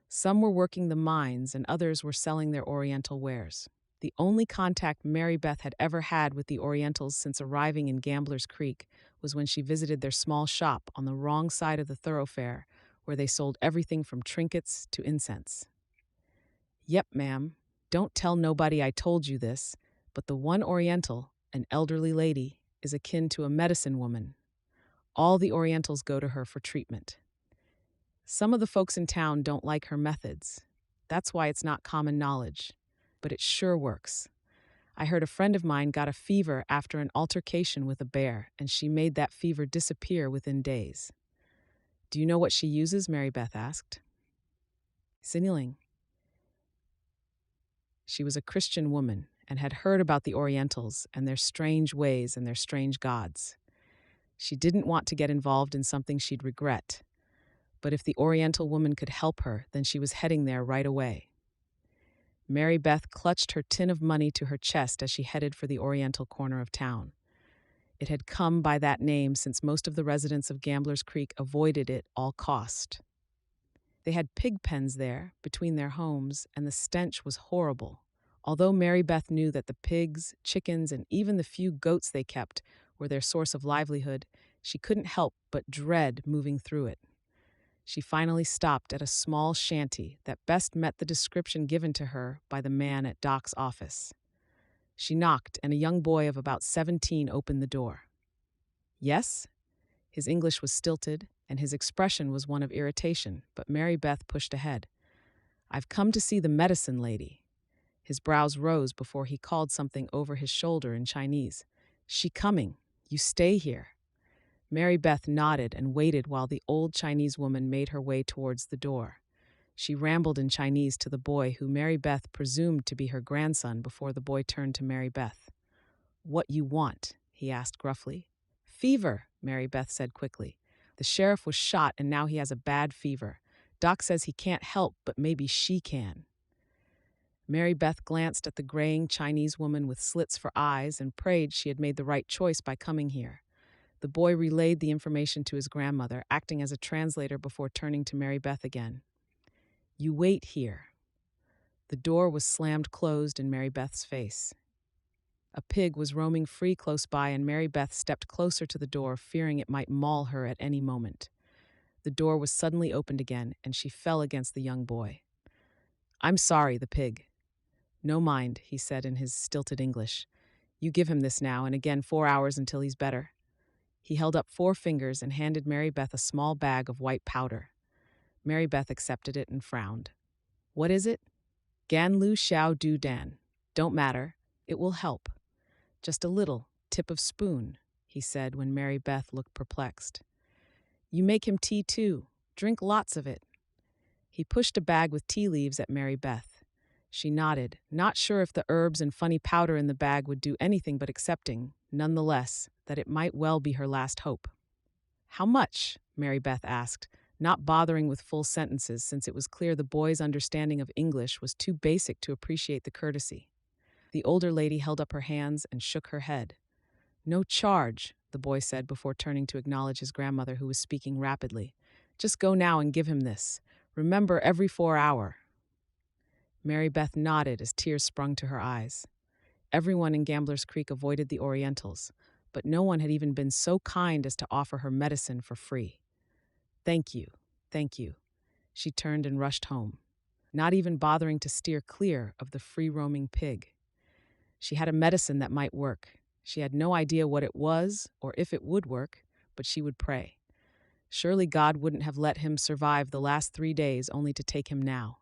Some were working the mines and others were selling their Oriental wares. The only contact Mary Beth had ever had with the Orientals since arriving in Gambler's Creek was when she visited their small shop on the wrong side of the thoroughfare, where they sold everything from trinkets to incense. "Yep, ma'am. Don't tell nobody I told you this, but the one Oriental, an elderly lady, is akin to a medicine woman. All the Orientals go to her for treatment. Some of the folks in town don't like her methods. That's why it's not common knowledge. But it sure works. I heard a friend of mine got a fever after an altercation with a bear, and she made that fever disappear within days." Do you know what she uses? Mary Beth asked. Siniling. She was a Christian woman and had heard about the Orientals and their strange ways and their strange gods. She didn't want to get involved in something she'd regret, but if the Oriental woman could help her, then she was heading there right away. Mary Beth clutched her tin of money to her chest as she headed for the Oriental corner of town. It had come by that name since most of the residents of Gambler's Creek avoided it all cost. They had pig pens there, between their homes, and the stench was horrible. Although Mary Beth knew that the pigs, chickens, and even the few goats they kept were their source of livelihood, she couldn't help but dread moving through it. She finally stopped at a small shanty that best met the description given to her by the man at Doc's office. She knocked, and a young boy of about 17 opened the door. Yes? His English was stilted, and his expression was one of irritation, but Mary Beth pushed ahead. I've come to see the medicine lady. His brows rose before he called something over his shoulder in Chinese. She coming. You stay here. Mary Beth nodded and waited while the old Chinese woman made her way towards the door. She rambled in Chinese to the boy who Mary Beth presumed to be her grandson before the boy turned to Mary Beth. What you want? He asked gruffly. Fever, Mary Beth said quickly. The sheriff was shot and now he has a bad fever. Doc says he can't help, but maybe she can. Mary Beth glanced at the graying Chinese woman with slits for eyes and prayed she had made the right choice by coming here. The boy relayed the information to his grandmother, acting as a translator before turning to Mary Beth again. You wait here. The door was slammed closed in Mary Beth's face. A pig was roaming free close by, and Mary Beth stepped closer to the door, fearing it might maul her at any moment. The door was suddenly opened again, and she fell against the young boy. I'm sorry, the pig. No mind, he said in his stilted English. You give him this now, and again 4 hours until he's better. He held up 4 fingers and handed Mary Beth a small bag of white powder. Mary Beth accepted it and frowned. What is it? Gan Lu Xiao Du Dan. Don't matter. It will help. Just a little, tip of spoon, he said when Mary Beth looked perplexed. You make him tea too. Drink lots of it. He pushed a bag with tea leaves at Mary Beth. She nodded, not sure if the herbs and funny powder in the bag would do anything but accepting, nonetheless, that it might well be her last hope. How much? Mary Beth asked, not bothering with full sentences since it was clear the boy's understanding of English was too basic to appreciate the courtesy. The older lady held up her hands and shook her head. No charge, the boy said before turning to acknowledge his grandmother, who was speaking rapidly. Just go now and give him this. Remember, every 4 hours. Mary Beth nodded as tears sprung to her eyes. Everyone in Gambler's Creek avoided the Orientals, but no one had even been so kind as to offer her medicine for free. Thank you, thank you. She turned and rushed home, not even bothering to steer clear of the free-roaming pig. She had a medicine that might work. She had no idea what it was or if it would work, but she would pray. Surely God wouldn't have let him survive the last 3 days only to take him now.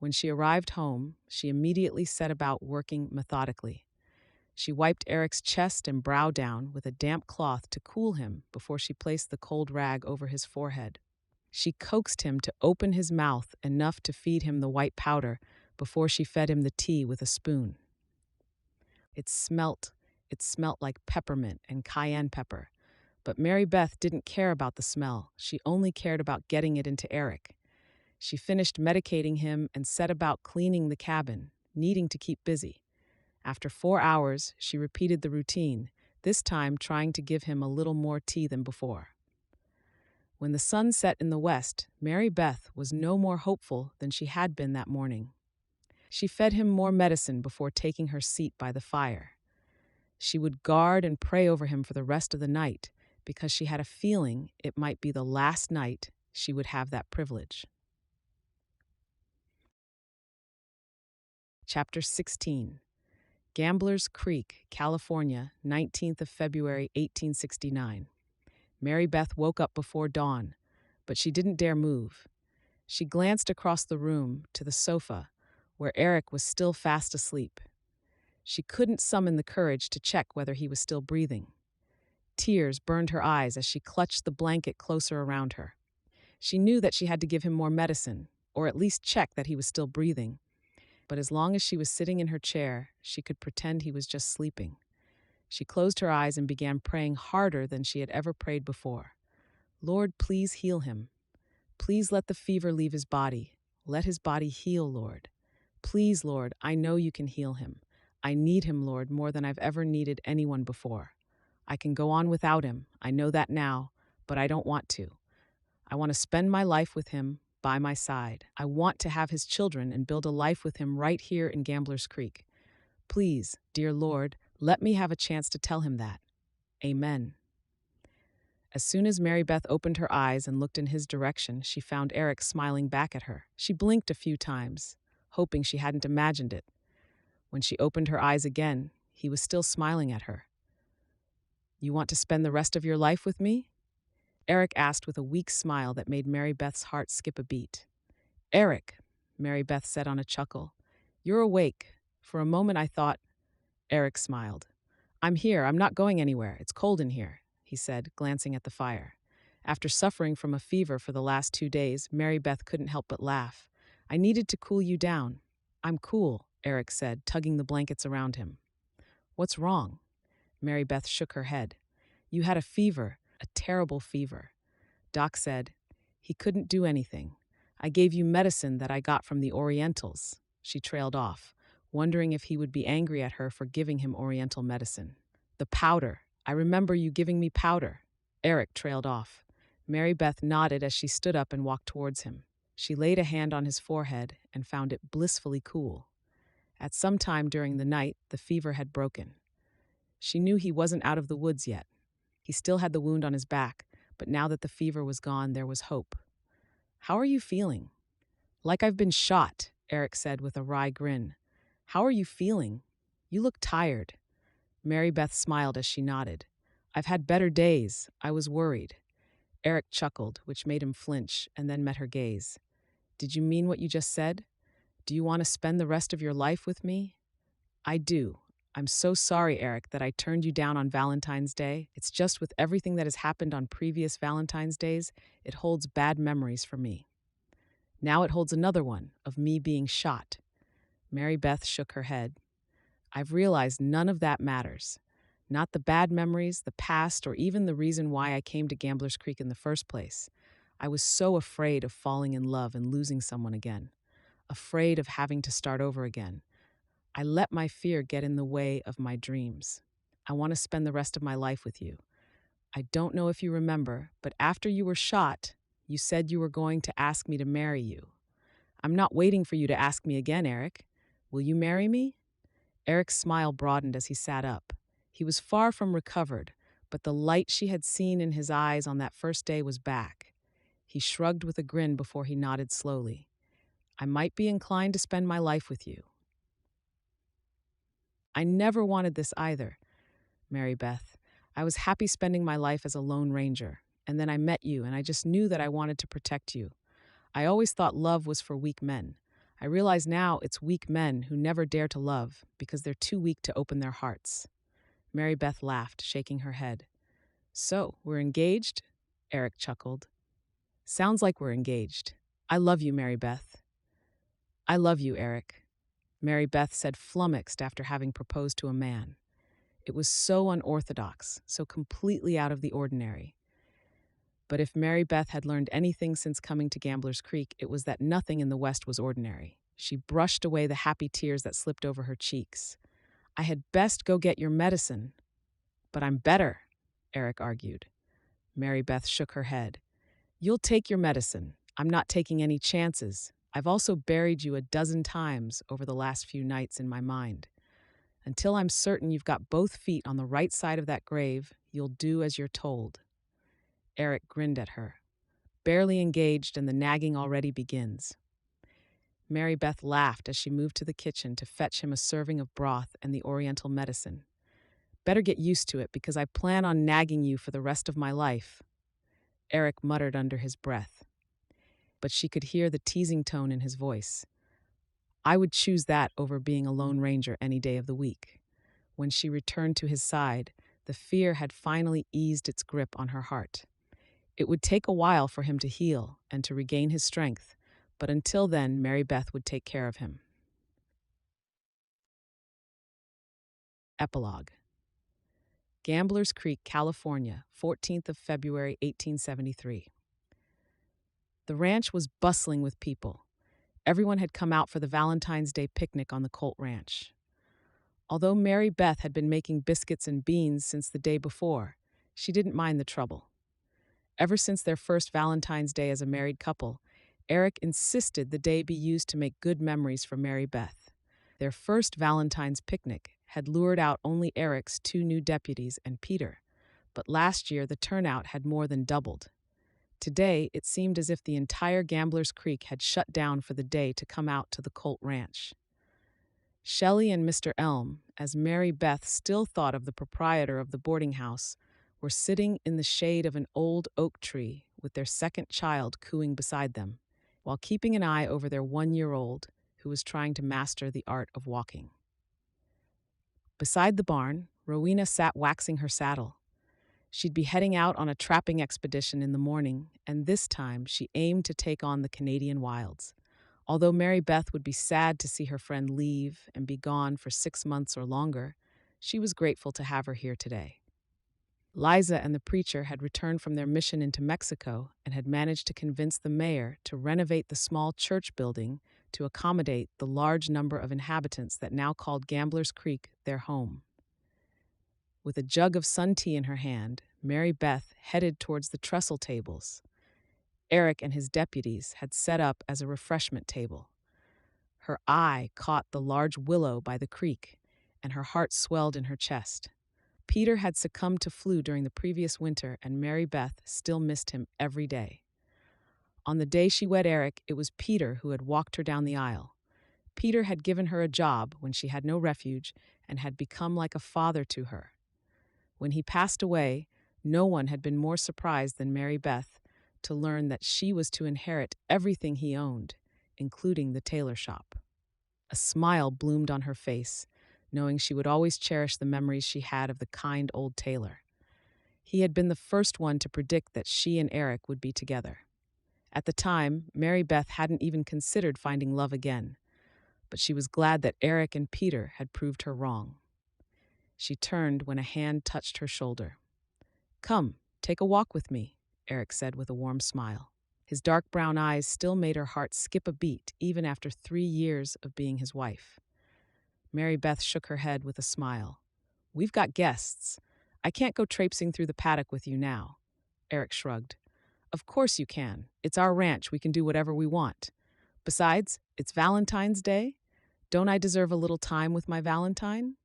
When she arrived home, she immediately set about working methodically. She wiped Eric's chest and brow down with a damp cloth to cool him before she placed the cold rag over his forehead. She coaxed him to open his mouth enough to feed him the white powder before she fed him the tea with a spoon. It smelt like peppermint and cayenne pepper, but Mary Beth didn't care about the smell. She only cared about getting it into Eric. She finished medicating him and set about cleaning the cabin, needing to keep busy. After 4 hours, she repeated the routine, this time trying to give him a little more tea than before. When the sun set in the west, Mary Beth was no more hopeful than she had been that morning. She fed him more medicine before taking her seat by the fire. She would guard and pray over him for the rest of the night because she had a feeling it might be the last night she would have that privilege. Chapter 16. Gambler's Creek, California, 19th of February, 1869. Mary Beth woke up before dawn, but she didn't dare move. She glanced across the room to the sofa, where Eric was still fast asleep. She couldn't summon the courage to check whether he was still breathing. Tears burned her eyes as she clutched the blanket closer around her. She knew that she had to give him more medicine, or at least check that he was still breathing. But as long as she was sitting in her chair, she could pretend he was just sleeping. She closed her eyes and began praying harder than she had ever prayed before. Lord, please heal him. Please let the fever leave his body. Let his body heal, Lord. Please, Lord, I know you can heal him. I need him, Lord, more than I've ever needed anyone before. I can go on without him. I know that now, but I don't want to. I want to spend my life with him, by my side. I want to have his children and build a life with him right here in Gambler's Creek. Please, dear Lord, let me have a chance to tell him that. Amen. As soon as Mary Beth opened her eyes and looked in his direction, she found Eric smiling back at her. She blinked a few times, hoping she hadn't imagined it. When she opened her eyes again, he was still smiling at her. You want to spend the rest of your life with me? Eric asked with a weak smile that made Mary Beth's heart skip a beat. Eric, Mary Beth said on a chuckle. You're awake. For a moment I thought... Eric smiled. I'm here. I'm not going anywhere. It's cold in here, he said, glancing at the fire. After suffering from a fever for the last 2 days, Mary Beth couldn't help but laugh. I needed to cool you down. I'm cool, Eric said, tugging the blankets around him. What's wrong? Mary Beth shook her head. You had a fever, a terrible fever. Doc said, he couldn't do anything. I gave you medicine that I got from the Orientals. She trailed off, wondering if he would be angry at her for giving him Oriental medicine. The powder. I remember you giving me powder. Eric trailed off. Mary Beth nodded as she stood up and walked towards him. She laid a hand on his forehead and found it blissfully cool. At some time during the night, the fever had broken. She knew he wasn't out of the woods yet. He still had the wound on his back, but now that the fever was gone, there was hope. How are you feeling? Like I've been shot, Eric said with a wry grin. How are you feeling? You look tired. Mary Beth smiled as she nodded. I've had better days. I was worried. Eric chuckled, which made him flinch, and then met her gaze. Did you mean what you just said? Do you want to spend the rest of your life with me? I do. I'm so sorry, Eric, that I turned you down on Valentine's Day. It's just with everything that has happened on previous Valentine's Days, it holds bad memories for me. Now it holds another one, of me being shot. Mary Beth shook her head. I've realized none of that matters. Not the bad memories, the past, or even the reason why I came to Gambler's Creek in the first place. I was so afraid of falling in love and losing someone again. Afraid of having to start over again. I let my fear get in the way of my dreams. I want to spend the rest of my life with you. I don't know if you remember, but after you were shot, you said you were going to ask me to marry you. I'm not waiting for you to ask me again, Eric. Will you marry me? Eric's smile broadened as he sat up. He was far from recovered, but the light she had seen in his eyes on that first day was back. He shrugged with a grin before he nodded slowly. I might be inclined to spend my life with you. I never wanted this either, Mary Beth. I was happy spending my life as a lone ranger, and then I met you, and I just knew that I wanted to protect you. I always thought love was for weak men. I realize now it's weak men who never dare to love because they're too weak to open their hearts. Mary Beth laughed, shaking her head. So, we're engaged? Eric chuckled. Sounds like we're engaged. I love you, Mary Beth. I love you, Eric. Mary Beth said, flummoxed after having proposed to a man. It was so unorthodox, so completely out of the ordinary. But if Mary Beth had learned anything since coming to Gambler's Creek, it was that nothing in the West was ordinary. She brushed away the happy tears that slipped over her cheeks. I had best go get your medicine. But I'm better, Eric argued. Mary Beth shook her head. You'll take your medicine. I'm not taking any chances. I've also buried you a dozen times over the last few nights in my mind. Until I'm certain you've got both feet on the right side of that grave, you'll do as you're told. Eric grinned at her. Barely engaged, and the nagging already begins. Mary Beth laughed as she moved to the kitchen to fetch him a serving of broth and the Oriental medicine. Better get used to it because I plan on nagging you for the rest of my life. Eric muttered under his breath. But she could hear the teasing tone in his voice. I would choose that over being a lone ranger any day of the week. When she returned to his side, The fear had finally eased its grip on her heart. It would take a while for him to heal and to regain his strength, but until then, Mary Beth would take care of him. Epilogue. Gamblers Creek, California, 14th of February, 1873. The ranch was bustling with people. Everyone had come out for the Valentine's Day picnic on the Colt Ranch. Although Mary Beth had been making biscuits and beans since the day before, she didn't mind the trouble. Ever since their first Valentine's Day as a married couple, Eric insisted the day be used to make good memories for Mary Beth. Their first Valentine's picnic had lured out only Eric's 2 new deputies and Peter, but last year the turnout had more than doubled. Today, it seemed as if the entire Gamblers Creek had shut down for the day to come out to the Colt Ranch. Shelley and Mr. Elm, as Mary Beth still thought of the proprietor of the boarding house, were sitting in the shade of an old oak tree with their second child cooing beside them, while keeping an eye over their 1-year-old who was trying to master the art of walking. Beside the barn, Rowena sat waxing her saddle. She'd be heading out on a trapping expedition in the morning, and this time she aimed to take on the Canadian wilds. Although Mary Beth would be sad to see her friend leave and be gone for 6 months or longer, she was grateful to have her here today. Liza and the preacher had returned from their mission into Mexico and had managed to convince the mayor to renovate the small church building to accommodate the large number of inhabitants that now called Gamblers Creek their home. With a jug of sun tea in her hand, Mary Beth headed towards the trestle tables. Eric and his deputies had set up as a refreshment table. Her eye caught the large willow by the creek, and her heart swelled in her chest. Peter had succumbed to flu during the previous winter, and Mary Beth still missed him every day. On the day she wed Eric, it was Peter who had walked her down the aisle. Peter had given her a job when she had no refuge and had become like a father to her. When he passed away, no one had been more surprised than Mary Beth to learn that she was to inherit everything he owned, including the tailor shop. A smile bloomed on her face, knowing she would always cherish the memories she had of the kind old tailor. He had been the first one to predict that she and Eric would be together. At the time, Mary Beth hadn't even considered finding love again, but she was glad that Eric and Peter had proved her wrong. She turned when a hand touched her shoulder. "Come, take a walk with me," Eric said with a warm smile. His dark brown eyes still made her heart skip a beat even after 3 years of being his wife. Mary Beth shook her head with a smile. "We've got guests. I can't go traipsing through the paddock with you now." Eric shrugged. "Of course you can. It's our ranch. We can do whatever we want. Besides, it's Valentine's Day. Don't I deserve a little time with my Valentine?"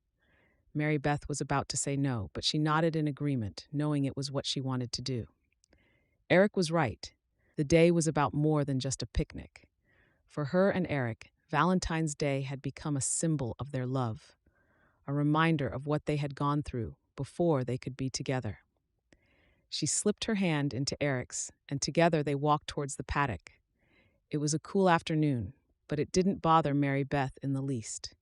Mary Beth was about to say no, but she nodded in agreement, knowing it was what she wanted to do. Eric was right. The day was about more than just a picnic. For her and Eric, Valentine's Day had become a symbol of their love, a reminder of what they had gone through before they could be together. She slipped her hand into Eric's, and together they walked towards the paddock. It was a cool afternoon, but it didn't bother Mary Beth in the least.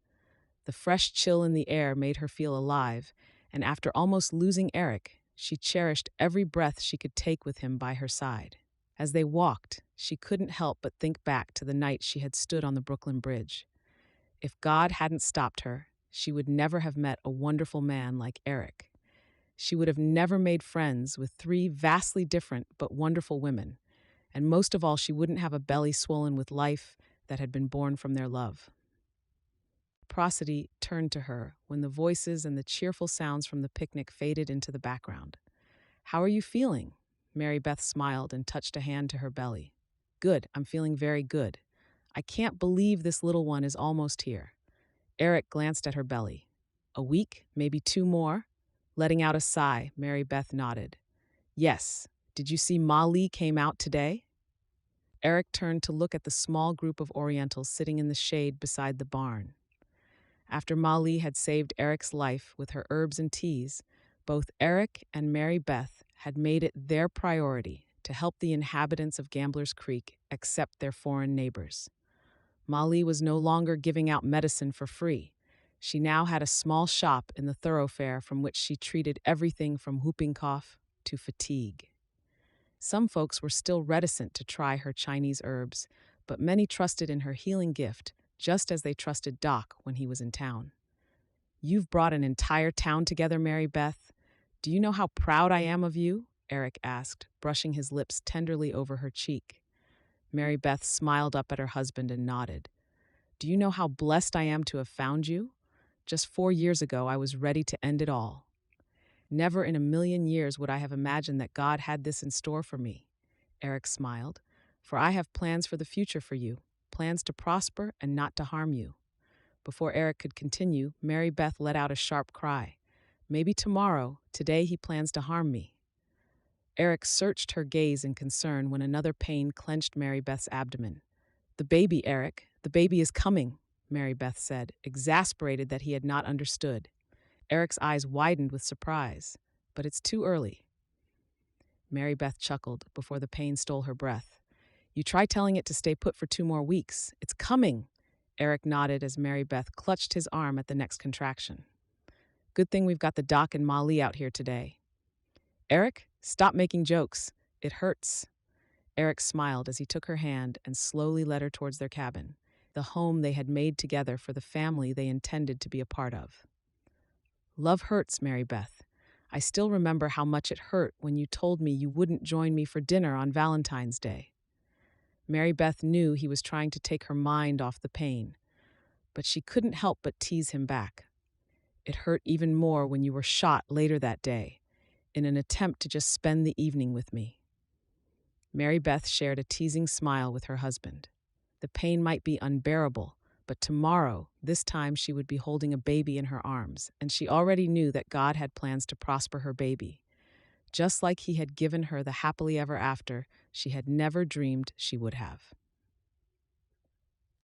The fresh chill in the air made her feel alive, and after almost losing Eric, she cherished every breath she could take with him by her side. As they walked, she couldn't help but think back to the night she had stood on the Brooklyn Bridge. If God hadn't stopped her, she would never have met a wonderful man like Eric. She would have never made friends with 3 vastly different but wonderful women, and most of all, she wouldn't have a belly swollen with life that had been born from their love. Prosody turned to her when the voices and the cheerful sounds from the picnic faded into the background. "How are you feeling?" Mary Beth smiled and touched a hand to her belly. "Good, I'm feeling very good. I can't believe this little one is almost here." Eric glanced at her belly. "A week, maybe 2 more?" Letting out a sigh, Mary Beth nodded. "Yes. Did you see Ma Lee came out today?" Eric turned to look at the small group of Orientals sitting in the shade beside the barn. After Ma Lee had saved Eric's life with her herbs and teas, both Eric and Mary Beth had made it their priority to help the inhabitants of Gamblers Creek accept their foreign neighbors. Ma Lee was no longer giving out medicine for free. She now had a small shop in the thoroughfare from which she treated everything from whooping cough to fatigue. Some folks were still reticent to try her Chinese herbs, but many trusted in her healing gift, just as they trusted Doc when he was in town. "You've brought an entire town together, Mary Beth. Do you know how proud I am of you?" Eric asked, brushing his lips tenderly over her cheek. Mary Beth smiled up at her husband and nodded. "Do you know how blessed I am to have found you? Just 4 years ago, I was ready to end it all. Never in a million years would I have imagined that God had this in store for me." Eric smiled. "For I have plans for the future for you, plans to prosper and not to harm you." Before Eric could continue, Mary Beth let out a sharp cry. "Maybe tomorrow, today he plans to harm me." Eric searched her gaze in concern when another pain clenched Mary Beth's abdomen. "The baby, Eric, the baby is coming," Mary Beth said, exasperated that he had not understood. Eric's eyes widened with surprise. "But it's too early." Mary Beth chuckled before the pain stole her breath. "You try telling it to stay put for 2 more weeks. It's coming." Eric nodded as Mary Beth clutched his arm at the next contraction. "Good thing we've got the Doc and Molly out here today." "Eric, stop making jokes. It hurts." Eric smiled as he took her hand and slowly led her towards their cabin, the home they had made together for the family they intended to be a part of. "Love hurts, Mary Beth. I still remember how much it hurt when you told me you wouldn't join me for dinner on Valentine's Day." Mary Beth knew he was trying to take her mind off the pain, but she couldn't help but tease him back. "It hurt even more when you were shot later that day, in an attempt to just spend the evening with me." Mary Beth shared a teasing smile with her husband. The pain might be unbearable, but tomorrow, this time she would be holding a baby in her arms, and she already knew that God had plans to prosper her baby. Just like he had given her the happily ever after she had never dreamed she would have.